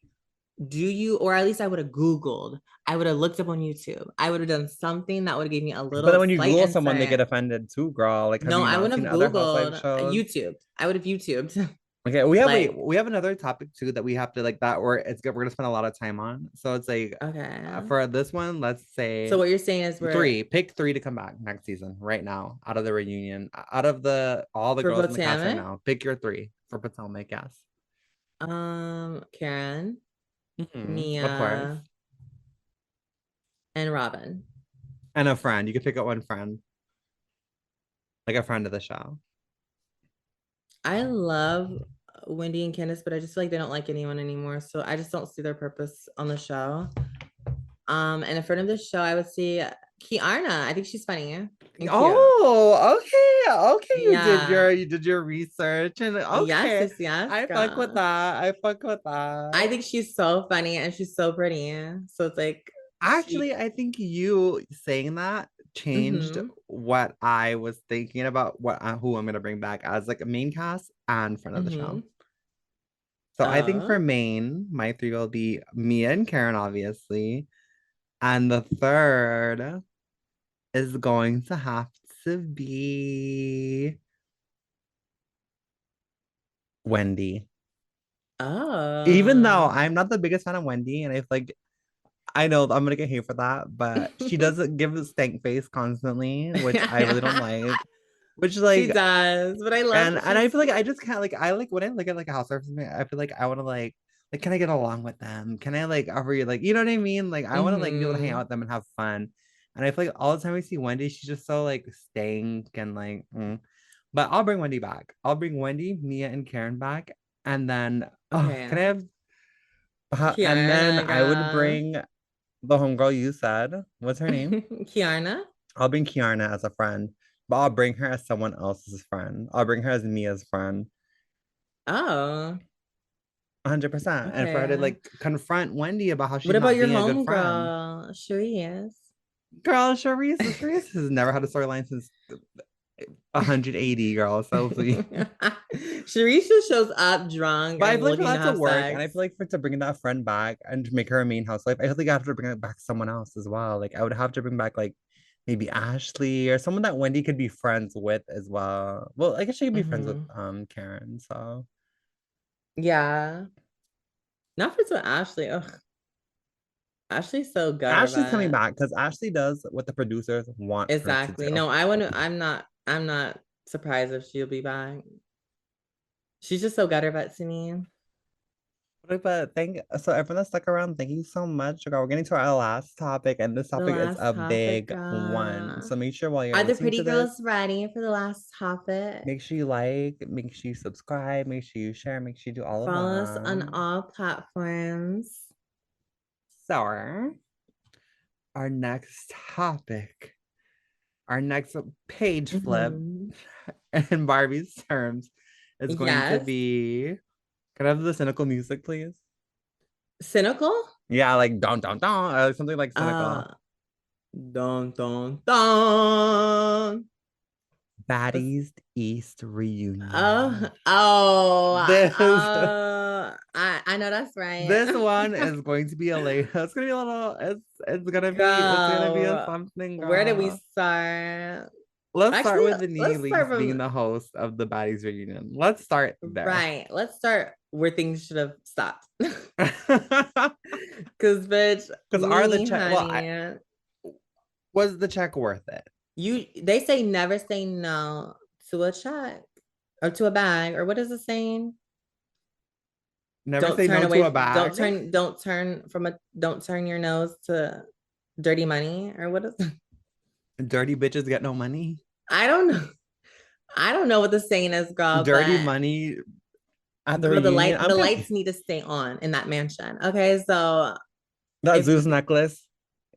do you, or at least I would have Googled, I would have looked up on YouTube. I would have done something that would have given me a But then little when you slight Google someone, they get insight. offended too, girl. Like, have No, you I not wouldn't seen have other Housewives Googled, shows? YouTubed. I would have YouTubed. Okay, Like, we have another topic too that we have to like that where it's good. We're gonna spend a lot of time on. So it's like okay. for this one, let's So say what you're saying is we're three. Pick three to come back next season right now out of the reunion, out of the all the for girls in the cast right Potomac, now. Pick your three for Potomac, yes. Karen, Of course, Mia, and Robin. and a friend. You could pick up one friend, like a friend of the show. I love Wendy and Candace, but I just feel like they don't like anyone anymore. So I just don't see their purpose on the show. And in front of the show, I would see Kiarna. I think she's funny and cute. Oh, okay. Yeah. You did your research, and Yes, okay, yes, yes, I fuck with girl. that. I fuck with I that. think she's so funny and she's so pretty. So it's like she Actually, I think you saying that changed mm-hmm. what I was thinking about what who I'm gonna bring back as like a main cast and front of the show. Mm-hmm. So I think for Oh. main, my three will be Mia and Karen, obviously, and the third is going to have to be Wendy. Even though Oh. I'm not the biggest fan of Wendy, and I feel like I know I'm gonna get hate for that, but she doesn't give a stank face constantly, which I really don't like. Which She like does, but I love and I she's feel like I just can't like I like when I look at like a housewife or something, I feel like I want to like can I get along with them? Can I like offer you like you know what I mean? Like I want to like be able to hang out mm-hmm. with them and have fun. And I feel like all the time we see Wendy, she's just so like stank and like but I'll bring Wendy back. I'll bring Wendy, Mia, and Karen back. And then oh can I Okay. have and then Kiarna, I would girl. bring the homegirl you said. What's her name? Kiarna. I'll bring Kiarna as a friend, but I'll bring her as someone else's friend. I'll bring her as Mia's friend. Oh, 100%. And for her to okay. like confront Wendy about how What she's about not your being a good friend. homegirl? Sharice. Girl, Charisse has never had a storyline since 180, girl. So please. Sharice just shows up drunk But I and feel like for looking to that to have work, and I sex. feel like for to bring that friend back and to make her a main housewife, I feel like I have to bring back someone else as well. Like I would have to bring back like maybe Ashley or someone that Wendy could be friends with as well. Well, I guess she could be friends with Hmm. Karen. So Yeah. Not for to Ashley. Ugh. Ashley's so gutter, Ashley's coming but back because Ashley does what the producers want her to exactly. do. No, I want to. I'm not surprised if she'll be back. She's just so gutter, but to me, But thank so everyone that stuck around, thank you so much. Girl, we're getting to our last topic, and this the topic is last a topic. big one. So make sure while you're Are the listening pretty to this, girls ready for the last topic? make sure you like, make sure you subscribe, make sure you share, make sure you do all of Follow us on that. all platforms. So our next topic, our next page flip Mhm. in Barbie's terms is going to Yes. be. Can I have the cynical music, please? Cynical? Yeah, like don, or something like cynical. Uh, dun dun dun. What's Baddies East oh reunion. oh This I know that's right. this one is going to be a late. It's gonna be a little. It's gonna be a Girl, something, where did we girl. start? Let's start Actually, with the let's start Neelys being from the host of the Baddies reunion. Let's start there. right. Let's start where things should have stopped. Because Cause bitch, are the Nene, check? Well, honey, was the check worth it? they say never say no to a check or to a bag, or what is the saying? Never Don't say turn no to away, a bag. don't turn your nose to dirty money, or what is Dirty bitches get no money. I don't know. I don't know what the saying is, girl, Dirty but money at the girl, reunion. I'm the kind of lights need to stay on in that mansion. Okay, so that if Zeus necklace.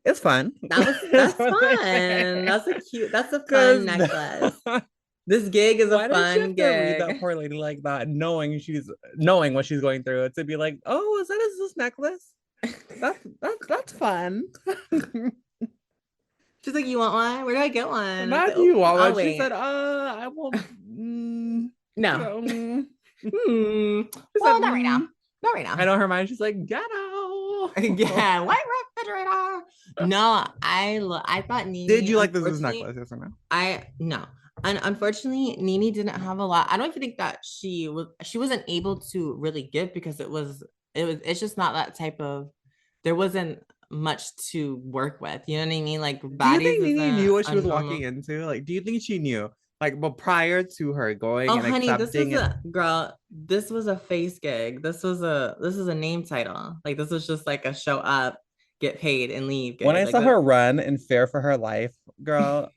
It's fun. That's that's what they fun. say. That's a fun Because necklace. This gig is a why did she fun have to read that gig. poor lady like that, knowing what she's going through, to be like, oh, is that a Zeus necklace? That's fun. She's like, you want one? Where do I get one? I said, Not oh, you, Wawa. I'll She wait. said, I won't. No. Um, Hmm. she said, Well, not right now. Not right I now. know her mind. She's like, ghetto. Yeah, white refrigerator. No, I thought Did Nini, you like the Zeus unfortunately, necklace? Yes or no? I no. And unfortunately, Nini didn't have a lot. I don't even think that she wasn't able to really give because it's just not that type of there wasn't much to work with. You know what I mean? Like Do you Baddies think isn't Nini knew what she a was walking normal. into? Like, do you think she knew? Like, but prior to her going Oh and honey, accepting and this was a face gig. This was a name title. Like this was just like a show up, get paid and leave when gig. I Like saw her run and fear for her life, girl,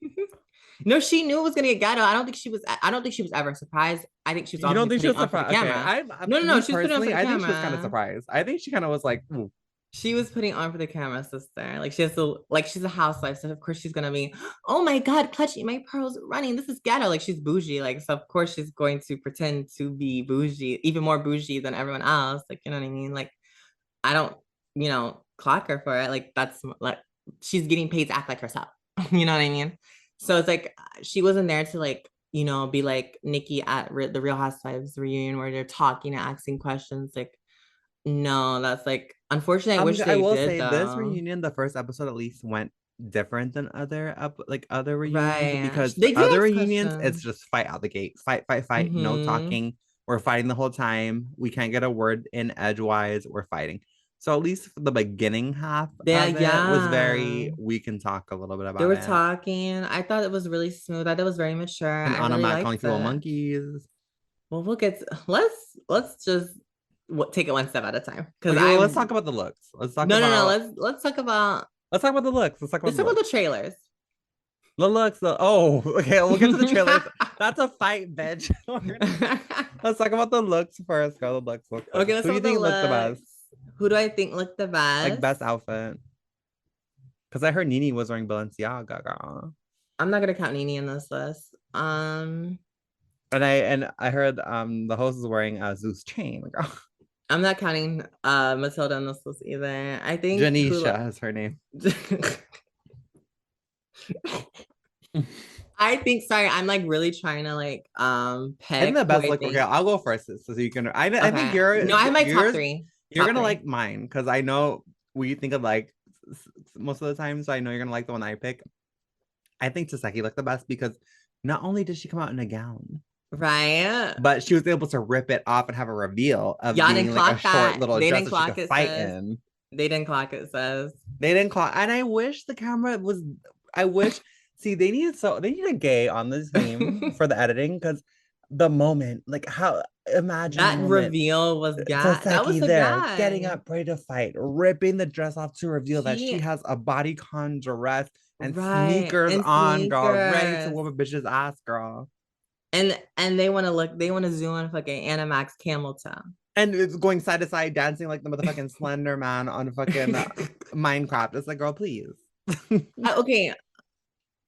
no, she knew it was gonna get ghetto. I don't think she was ever surprised. I think she was you don't obviously think she putting was on for the surprised? Okay, camera. No, me she was putting on for personally, the I think she was kind of camera. surprised. I think she kind of was like, ooh. She was putting on for the camera, sister. Like she has to, like she's a housewife, so of course she's gonna be, oh my god, clutching my pearls, running. This is ghetto. Like she's bougie, like so of course she's going to pretend to be bougie, even more bougie than everyone else. Like you know what I mean? Like I don't, clock her for it. Like that's like she's getting paid to act like herself. You know what I mean? So it's like she wasn't there to like be like Nikki at the Real Housewives reunion where they're talking and asking questions. Like no, that's like unfortunately. I wish I they will did say this though. reunion, the first episode at least went different than other reunions, Right. because They do other ask reunions it's questions. just fight out the gate, fight, no Mm-hmm. talking. We're fighting the whole time. We can't get a word in edgewise. We're fighting. So at least for the beginning half of it was Yeah. very, we can talk a little bit They about were it. talking. I thought it was really smooth. I thought it was very mature. And I Anna really Matt liked calling people it. monkeys. Well, let's just take it one step at a time because Okay, well, let's I'm talk about the looks. no. Let's talk about the looks. Let's talk about Let's the talk about looks. the trailers. The looks. Oh, okay. We'll get to the trailers. That's a fight, bitch. Let's talk about the looks first, girl. The looks. Okay, Who let's do talk you about the think looked the best? looks. Who do I think looked the Like best? best outfit? Because I heard Nini was wearing Balenciaga, girl. I'm not gonna count Nene in this list. And I heard the host is wearing a Zeus chain, girl. I'm not counting Matilda in this list either. I think who Janisha is her name. I think sorry, I'm like really trying to like I think pick the who best I look. Okay, think. I'll go first so you can. I think Okay. No, I have my top three. you're Top gonna three. like mine because I know we think of like most of the time, so I know you're gonna like the one I pick. I think Taseki looked the best because not only did she come out in a gown, Right. but she was able to rip it off and have a reveal of Y'all didn't being like a clock short that. little They dress didn't that she clock could it, fight says. in. They didn't clock it, says. They didn't clock, and I wish the camera was. I wish. See, they need a gay on this team for the editing because the moment, like how imagine the That moment reveal was guy. That was Taseki a there getting guy. up ready to fight, ripping the dress off to reveal that she He has a bodycon dress and right. sneakers And on, girl, ready to sneakers. whoop a bitch's ass, girl. And they want to zoom on fucking Animax camel toe. And it's going side to side, dancing like the motherfucking Slender Man on fucking Minecraft. It's like, girl, please. Okay,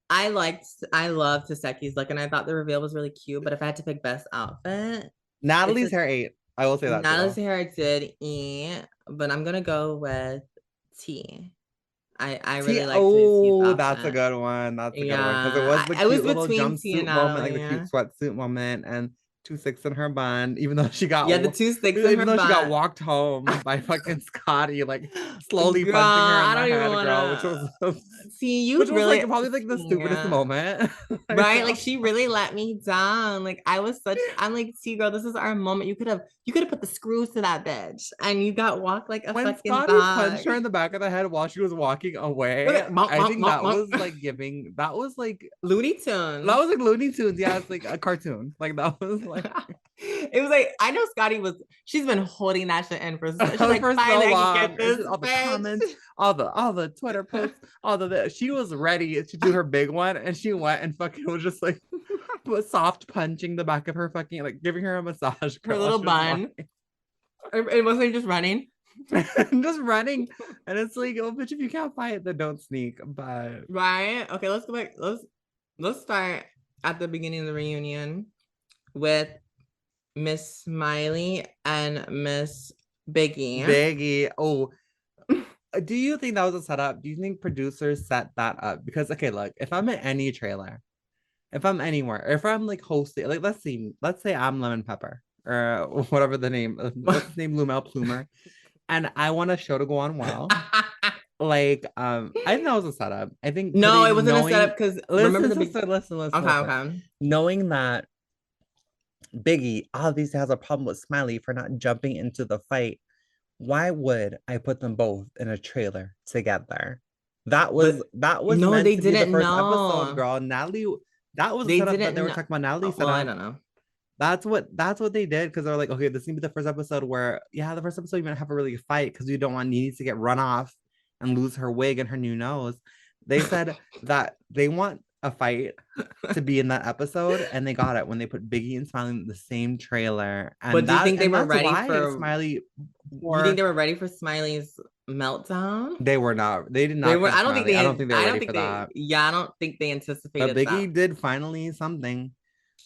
I love Taseki's look, and I thought the reveal was really cute. But if I had to pick best outfit, it's Natalie's a hair ate. I will say that too, Natalie's though. hair did eat, but I'm gonna go with T. I T. really liked T's Oh, that's a outfit. good one. That's a good one because it was Yeah, the I was cute little between T and jumpsuit moment, like the Natalie. cute sweatsuit moment, and 2 6 in her bun. Even though Yeah, the two sticks in her she got butt. walked home by fucking Scotty, like slowly Girl, punching her in I the don't even head, girl, wanna see you like really probably like the stupidest yeah. moment. I Right? Like know. she really let me down. Like I'm like, see, girl, this is our moment. You could have put the screws to that bitch and you got walked like a When fucking Scotty punched dog. her in the back of the head while she was walking away, Bonk, I bonk, think bonk, bonk. that was like Looney that Tunes. was like Looney Tunes. Yeah, it's like a cartoon. Like that was like It was like I know she's been holding that shit in for she's like for so finally I can long. get this All the bitch. comments, all the Twitter posts, she was ready to do her big one, and she went and fucking was just like was soft punching the back of her fucking, like giving her a massage her while little she was bun. walking. It wasn't just running. Just running. And it's like, oh, bitch, if you can't fight, then don't sneak. But Right. Okay, let's go back. Let's start at the beginning of the reunion with Miss Smiley and Miss Biggie. Biggie, oh, do you think that was a setup? Do you think producers set that up? Because okay, look, if I'm in any trailer, if I'm anywhere, if I'm like hosting, like let's say I'm Lemon Pepper or whatever the name, what's his name, Lumel Plumer, and I want a show to go on well. Like, I think that was a setup. I think No, it putting wasn't a knowing, setup because remember listen, the big. sister, Okay, listen, okay. knowing that Biggie obviously has a problem with Smiley for not jumping into the fight. Why would I put them both in a trailer together? But that was no, meant they to be the didn't first episode, know. girl. Natalie, that was a They setup that they didn't were know. talking about. Natalie set Well, I up. don't know. That's what they did because they're like, okay, this is gonna be the first episode where, yeah, the first episode you're gonna have a really fight because you don't want Nene to get run off and lose her wig and her new nose. They said that they want a fight to be in that episode, and they got it when they put Biggie and Smiley in the same trailer, But do you think they and were that's ready why for? Smiley You think wore. they were ready for Smiley's meltdown? They were not. They did They not were. cut I don't think Smiley. I don't they. think they were I don't ready think for they. that. Yeah, I don't think they But anticipated that. Biggie did finally something.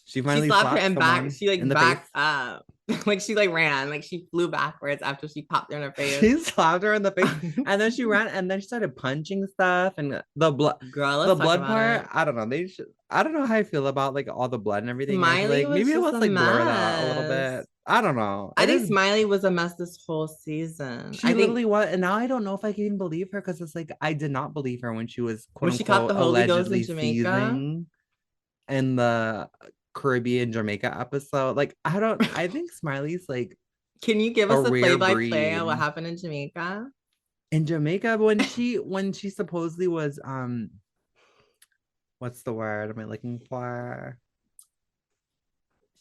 She She finally slapped her slapped and back. someone She in like the face. backed up, like she like ran, like she flew backwards after she popped her in her face. She slapped her in the face, and then she ran, and then she started punching stuff, and the blood, Girl, the let's talk blood about part. it. I don't know. They should. I don't know how I feel about like all the blood and everything. I feel Smiley like was maybe it just was a like blur that a little mess. bit. I don't know. I It think is. Smiley was a mess this whole season. She I think literally was, and now I don't know if I can even believe her because it's like I did not believe her when she was quote when she caught unquote the Holy Ghost in allegedly Jamaica. seizing in the Caribbean Jamaica episode. Like I don't. I think Smiley's like Can you give a us a play rare by play of what breed happened in Jamaica? in Jamaica when she supposedly was what's the word am I looking for?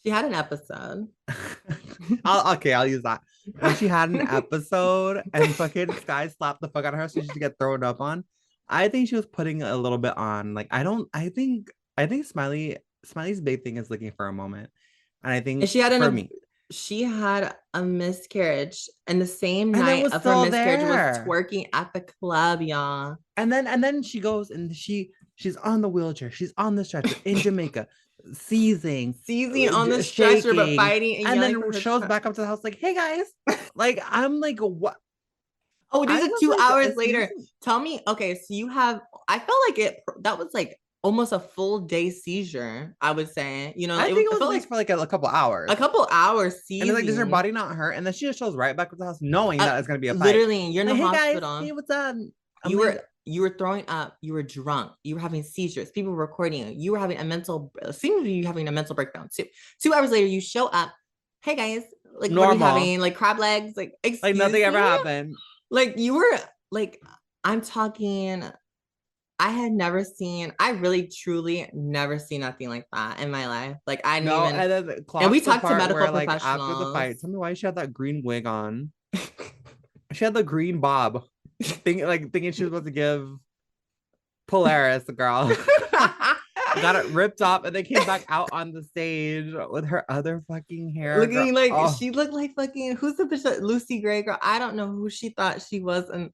She had an episode. I'll use that. When she had an episode and fucking Sky slapped the fuck out of her so she should get thrown up on. I think she was putting a little bit on. Like I think Smiley's big thing is looking for a moment. And I And think for me, she had a miscarriage, and the same and then night was of her still miscarriage was there. twerking at the club, y'all. And then she goes and she's on the wheelchair. She's on the stretcher in Jamaica, seizing, Seizing on the stretcher, but shaking, fighting and and yelling for then her shows child. back up to the house like, "Hey guys!" Like I'm like, what? Oh, this I is was two like, hours excuse later. me. Tell me, okay, so you have, I felt like that was like almost a full day seizure, I would say. I think it It was at felt least like for like a couple hours. a couple hours And it's like, does her seizing. body not hurt? And then she just shows right back to the house, knowing that it's gonna be a fight. Literally, you're in the Like, hey guys, hospital. hey, what's up? I'm You like, were you were throwing up, you were drunk, you were having seizures, people were recording you, you were having a mental seems to be you having a mental breakdown too. 2 hours later, you show up, hey guys, like what are we normal, having? Like crab legs, like like excuse nothing ever me? happened. Like you were like, I'm talking, I really truly never seen nothing like that in my life. Like I didn't No, even, and then and we clocks the talked to part medical where like after the professionals. fight, tell me why she had that green wig on. She had the green bob, thinking she was supposed to give Polaris the girl. Got it ripped off, and they came back out on the stage with her other fucking hair, girl. Looking like Oh she looked like fucking who's the bitch that Lucy Gray girl? I don't know who she thought she was, and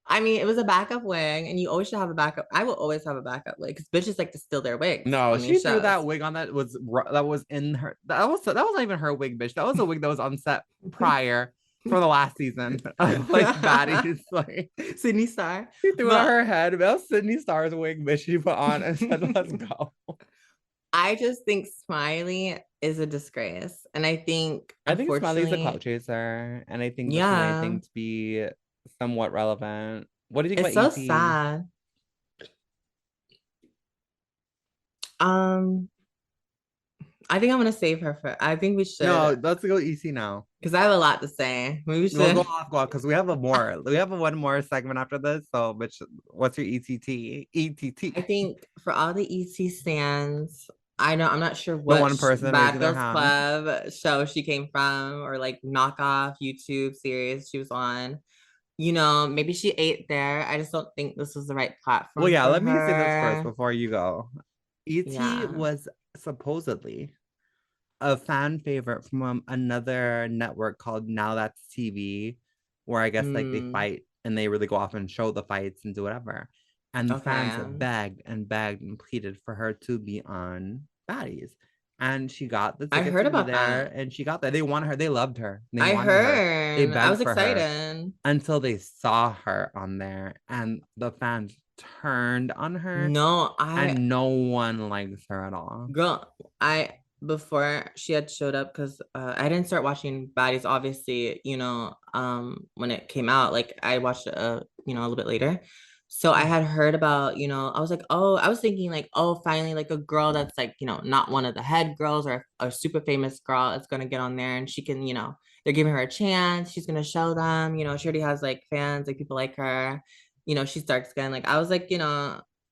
I mean it was a backup wig, and you always should have a backup. I will always have a backup wig because bitches like to steal their wigs no, on these she threw shows. that wig on that was in her. That was not even her wig, bitch. That was a wig that was on set prior from the last season of like Baddies. Like Sydney Star, she threw it on but her head. That was Sydney Star's wig, bitch. She put on and said, "Let's go." I just think Smiley is a disgrace, and I think I think Smiley's a clout unfortunately, chaser, and I think that's another yeah, thing to be somewhat relevant. What do you think it's about so ET? sad. Um, I think I'm gonna save her for. I think we No, should let's go EC now. because I have a lot to say. Maybe we We'll should. go off because we have a more. We have a one more segment after this. So, bitch, what's your ETT? I ETT. think for all the ET stands, I know I'm not sure The what one person Bad raising their Girls hand. Club show she came from or like knockoff YouTube series she was on. Maybe she ate there. I just don't think this was the right Well, platform yeah, for let me say this first her. before you go. ET Yeah. was supposedly a fan favorite from another network called Now That's TV, where I guess like they Mm, fight and they really go off and show the fights and do whatever. And fans okay. begged and pleaded for her to be on Baddies. And she got the I ticket heard to be about there that. and she got there. They wanted her, they loved her, they I wanted her, they heard. I begged was for her excited. until they saw her on there and the fans turned on her No, I and no one likes her at all. girl, I before she had showed up because I didn't start watching Baddies obviously, when it came out. Like I watched it a little bit later. So I had heard about, I was like, oh, I was thinking like, oh, finally like a girl that's like, not one of the head girls or a super famous girl is gonna get on there and she can, they're giving her a chance. She's gonna show them, she already has like fans, like people like her, she's dark skinned. Like I was like,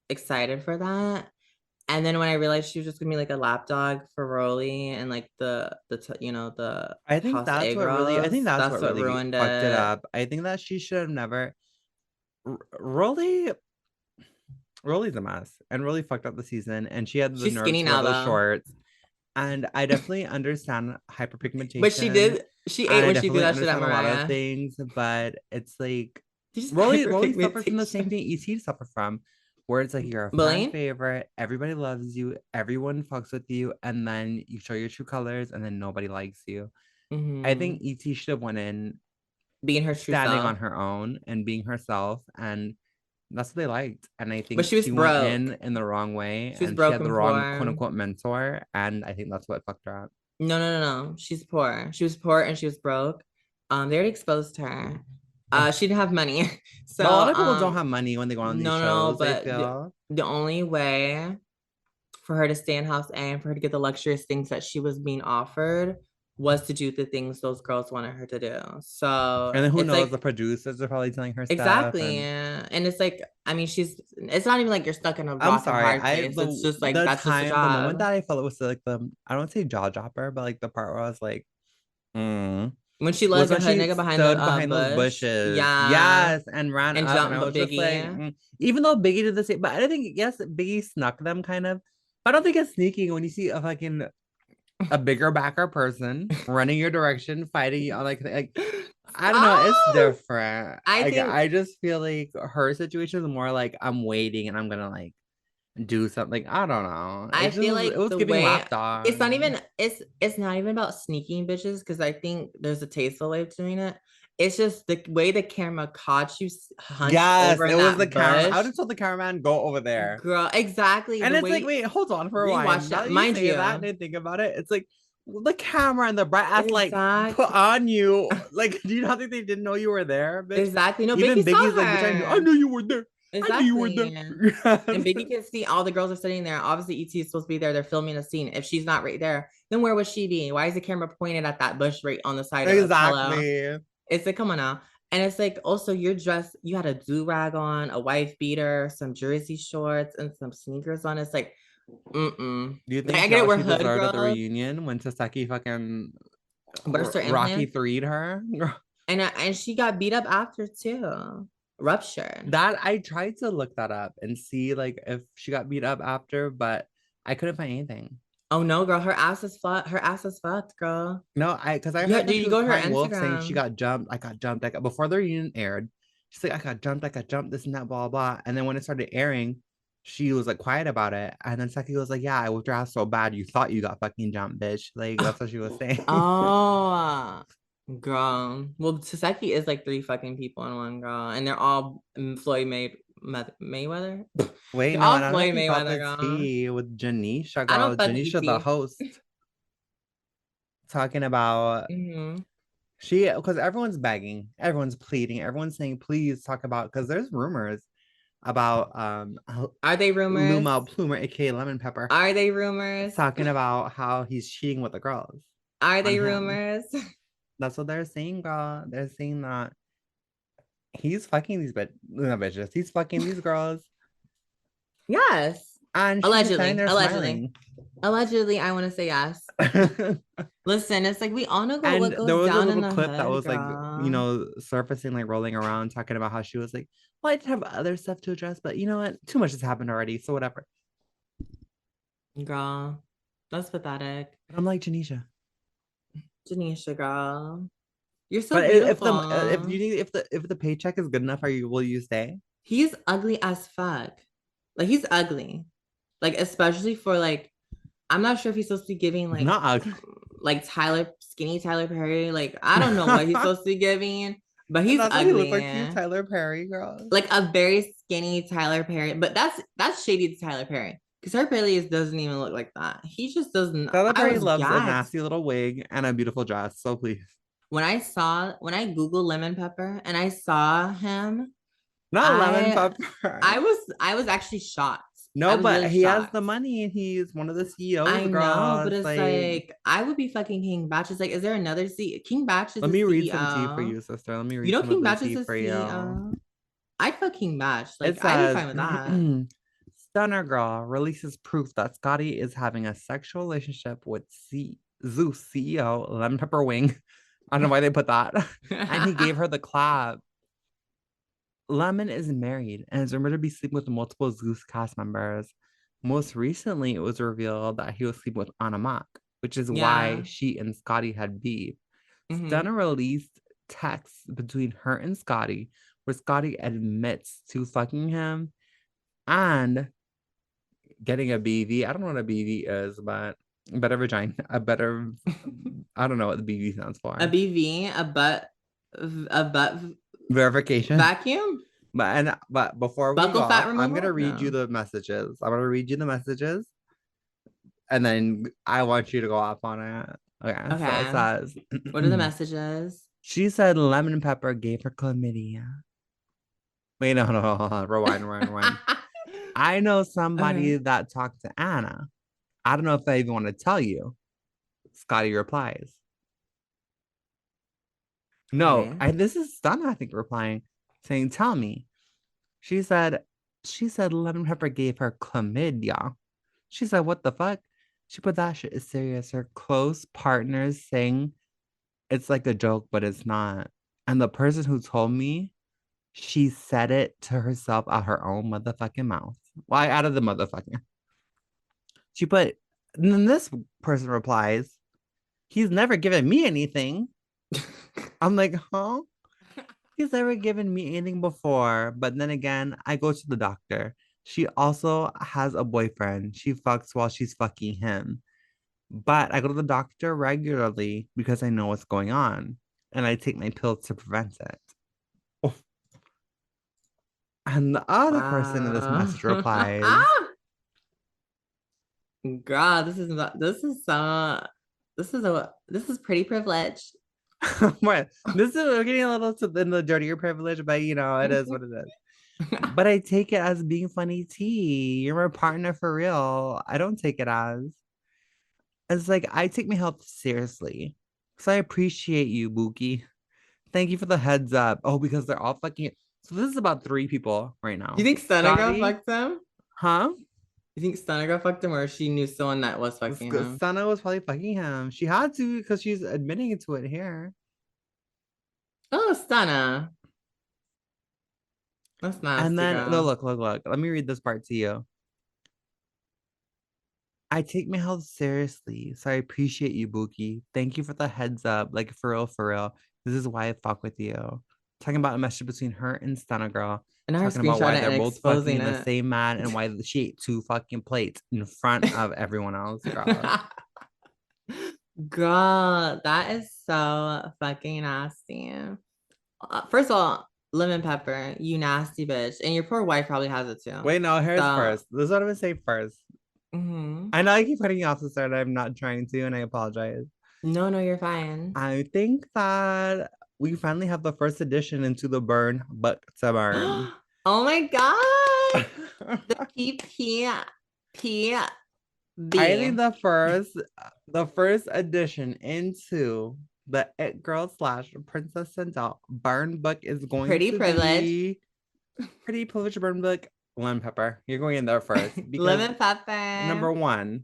excited for that. And then when I realized she was just gonna be like a lapdog for Rolly and like the House A I think girls, that's what that's what really ruined fucked it it. up. I think that she should have never. Rolly, Rolly's a mess and really fucked up the season. And she had the She's nerve skinny to wear now those though, shorts. And I definitely understand but she hyperpigmentation, did. She and ate I when she threw definitely that shit at understand a lot of Mariah. things, but it's like She's Rolly suffered from the same hyperpigmentation. thing ET suffered from, where it's like you're a fan Blaine. favorite, everybody loves you, everyone fucks with you, and then you show your true colors, and then nobody likes you. I think Mm-hmm. ET should have went in Being her true standing on self, her own and being herself, and that's what they liked. And I but think she was she went broke. in the wrong way, She was and she had the broken wrong quote poor. unquote mentor, and I think that's what fucked her up. No, no, no, no. She's poor. She was poor and she was broke. They already exposed her. Ugh. She didn't have money. But a So, lot of people don't have money when they go on these no, no, no. shows, I But feel. the only way for her to stay in House A and for her to get the luxurious things that she was being offered was to do the things those girls wanted her to do. So And then who it's knows, the like producers are probably telling her stuff. exactly. And And it's like, I mean, it's not even like you're stuck in a I'm rock and sorry, hard place. It's just like that's just a the moment job. that I felt it was like I don't say jaw dropper, but like the part where I was like, mm, When she was let the when hood she nigga behind the stood behind those bush, bushes. yeah, Yes, and ran and up. And jump I was just like, Biggie. even though Biggie did the same, but I don't think, yes, Biggie snuck them kind of. But I don't think it's sneaking when you see a bigger backer person running your direction, fighting you. Like I don't know, it's Stop. different. I think I just feel like her situation is more like I'm waiting and I'm gonna like do something. I don't know. I feel It like was the giving way lapdog. it's not even about sneaking bitches because I think there's a tasteful way of doing it. It's just the way the camera caught you hunched Yes, over it in was the that camera. I would bush. have told the cameraman go over there. Girl, exactly And the it's like, way wait, hold on for a while. rewatch Now that. that you Mind say that and you, I think about it, it's like the camera and the bright ass like put exactly. on you. Like, do you not think they didn't know you were there, bitch? Exactly. No, Even Biggie saw Biggie's like, bitch, I her. knew you were there. I knew you were there. Exactly. And Biggie can see all the girls are sitting there. Obviously, ET is supposed to be there. They're filming a scene. If she's not right there, then where would she be? Why is the camera pointed at that bush right on the side of us? Hello. Exactly. It's like, come on now. And it's like, also, you're dressed, you had a do rag on, a wife beater, some jersey shorts, and some sneakers on. It's like, mm-mm. Do you Like, think I get it, we're she hood deserved at the girls, reunion when Sasaki fucking burst her Rocky implants. threed her? And she got beat up after too. Ruptured. That I tried to look that up and see like if she got beat up after, but I couldn't find anything. Oh no, girl, her ass is flat. Her ass is fucked, girl. No, because I Yeah, heard did that she you was go to her crying wolf saying she Instagram? got jumped. I got jumped. Before the reunion aired, she's like, I got jumped, this and that, blah, blah. And then when it started airing, she was like quiet about it. And then Saki was like, yeah, I whipped your ass so bad you thought you got fucking jumped, bitch. Like that's what she was saying. Oh, girl. Well, Saseki is like three fucking people in one, girl, and they're all Mayweather. Wait, They're no, all and I don't know Floyd if you caught Mayweather, the girl. tea with Janisha, I girl. don't fuck Janisha, the ET. host, talking about Hmm. she, because everyone's begging, everyone's pleading, everyone's saying, please talk about, because there's rumors about Are they rumors? Luma Plumer, aka Lemon Pepper, Are they rumors? talking about how he's cheating with the girls Are on they him. rumors? That's what they're saying, girl. They're saying that he's fucking these no, bitches. He's fucking these girls, Yes. and she's just standing Allegedly. there Allegedly. smiling. Allegedly, I want to say yes. Listen, it's like we all know And what there goes was a down in little the clip that hood, was like, girl. surfacing, like rolling around, talking about how she was like, well, I did have other stuff to address, but you know what? Too much has happened already, so whatever. Girl. That's pathetic. But I'm like, Janisha. Janisha, girl. You're so But if beautiful. you need if the paycheck is good enough, will you stay? He's ugly as fuck. Like he's ugly. Like especially for like I'm not sure if he's supposed to be giving Not ugly. like Tyler skinny Tyler Perry. Like I don't know what he's supposed to be giving, but he's That's what he looks like to you, ugly. Tyler Perry, girl. Like a very skinny Tyler Perry. But that's shady to Tyler Perry. Because Tyler Perry doesn't even look like that. He just doesn't. Tyler I Perry was loves a gagged nasty little wig and a beautiful dress. So please. when I Googled lemon pepper and I saw him, Not lemon I pepper. I was actually shocked. I No, was but really he has the shocked. money and he's one of the CEOs, I know, girl. but It's it's like, like I would be fucking King Batch. It's like, is there another C? King Batch is let the me read some tea for CEO. you, sister. Let me You read know, some of King the Batch is tea the for you. CEO. I'd fuck King Batch. It Like, I'd be says, fine with that. Stunner Girl releases proof that Scotty is having a sexual relationship with Zeus CEO Lemon Pepper Wing. I don't know why they put that. And he gave her the clap. Lemon is married and is rumored to be sleeping with multiple Zeus cast members. Most recently, it was revealed that he was sleeping with Anna Mock, which is why Yeah. she and Scotty had beef. Hmm. Stunner released texts between her and Scotty, where Scotty admits to fucking him and getting a BV. I don't know what a BV is, but a better vagina, a better, I don't know what the BV stands A for. BV, a butt Verification. vacuum, But before we go buckle fat off, I'm gonna removal. read you No. the messages. I'm gonna read you the messages, and then I want you to go off on it. Okay, so it Okay. says, What are the messages? she said lemon pepper gave her chlamydia. Wait, no, hold on. Rewind, rewind, rewind. I know Okay. somebody that talked to Anna. I don't know if I even want to tell you. Scotty replies, no, Okay. this is Stunna, I think, replying, saying, tell me. She said, she said lemon pepper gave her chlamydia. She said, what the fuck? She put that shit is serious. Her close partners saying it's like a joke, but it's not. And the person who told me, she said it to herself out her own motherfucking mouth. Well, I added the motherfucking. She put, and then this person replies, he's never given me anything. I'm like, huh? He's never given me anything before. But then again, I go to the doctor. She also has a boyfriend. She fucks while she's fucking him. But I go to the doctor regularly because I know what's going on. And I take my pills to prevent it. Oh. And the other person in this Wow. message replies, Girl, this is pretty privileged. what? This is we're getting a little to in the dirtier privilege, but it is what it is. But I take it as being funny tea. You're my partner for real. I don't take it as. It's like I take my health seriously. So I appreciate you, Buki. Thank you for the heads up. Oh, because they're all fucking. So this is about three people right You now. think Stunna Girl Scotty, fucked him? huh? You think Stunna Girl fucked him, or she knew someone that was fucking him? Sana was probably fucking him. She had to because she's admitting to it here. Oh, Stunna. That's And nasty, then no, girl. look. Let me read this part to you. I take my health seriously, so I appreciate you, Buki. Thank you for the heads up. Like for real, for real. This is why I fuck with you. Talking about a message between her and Stunna Girl. And her Talking about screenshot why it they're and both fucking exposing in the it. same man and why she ate two fucking plates in front of everyone else, girl. Girl, that is so fucking nasty. First of all, lemon pepper, you nasty bitch. And your poor wife probably has it too. Wait, no, here's So, first. This is what I'm gonna say first. mhm. I know I keep cutting you off to start. I'm not trying to, and I apologize. No, no, you're fine. I think that we finally have the first edition into the burn but to burn. Oh my God. The PPPB. I think the first edition into the It Girl slash Princess Centaur burn book is going Pretty to privilege. be Pretty Privileged Burn Book. Lemon Pepper, you're going in there first because Lemon pepper. number one,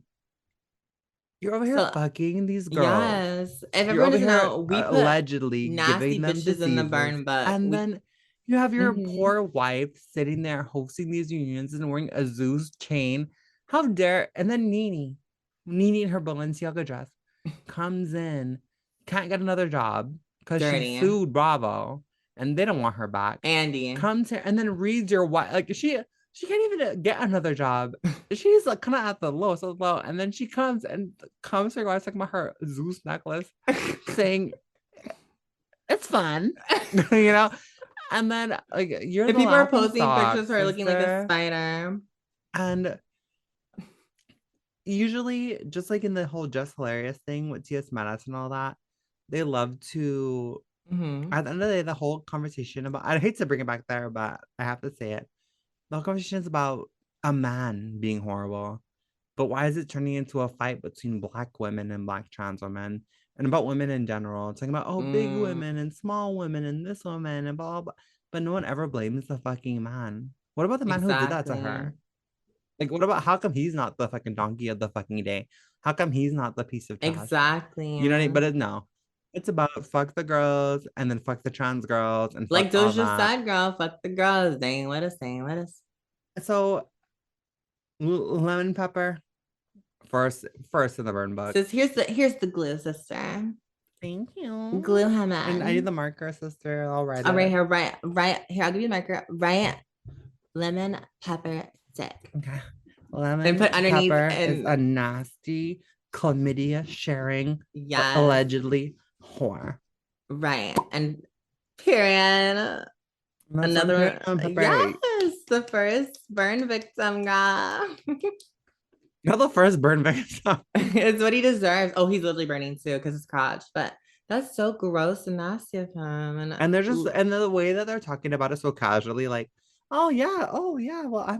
you're over here So, fucking these girls. yes. If You're everyone over doesn't here know, we put allegedly nasty giving them bitches in the diseases, burn, but and we. then you have your Mhm. poor wife sitting there hosting these unions and wearing a Zeus chain. How dare? And then Nene. needing her Balenciaga dress, comes in, can't get another job because she Dirty. sued Bravo and they don't want her back. Andy. Comes here and then reads your wife. Like she can't even get another job. She's like kind of at the lowest of low. And then she comes to her wife talking about her Zeus necklace, saying it's fun, you know. And then like you're And the people are laughing posting stock, pictures of her looking like a sister. spider. And usually, just like in the whole Just Hilarious thing with T.S. Madison and all that, they love to, Mm-hmm. at the end of the day, the whole conversation about, I hate to bring it back there, but I have to say it. The whole conversation is about a man being horrible. But why is it turning into a fight between Black women and Black trans women and about women in general? Talking about, oh, big Mm, women and small women and this woman and blah, blah, blah. But no one ever blames the fucking man. What about the man who did that to exactly. her? Like, what about how come he's not the fucking donkey of the fucking day? How come he's not the piece of trash? Exactly. You know what I mean? But no, it's about fuck the girls and then fuck the trans girls and fuck Like all Doja that. said, girl, fuck the girls. They ain't let us, they ain't let us. So lemon pepper first in the burn book. Says here's the glue, sister. Thank Glue you. him And I need the in. marker, sister. I'll write Right it. here, right here. I'll give you the marker. Right, lemon pepper stick. Okay. Then Lemon put underneath pepper is and a nasty chlamydia sharing yes, allegedly whore. right. And period. That's some Another lemon one. pepper. Yes, the first burn victim, girl. You're the first burn victim. It's what he deserves. Oh, he's literally burning too because his crotch. But that's so gross and nasty of him. And And they're just and the way that they're talking about it so casually, like, oh yeah, well,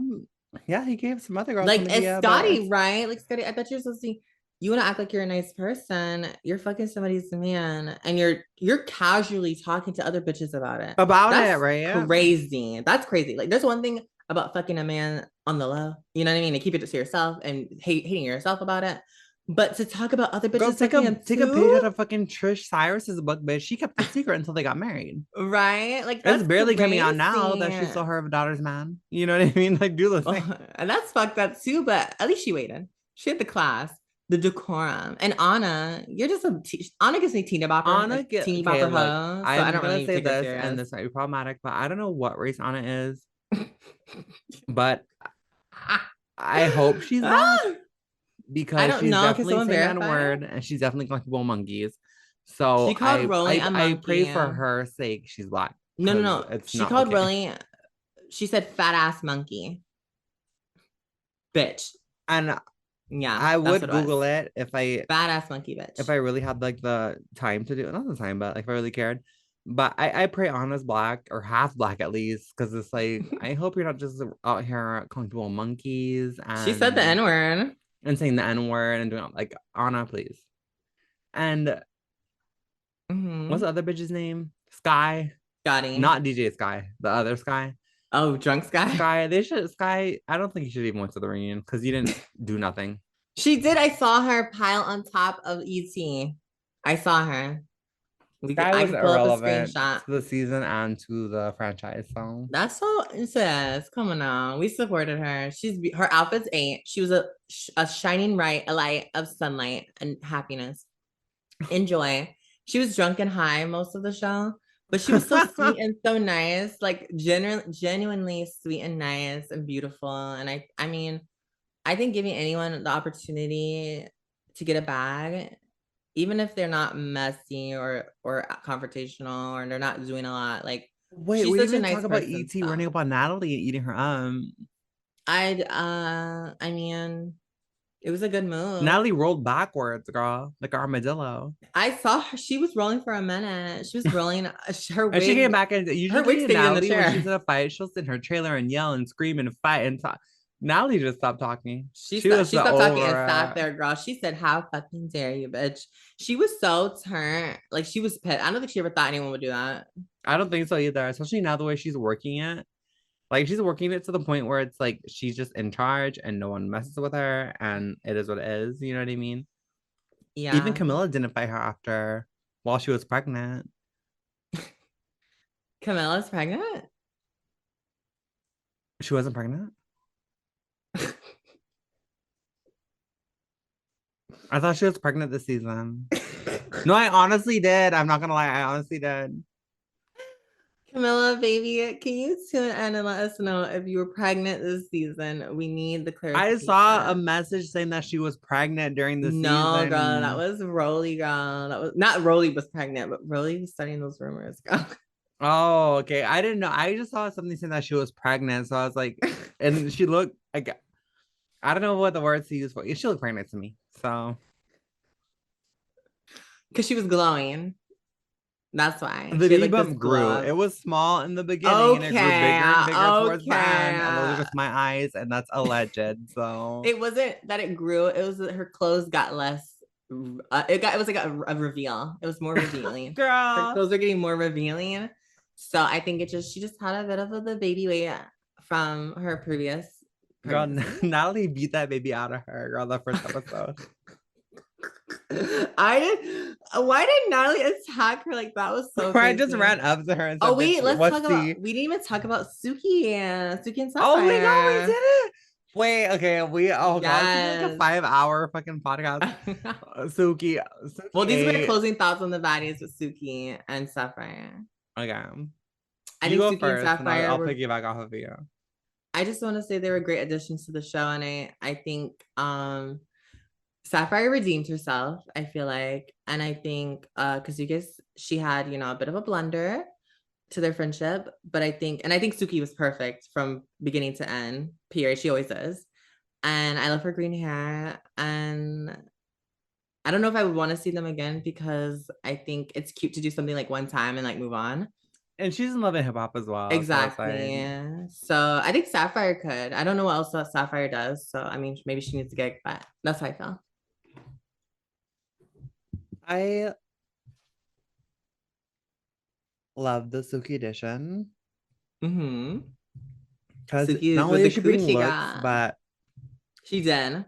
yeah, he gave some other girl like it's chlamydia, but Scotty, it's right? Like Scotty, I bet you're supposed to. You want to act like you're a nice person. You're fucking somebody's man, and you're casually talking to other bitches about it. about it, That's right? crazy. That's crazy. Like there's one thing about fucking a man on the low. You know what I mean? To keep it to yourself and hating yourself about it. But to talk about other Girl, bitches fucking him take a page out too, of fucking Trish Cyrus's book, bitch. She kept the secret until they got married. right? Like It's that's barely coming out now crazy. that she saw her daughter's man. You know what I mean? Like, do the thing. And that's fucked up too, but at least she waited. She had the class, the decorum. And Anna, you're just Anna gives me Anna, teeny okay, bopper look, hoe. So I I'm don't gonna really say take her this, and serious. this might be problematic, but I don't know what race Anna is, but I hope she's black Ah! I because don't she's know. Can definitely someone saying the N verify? word and she's definitely calling people monkeys. So She called Rolly a I pray monkey. for her sake she's black No, no, because no. it's She not called okay. Rolly, she said fat ass monkey. Bitch. And Yeah, I that's would what it was. Google it Fat ass monkey if bitch. I really had like the time to do it, not the time, but like if I really cared. But I pray Anna's black or half black at least, because it's like I hope you're not just out here calling people monkeys She said the N-word. and saying the N word and doing like Anna, please. And what's Mm-hmm. the other bitch's name? Sky, Scotty. not DJ Sky, the other Sky. Oh, drunk Sky. Sky, they should Sky. I don't think you should even went to the reunion because you didn't do nothing. She did. I saw her pile on top of ET. I saw her. Sky I was could pull up a irrelevant screenshot. to the season and to the franchise. So That's so sis. Come on now. We supported her. Her outfit's eight. She was a shining a light of sunlight and happiness. Enjoy. She was drunk and high most of the show, but she was so sweet and so nice, like genuinely sweet and nice and beautiful. And I mean, I think giving anyone the opportunity to get a bag, even if they're not messy or confrontational or they're not doing a lot, like wait, she's we such didn't a even nice talk about person. ET running So up on Natalie and eating her. I mean, it was a good move. Natalie rolled backwards, girl, like an armadillo. I saw her. She was rolling for a minute. She was rolling her And she came wig. back and Her wig usually stayed in the Natalie, when she's chair. in a fight, she'll sit in her trailer and yell and scream and fight and talk. Natalie just stopped talking. She She stopped. was She stopped talking and sat over it. there, girl. She said, "How fucking dare you, bitch?" She was so turned. Like she was pissed. I don't think she ever thought anyone would do that. I don't think so either, especially now the way she's working it. Like she's working it to the point where it's like she's just in charge and no one messes with her and it is what it is. You know what I mean? Even Yeah, Camilla didn't fight her after while she was pregnant. Camilla's pregnant. She wasn't pregnant. I thought she was pregnant this season. No, I honestly did. I'm not gonna lie, I honestly did. Camilla, baby, can you tune in and let us know if you were pregnant this season? We need the I saw a clarification. message saying that she was pregnant during the No, girl, that season. was Rolly, girl. That was not Rolly was pregnant, but Rolly was starting those rumors, girl. Oh, okay. I didn't know. I just saw something saying that she was pregnant. So I was like, and she looked like, I don't know what the words to use for. She looked pregnant to me. So Because she was glowing. That's why. the She had baby like this bump grew. It glow. was small in the beginning and it grew Okay, bigger and bigger towards the end. And those are okay. just my eyes, and that's alleged. So It wasn't that it grew. It was that her clothes got less. It was like a reveal. It was more revealing. Her girl. clothes are getting more revealing. So I think she just had a bit of the baby weight from her previous Girl, pregnancy. Natalie beat that baby out of her, girl, the first episode. I did. Why did Natalie attack her like that? Was so Where I just crazy. ran up to her and Oh said, bitch, wait, let's talk what's about. the We didn't even talk about Suki and Oh my god, we did Sapphire. it. Wait, okay, oh god, this is like a Yes. 5 hour fucking podcast. Suki, Well, Suki these are my ate. closing thoughts on the baddies with Suki and Sapphire. Okay, I you think go Suki and first, and Sapphire I'll were. piggyback off of you. I just want to say they were great additions to the show, and I think Sapphire redeemed herself. I feel like, and I think because you guys she had a bit of a blunder to their friendship, but I think Suki was perfect from beginning to end. Period. She always is, and I love her green hair, and I don't know if I would want to see them again because I think it's cute to do something like one time and like move on. And she's in love and hip hop as well, so it's like Exactly. So I think Sapphire could. I don't know what else that Sapphire does. So I mean, maybe she needs to get back. That's how I feel. I love the Suki edition Mm-hmm. because Suki not with only the did she bring coochie looks, got. but She did.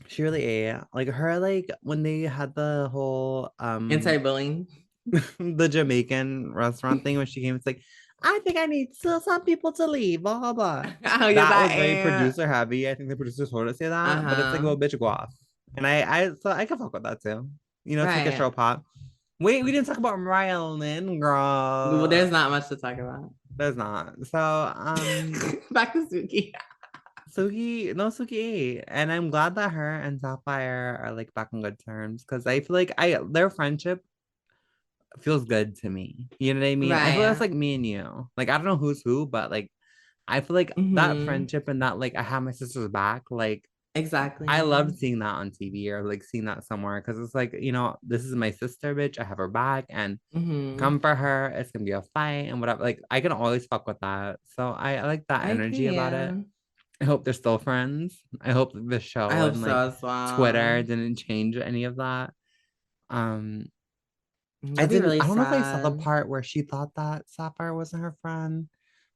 she really ate. Like her, like when they had the whole Anti-bullying. the Jamaican restaurant thing when she came, it's like, I think I need some people to leave, blah blah blah. Oh yeah, That that was very producer heavy. I think the producers told her to say that, but it's like, uh-huh. well, bitch, go off. And so I can fuck with that too. To make a Right. show pop. Wait, we didn't talk about Mariah Lynn, Well, girl. there's not much to talk about. There's not. So, Back to Suki. Suki, no Suki, and I'm glad that her and Sapphire are like back on good terms because I feel like their friendship feels good to me. You know what I mean? I feel that's Right. like me and you. Like I don't know who's who, but like I feel like that Mm-hmm. friendship and that like I have my sister's back. Like I Exactly. loved seeing that on TV or like seeing that somewhere because it's like this is my sister, bitch. I have her back and Mm-hmm. come for her. It's gonna be a fight and whatever. Like I can always fuck with that. So I like that I energy agree. about it. I hope they're still friends. I hope the I show hope and so like as Twitter well. didn't change any of that. Um, That'd be really I don't know if I saw the sad. part where she thought that Sapphire wasn't her friend,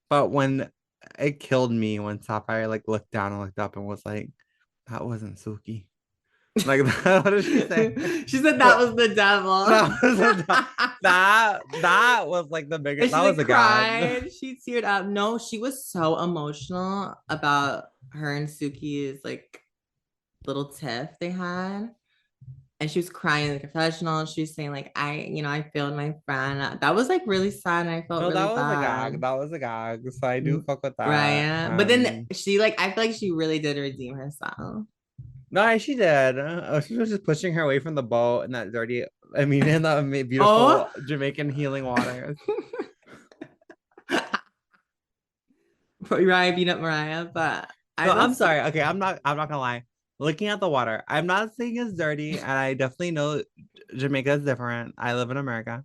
but when it killed me when Sapphire like looked down and looked up and was like, that wasn't Suki. Like what did she say? She said that What was the devil. that was that was like the biggest And she that was like a gag. cried. She teared up. No, she was so emotional about her and Suki's like little tiff they had. And she was crying in the confessional. She was saying, like, I failed my friend. That was like really sad and I felt No, that really was a gag. bad. That was a gag. So I do fuck with that. Right. But then she like I feel like she really did redeem herself. No, she did. She was just pushing her away from the boat and that dirty, I mean, in the Oh, beautiful Jamaican healing waters. Mariah beat up Mariah, but I No, I'm that's sorry. Okay, I'm not gonna lie. Looking at the water, I'm not saying it's dirty, and I definitely know Jamaica is different. I live in America,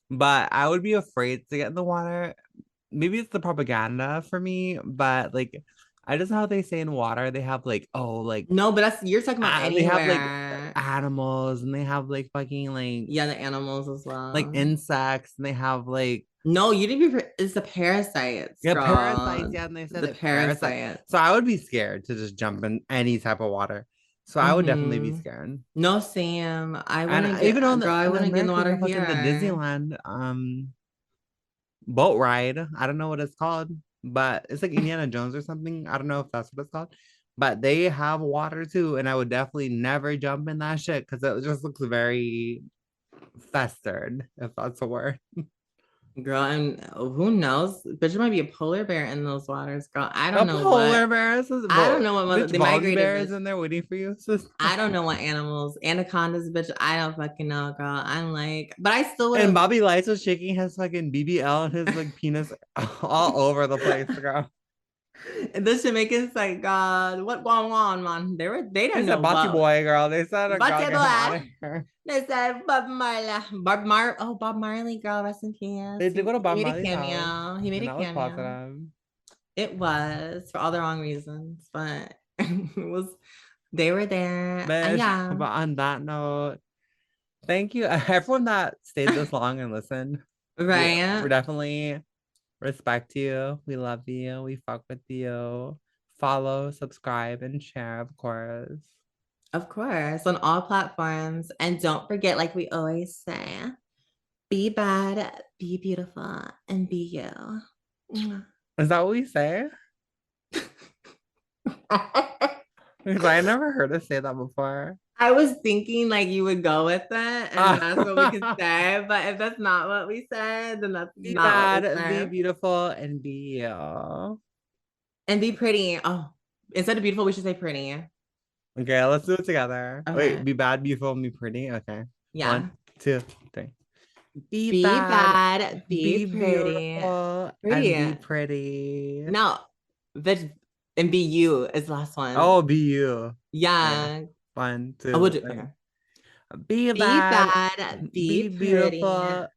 but I would be afraid to get in the water. Maybe it's the propaganda for me, but like, I just know how they say in water, they have like, oh, like, no, but that's you're talking about they have like anywhere. animals, and they have like fucking Yeah, the animals as like well. insects, and they have like No, you didn't be it's the parasites, yeah, parasites. girl. Yeah, and they said The that parasite. parasites. So I would be scared to just jump in any type of water. So I would definitely be Mm-hmm. scared. No, Sam. I And wouldn't even though get girl, I in wouldn't get in the America we water have fucking the here. Disneyland boat ride. I don't know what it's called, but it's like Indiana Jones or something. I don't know if that's what it's called. but they have water too, and I would definitely never jump in that shit because it just looks very festered, if that's a word. Girl, and who knows? Bitch, there might be a polar bear in those waters, girl. I A don't know what. polar bears, I don't know what mother bitch, they Baldy migrated, Bear bitch. is in there waiting for you. Sis. I don't know what animals, anacondas, bitch. I don't fucking know, girl. I'm like, but I still would And have. Bobby Lights was shaking his fucking BBL and his like penis all over the place, girl. The Jamaicans like, God, what going on, man? They They don't said know Botty what. Boy, girl. They said, But girl, get him out of boy, here. they said Bob Marley, girl, rest in peace. They did go to He Bob made a Marley's house, cameo. He made and a that was cameo. positive. It was for all the wrong reasons, but it was. They were there. Bitch, Yeah, but on that note, thank you everyone that stayed this long and listened. We right. definitely respect you. We love you. We fuck with you. Follow, subscribe, and share, of course. Of course, on all platforms. And don't forget, like we always say, be bad, be beautiful, and be you. Mwah. Is that what we say? Because I never heard us say that before. I was thinking like you would go with it, and that's what we could say. But if that's not what we said, then that's Be not what we bad, be say. beautiful, and be you. And be pretty. Oh, instead of beautiful, we should say pretty. Okay, let's do it together. Wait, Okay. be bad, beautiful, and be pretty. Okay. Yeah. 1, 2, 3. Be Be bad, bad, be be pretty. beautiful, and be Pretty. pretty. No, but and be you is the last one. Oh, be you. Okay. Yeah. 1, I would 2, do 3. okay. Be Be bad, bad, be be pretty. beautiful.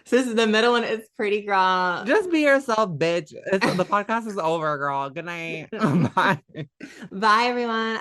So this is the middle one is pretty girl. Just be yourself, bitch. The podcast is over, girl. Good night. Bye. Bye everyone.